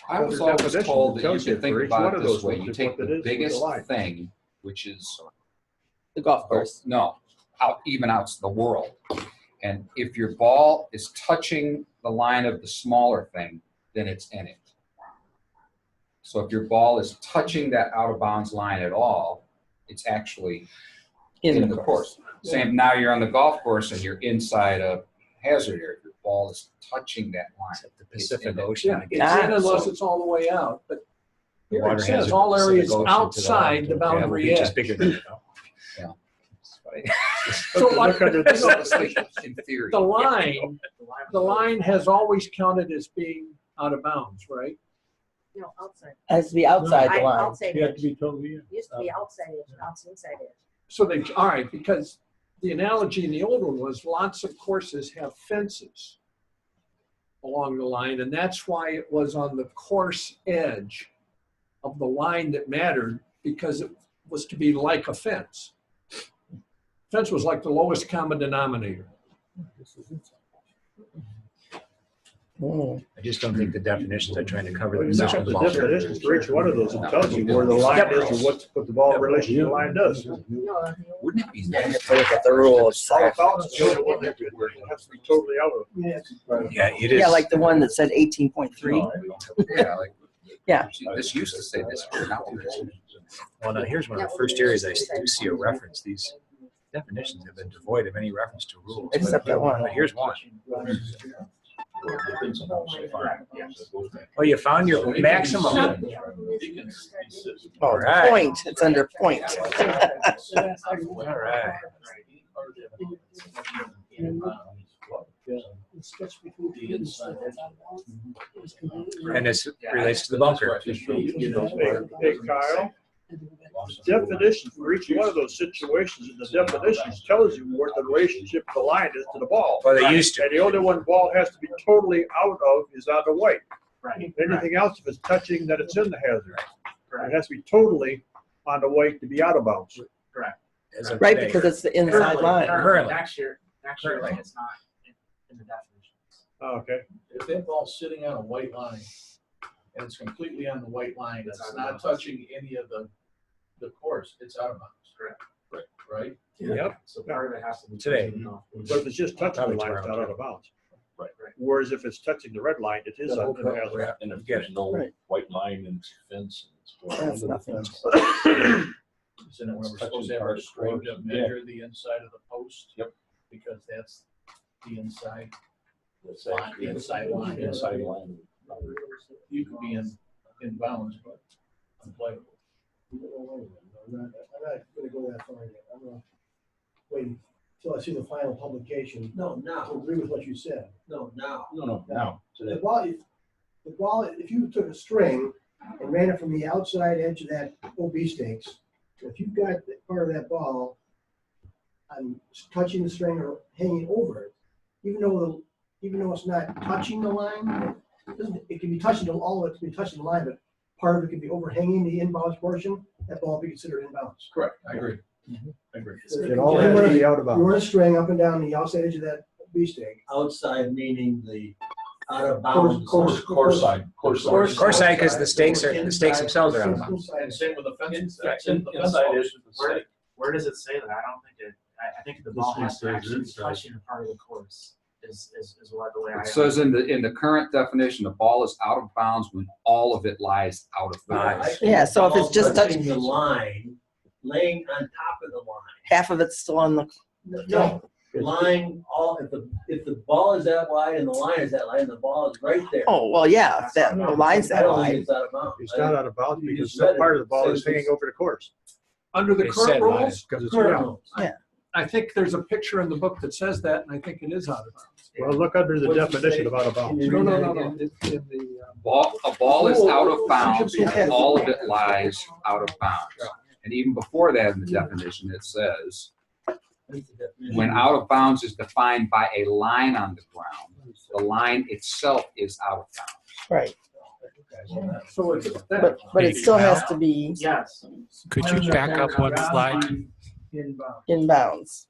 Speaker 11: I was
Speaker 2: Well, the
Speaker 11: always
Speaker 2: definition
Speaker 11: told that you
Speaker 2: tells you
Speaker 11: should think
Speaker 2: for each one
Speaker 11: about
Speaker 2: of
Speaker 11: it this
Speaker 2: those
Speaker 11: way.
Speaker 2: ones
Speaker 11: You
Speaker 2: is
Speaker 11: take
Speaker 2: what it
Speaker 11: the
Speaker 2: is with the
Speaker 11: biggest
Speaker 2: line.
Speaker 11: thing, which is,
Speaker 7: The golf course.
Speaker 11: no, even out the world. And if your ball is touching the line of the smaller thing, then it's in it. So if your ball is touching that out of bounds line at all, it's actually in the course. Same, now you're on the golf course and you're inside a hazard area. Your ball is touching that line.
Speaker 12: The Pacific
Speaker 11: in it.
Speaker 12: Ocean.
Speaker 10: It's in unless it's all the way out, but
Speaker 12: The
Speaker 10: here it
Speaker 12: water
Speaker 10: says
Speaker 12: hazard
Speaker 10: all
Speaker 12: Pacific
Speaker 10: areas
Speaker 12: Ocean to
Speaker 10: outside the
Speaker 12: left.
Speaker 10: boundary
Speaker 12: Beach is
Speaker 10: edge.
Speaker 12: bigger than it, though.
Speaker 10: So
Speaker 2: Look under this.
Speaker 11: In theory.
Speaker 10: the line has always counted as being out of bounds, right?
Speaker 3: No, outside.
Speaker 7: Has to be outside the line.
Speaker 3: Outside
Speaker 10: You have to
Speaker 3: edge.
Speaker 10: be totally in.
Speaker 3: Used to be outside edge, now it's inside edge.
Speaker 10: So they, all right, because the analogy in the old one was lots of courses have fences along the line, and that's why it was on the course edge of the line that mattered, because it was to be like a fence. Fence was like the lowest common denominator.
Speaker 12: I just don't think the definitions are trying to cover
Speaker 2: Well,
Speaker 12: the
Speaker 2: you look at
Speaker 12: position of the
Speaker 2: the
Speaker 12: ball.
Speaker 2: definitions for each one of those, it tells you where the line is and what the ball in relation to the line does.
Speaker 11: Wouldn't it be
Speaker 7: You
Speaker 11: nice?
Speaker 7: have to look at the rule
Speaker 2: All
Speaker 7: itself.
Speaker 2: the bounds is the only one that has to be totally out of.
Speaker 12: Yeah, it is.
Speaker 7: Yeah, like the one that said 18.3.
Speaker 11: Yeah, like.
Speaker 7: Yeah.
Speaker 11: This used to say this, but now it doesn't.
Speaker 12: Well, now, here's one of the first areas I do see a reference. These definitions have been devoid of any reference to rules.
Speaker 7: Except that one.
Speaker 12: But here's one. Oh, you found your maximum. All right.
Speaker 7: Point, it's under point.
Speaker 12: All right. And this relates to the bunker.
Speaker 2: Hey, Kyle, definition for each one of those situations, and the definitions tells you where the relationship of the line is to the ball.
Speaker 12: Well, they used to.
Speaker 2: And the only one ball has to be totally out of is on the white.
Speaker 1: Right.
Speaker 2: Anything else, if it's touching, then it's in the hazard. It
Speaker 1: Correct.
Speaker 2: has to be totally on the white to be out of bounds.
Speaker 1: Correct.
Speaker 12: As of
Speaker 7: Right,
Speaker 12: today.
Speaker 7: because it's the inside line.
Speaker 12: Currently.
Speaker 1: Next year, like it's not in the definitions.
Speaker 2: Oh, okay.
Speaker 4: If that ball's sitting on a white line, and it's completely on the white line, it's not touching any of the course, it's out of bounds.
Speaker 1: Correct.
Speaker 4: Right?
Speaker 2: Yep.
Speaker 1: So part of it has to be.
Speaker 12: Today.
Speaker 2: But if it's just touching the line, it's not out of bounds.
Speaker 9: Right.
Speaker 2: Whereas if it's touching the red line, it is
Speaker 12: The
Speaker 2: out
Speaker 12: whole
Speaker 2: of bounds.
Speaker 9: And if there's no
Speaker 7: Right.
Speaker 9: white line and it's fence.
Speaker 7: That's nothing.
Speaker 4: Isn't it where we're supposed to have our string to measure the inside of the post?
Speaker 9: Yep.
Speaker 4: Because that's the inside,
Speaker 9: The
Speaker 4: inside line.
Speaker 9: Inside line.
Speaker 4: You could be in bounds, but unplayable.
Speaker 6: I'm not gonna go that far yet. I'm gonna wait until I see the final publication
Speaker 5: No,
Speaker 6: to
Speaker 5: now,
Speaker 6: agree with what you said.
Speaker 5: no, now.
Speaker 9: No, now,
Speaker 6: The
Speaker 9: today.
Speaker 6: ball, if you took a string and ran it from the outside edge of that OB stakes, if you've got part of that ball, I'm touching the string or hanging over it, even though it's not touching the line, it can be touching, all of it can be touching the line, but part of it can be overhanging the inbounds portion, that ball will be considered inbounds.
Speaker 4: Correct, I agree. I agree.
Speaker 2: It all has to be out of
Speaker 6: You run
Speaker 2: bounds.
Speaker 6: a string up and down the outside edge of that OB stake.
Speaker 5: Outside meaning the out of bounds.
Speaker 9: Course side.
Speaker 12: Course side, because the stakes themselves are out of bounds.
Speaker 4: And same with the fence.
Speaker 9: Inside is the same.
Speaker 1: Where does it say that? I don't think it, I think the ball has to actually be touching a part of the course is what the way I.
Speaker 11: It says in the current definition, the ball is out of bounds when all of it lies out of bounds.
Speaker 7: Yeah, so if it's just
Speaker 5: touching the line, laying on top of the line.
Speaker 7: Half of it's still on the,
Speaker 5: No, line all, if the ball is that wide and the line is that wide and the ball is right there.
Speaker 7: oh, well, yeah, if that, the line's
Speaker 5: I
Speaker 7: that
Speaker 5: don't think
Speaker 7: wide.
Speaker 5: it's out of bounds.
Speaker 2: It's not out of bounds
Speaker 5: You
Speaker 2: because
Speaker 5: just read
Speaker 2: some part
Speaker 5: it.
Speaker 2: of the ball
Speaker 5: It
Speaker 2: is
Speaker 5: says
Speaker 2: hanging over the course.
Speaker 10: Under the
Speaker 12: They
Speaker 10: current
Speaker 12: said line,
Speaker 10: rules,
Speaker 2: Because it's
Speaker 5: Correct.
Speaker 2: around.
Speaker 10: I think there's a picture in the book that says that, and I think it is out of bounds.
Speaker 2: Well, look under the definition of out of bounds.
Speaker 10: No. In the,
Speaker 11: A ball is out of bounds when all of it lies out of bounds. And even before that in the definition, it says, when out of bounds is defined by a line on the ground, the line itself is out of bounds.
Speaker 7: Right,
Speaker 10: so it's
Speaker 7: but it still has to be
Speaker 1: Yes.
Speaker 8: Could you back up one slide?
Speaker 7: in bounds.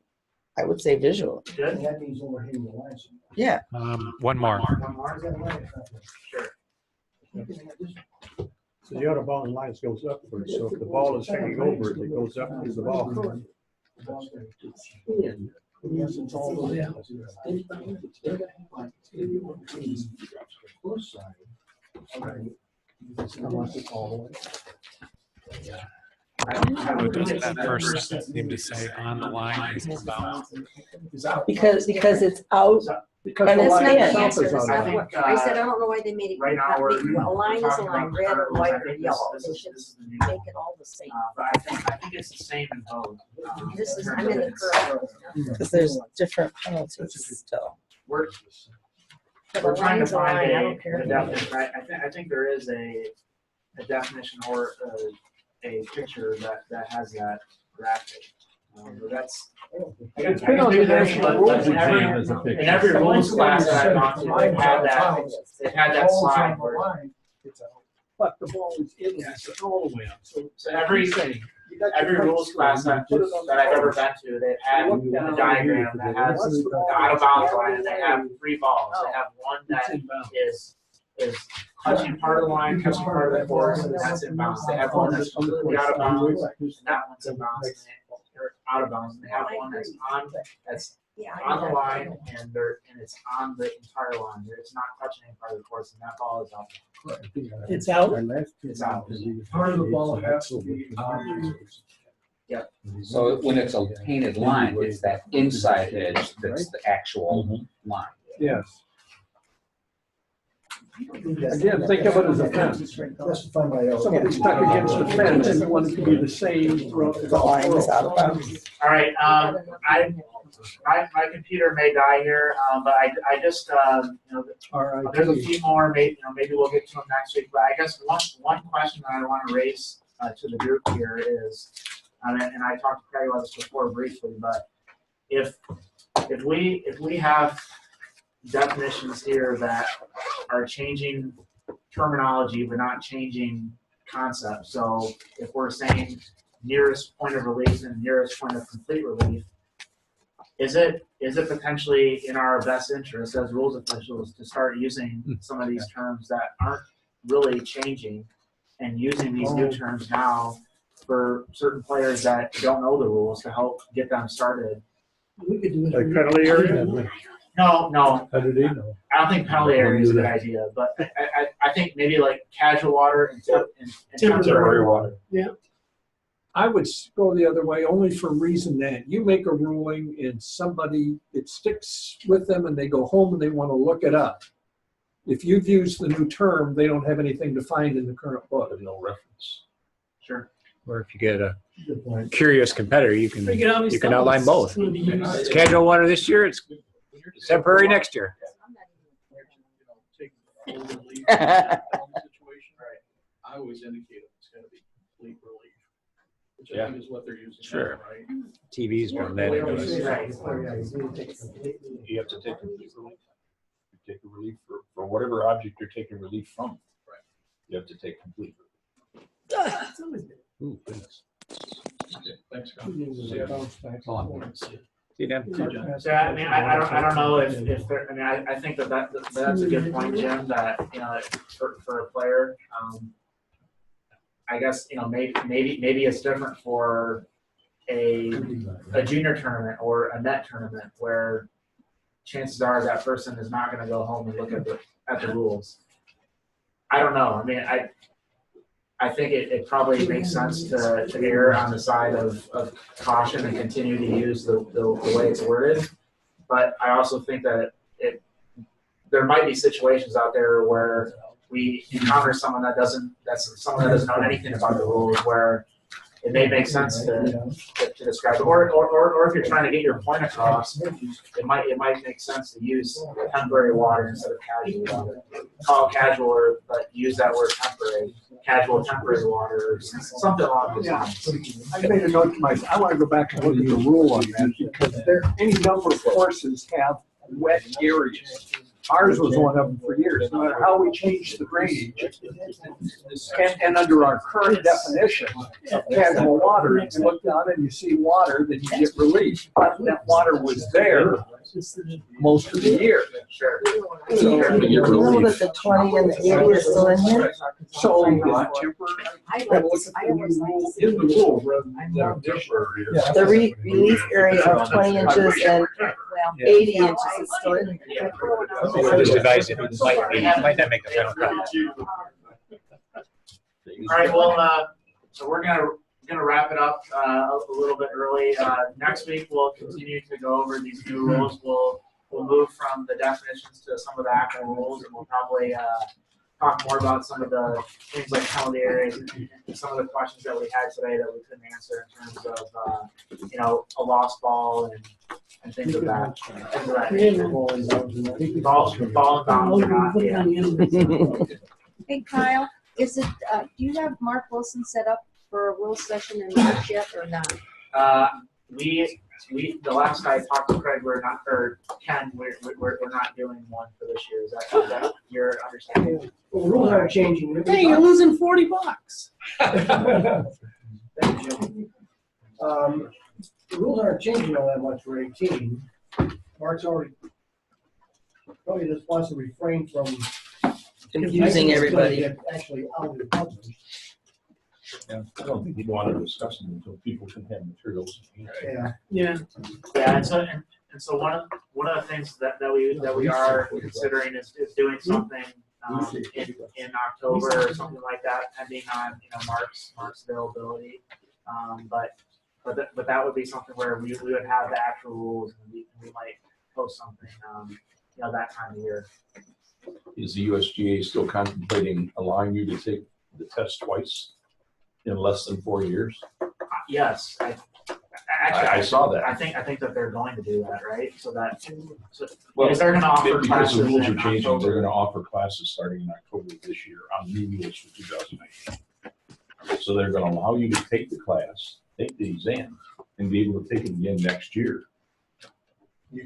Speaker 7: I would say visual.
Speaker 1: Good.
Speaker 6: And that means overhanging the line.
Speaker 7: Yeah,
Speaker 8: One more.
Speaker 1: One more?
Speaker 6: Is that line?
Speaker 1: Sure.
Speaker 2: So the out of bounds lines goes upwards. So if the ball is hanging over it, it goes up because the ball.
Speaker 6: Yes, it's all the way out.
Speaker 8: What does that first seem to say on the line is bounds?
Speaker 7: because it's out,
Speaker 10: because
Speaker 7: And
Speaker 10: the
Speaker 7: it's
Speaker 10: line
Speaker 7: not the
Speaker 10: itself
Speaker 3: answer.
Speaker 10: is out
Speaker 1: I
Speaker 10: of
Speaker 1: think,
Speaker 10: bounds.
Speaker 3: I said, I don't know why they made it.
Speaker 1: right now we're.
Speaker 3: A line is a line, red or white or yellow.
Speaker 1: This
Speaker 3: They
Speaker 1: is
Speaker 3: should
Speaker 1: the new.
Speaker 3: make it all the same.
Speaker 1: But I think it's the same in both.
Speaker 3: This is,
Speaker 1: in
Speaker 3: I'm
Speaker 1: terms
Speaker 3: in
Speaker 1: of
Speaker 3: the
Speaker 1: it's-
Speaker 3: current rules now.
Speaker 7: because there's different penalties still.
Speaker 1: We're,
Speaker 3: But
Speaker 1: we're
Speaker 3: a
Speaker 1: trying to
Speaker 3: line's a line,
Speaker 1: find
Speaker 3: I
Speaker 1: a
Speaker 3: don't care.
Speaker 1: definition, I think there is a definition or a picture that has that graphic. But that's.
Speaker 10: It's been on the national rules exam as a
Speaker 1: In
Speaker 10: picture.
Speaker 1: every rules class that I've gone to, they've had that slide where.
Speaker 10: But the ball is in it all the way up.
Speaker 1: So every rules class that I've ever been to, they've had a diagram that has the out of bounds line, and they have three balls. They have one that is touching part of the line, touching part of the course, and that's in bounds. They have one that's completely out of bounds, and that one's in bounds, or out of bounds. And they have one that's on the line, and it's on the entire line. It's not touching any part of the course, and that ball is out.
Speaker 7: It's out.
Speaker 1: It's out.
Speaker 5: Part of the ball has to be on.
Speaker 11: So when it's a painted line, it's that inside edge that's the actual line.
Speaker 10: Yes. Again, think of it as a fence.
Speaker 6: Justified by.
Speaker 10: Somebody stuck against the fence and you want it to be the same throughout the
Speaker 7: The line is out of
Speaker 10: golf
Speaker 7: bounds.
Speaker 1: All right, my computer may die here, but I just, there's a few more, maybe we'll get to them next week, but I guess one question that I want to raise to the group here is, and I talked to Caddy about this before briefly, but if we have definitions here that are changing terminology but not changing concepts, so if we're saying nearest point of relief and nearest point of complete relief, is it potentially in our best interest as rules officials to start using some of these terms that aren't really changing and using these new terms now for certain players that don't know the rules to help get them started?
Speaker 6: We could do it.
Speaker 2: Like penalty area?
Speaker 1: No,
Speaker 10: How did he know?
Speaker 1: I don't think penalty area is a good idea, but I think maybe like casual water and temporary water.
Speaker 10: I would go the other way only for reason that you make a ruling and somebody, it sticks with them and they go home and they want to look it up. If you've used the new term, they don't have anything to find in the current book.
Speaker 9: There's no reference.
Speaker 1: Sure.
Speaker 12: Or if you get a curious competitor, you can outline both.
Speaker 5: It's
Speaker 12: It's casual water this year, it's temporary next year.
Speaker 4: I always indicate it's gonna be complete relief, which I think is what they're using.
Speaker 12: Sure.
Speaker 4: now, right?
Speaker 12: TV's going that into it.
Speaker 9: You have to take complete relief. You take a relief for whatever object you're taking relief from. Right. You have to take complete relief.
Speaker 12: Ooh, goodness.
Speaker 4: Okay, thanks, Scott.
Speaker 12: See you, Dan.
Speaker 1: So I mean, I don't know if there, I mean, I think that's a good point, Jim, that, you know, for a player, I guess, you know, maybe it's different for a junior tournament or a net tournament where chances are that person is not going to go home and look at the rules. I don't know. I mean, I think it probably makes sense to err on the side of caution and continue to use the way it's worded. But I also think that there might be situations out there where we encounter someone that doesn't know anything about the rules, where it may make sense to describe it. Or if you're trying to get your point across, it might make sense to use temporary water instead of casual water. Call it casual, but use that word temporary. Casual temporary water, or something along those lines.
Speaker 10: I made a note to myself, I want to go back and look at the rule on that because any number of courses have wet areas. Ours was one of them for years, no matter how we changed the drainage. And under our current definition of casual water, if you look down and you see water, then you get relief. But that water was there most of the year.
Speaker 1: Sure.
Speaker 7: Do you know that the 20 and the 80 are still in here?
Speaker 10: So have a look at the new rule in the rule rather than temporary.
Speaker 7: The relief area of 20 inches and 80 inches is still in here.
Speaker 12: Just advise it might not make the final cut.
Speaker 1: All right. Well, so we're gonna wrap it up a little bit early. Next week we'll continue to go over these new rules. We'll move from the definitions to some of the actual rules, and we'll probably talk more about some of the things like penalty areas and some of the questions that we had today that we couldn't answer in terms of you know, a lost ball and things of that. Ball and bounds or not. Yeah.
Speaker 3: Hey Kyle, is it, do you have Mark Wilson set up for a rule session in March yet or not?
Speaker 1: We the last I talked to Craig, we're not, or Ken, we're not doing one for this year. Is that your understanding?
Speaker 6: Well, the rules aren't changing.
Speaker 14: Hey, you're losing $40.
Speaker 6: Thank you, Jim. The rules aren't changing all that much for 18. Mark's already probably just wants to refrain from
Speaker 7: Confusing everybody.
Speaker 6: actually out of the public.
Speaker 9: Yeah, I don't think people want to discuss them until people can have materials.
Speaker 6: Yeah.
Speaker 14: Yeah.
Speaker 1: Yeah, and so one of the things that we are considering is doing something in October or something like that, pending on, you know, Mark's availability. But that would be something where we would have the actual rules, and we might post something you know, that time of year.
Speaker 9: Is the USGA still contemplating allowing you to take the test twice in less than 4 years?
Speaker 1: Yes,
Speaker 9: I saw that.
Speaker 1: I think that they're going to do that, right?
Speaker 9: Well,
Speaker 1: because they're going to offer
Speaker 9: because
Speaker 1: classes
Speaker 9: the rules are
Speaker 1: in
Speaker 9: changing,
Speaker 1: October.
Speaker 9: they're going to offer classes starting in October this year on new rules for 2019. So they're going to allow you to take the class, take the exam, and be able to take it again next year.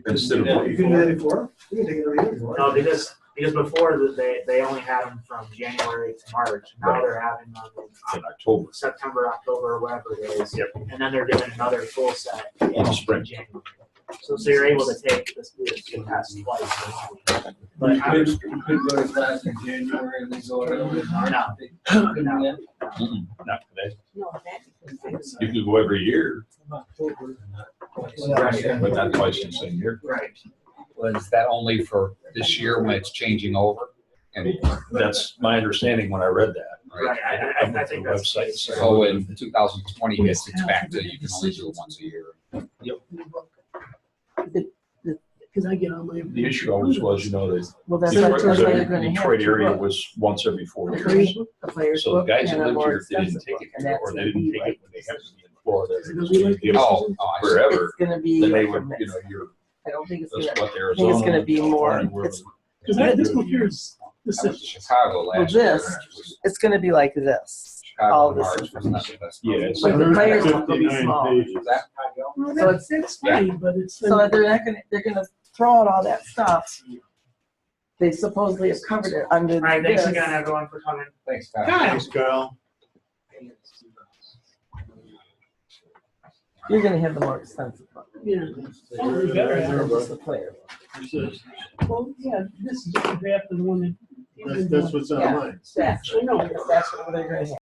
Speaker 9: Instead of
Speaker 6: You can do that before? You can take it every year.
Speaker 1: No, because before they only had them from January to March. Now they're having them
Speaker 9: in October.
Speaker 1: September, October, whatever it is.
Speaker 9: Yep.
Speaker 1: And then they're doing another full set
Speaker 9: In the spring.
Speaker 1: January. So you're able to take this test twice. But
Speaker 5: You could go to class in January and then go to.
Speaker 1: no.
Speaker 9: Not today.
Speaker 3: No, that.
Speaker 9: You could go every year, but not twice in the same year.
Speaker 1: Right.
Speaker 11: Was that only for this year when it's changing over? And
Speaker 9: That's my understanding when I read that.
Speaker 1: Right. I think that's.
Speaker 9: Website.
Speaker 11: so when 2020 hits, it's back to you can only do it once a year.
Speaker 6: Cause I get all my.
Speaker 9: The issue always was, that
Speaker 7: Well, that's
Speaker 9: the
Speaker 7: what they're
Speaker 9: Detroit
Speaker 7: gonna have.
Speaker 9: Detroit
Speaker 7: two
Speaker 9: area
Speaker 7: books.
Speaker 9: was once every 4
Speaker 7: The
Speaker 9: years.
Speaker 7: players'
Speaker 9: So the
Speaker 7: book
Speaker 9: guys
Speaker 7: and
Speaker 9: that
Speaker 7: a
Speaker 9: lived
Speaker 7: more
Speaker 9: here, they didn't
Speaker 7: expensive
Speaker 9: take
Speaker 7: book,
Speaker 9: it,
Speaker 7: and that's
Speaker 9: or they
Speaker 7: gonna
Speaker 9: didn't
Speaker 7: be
Speaker 9: take
Speaker 7: like
Speaker 9: it when they happened to be in Florida.
Speaker 6: Is it gonna be like
Speaker 9: They
Speaker 11: Oh,
Speaker 9: lived
Speaker 11: oh, I see.
Speaker 9: wherever,
Speaker 7: It's gonna be.
Speaker 9: then they
Speaker 7: like a
Speaker 9: would,
Speaker 7: mix.
Speaker 9: you're,
Speaker 7: I don't think it's
Speaker 9: that's
Speaker 7: gonna.
Speaker 9: what
Speaker 7: I think
Speaker 9: Arizona.
Speaker 7: it's gonna be more.
Speaker 9: California were.
Speaker 7: It's
Speaker 6: Cause this book here is, this
Speaker 11: I went to
Speaker 6: is,
Speaker 11: Chicago
Speaker 7: well,
Speaker 11: last year.
Speaker 7: this. It's gonna be like this.
Speaker 11: Chicago
Speaker 7: all
Speaker 11: in
Speaker 7: this
Speaker 11: March was not the best.
Speaker 9: Yeah, it's-
Speaker 7: Like the players book will be small.
Speaker 11: Is that
Speaker 6: well,
Speaker 7: So it's
Speaker 6: that's fine, but it's.
Speaker 7: So they're not gonna. They're gonna throw out all that stuff. They supposedly have covered it under
Speaker 1: All right. Thanks
Speaker 7: this.
Speaker 1: again, everyone, for coming.
Speaker 11: Thanks, Kyle.
Speaker 2: Thanks, Kyle.
Speaker 7: You're gonna have the more expensive book.
Speaker 6: Yeah.
Speaker 7: Just the player book.
Speaker 6: Well, yeah, this is just a draft of the one that.
Speaker 2: That's what's
Speaker 7: Yeah.
Speaker 2: online.
Speaker 7: That's, I know, that's what they're gonna have.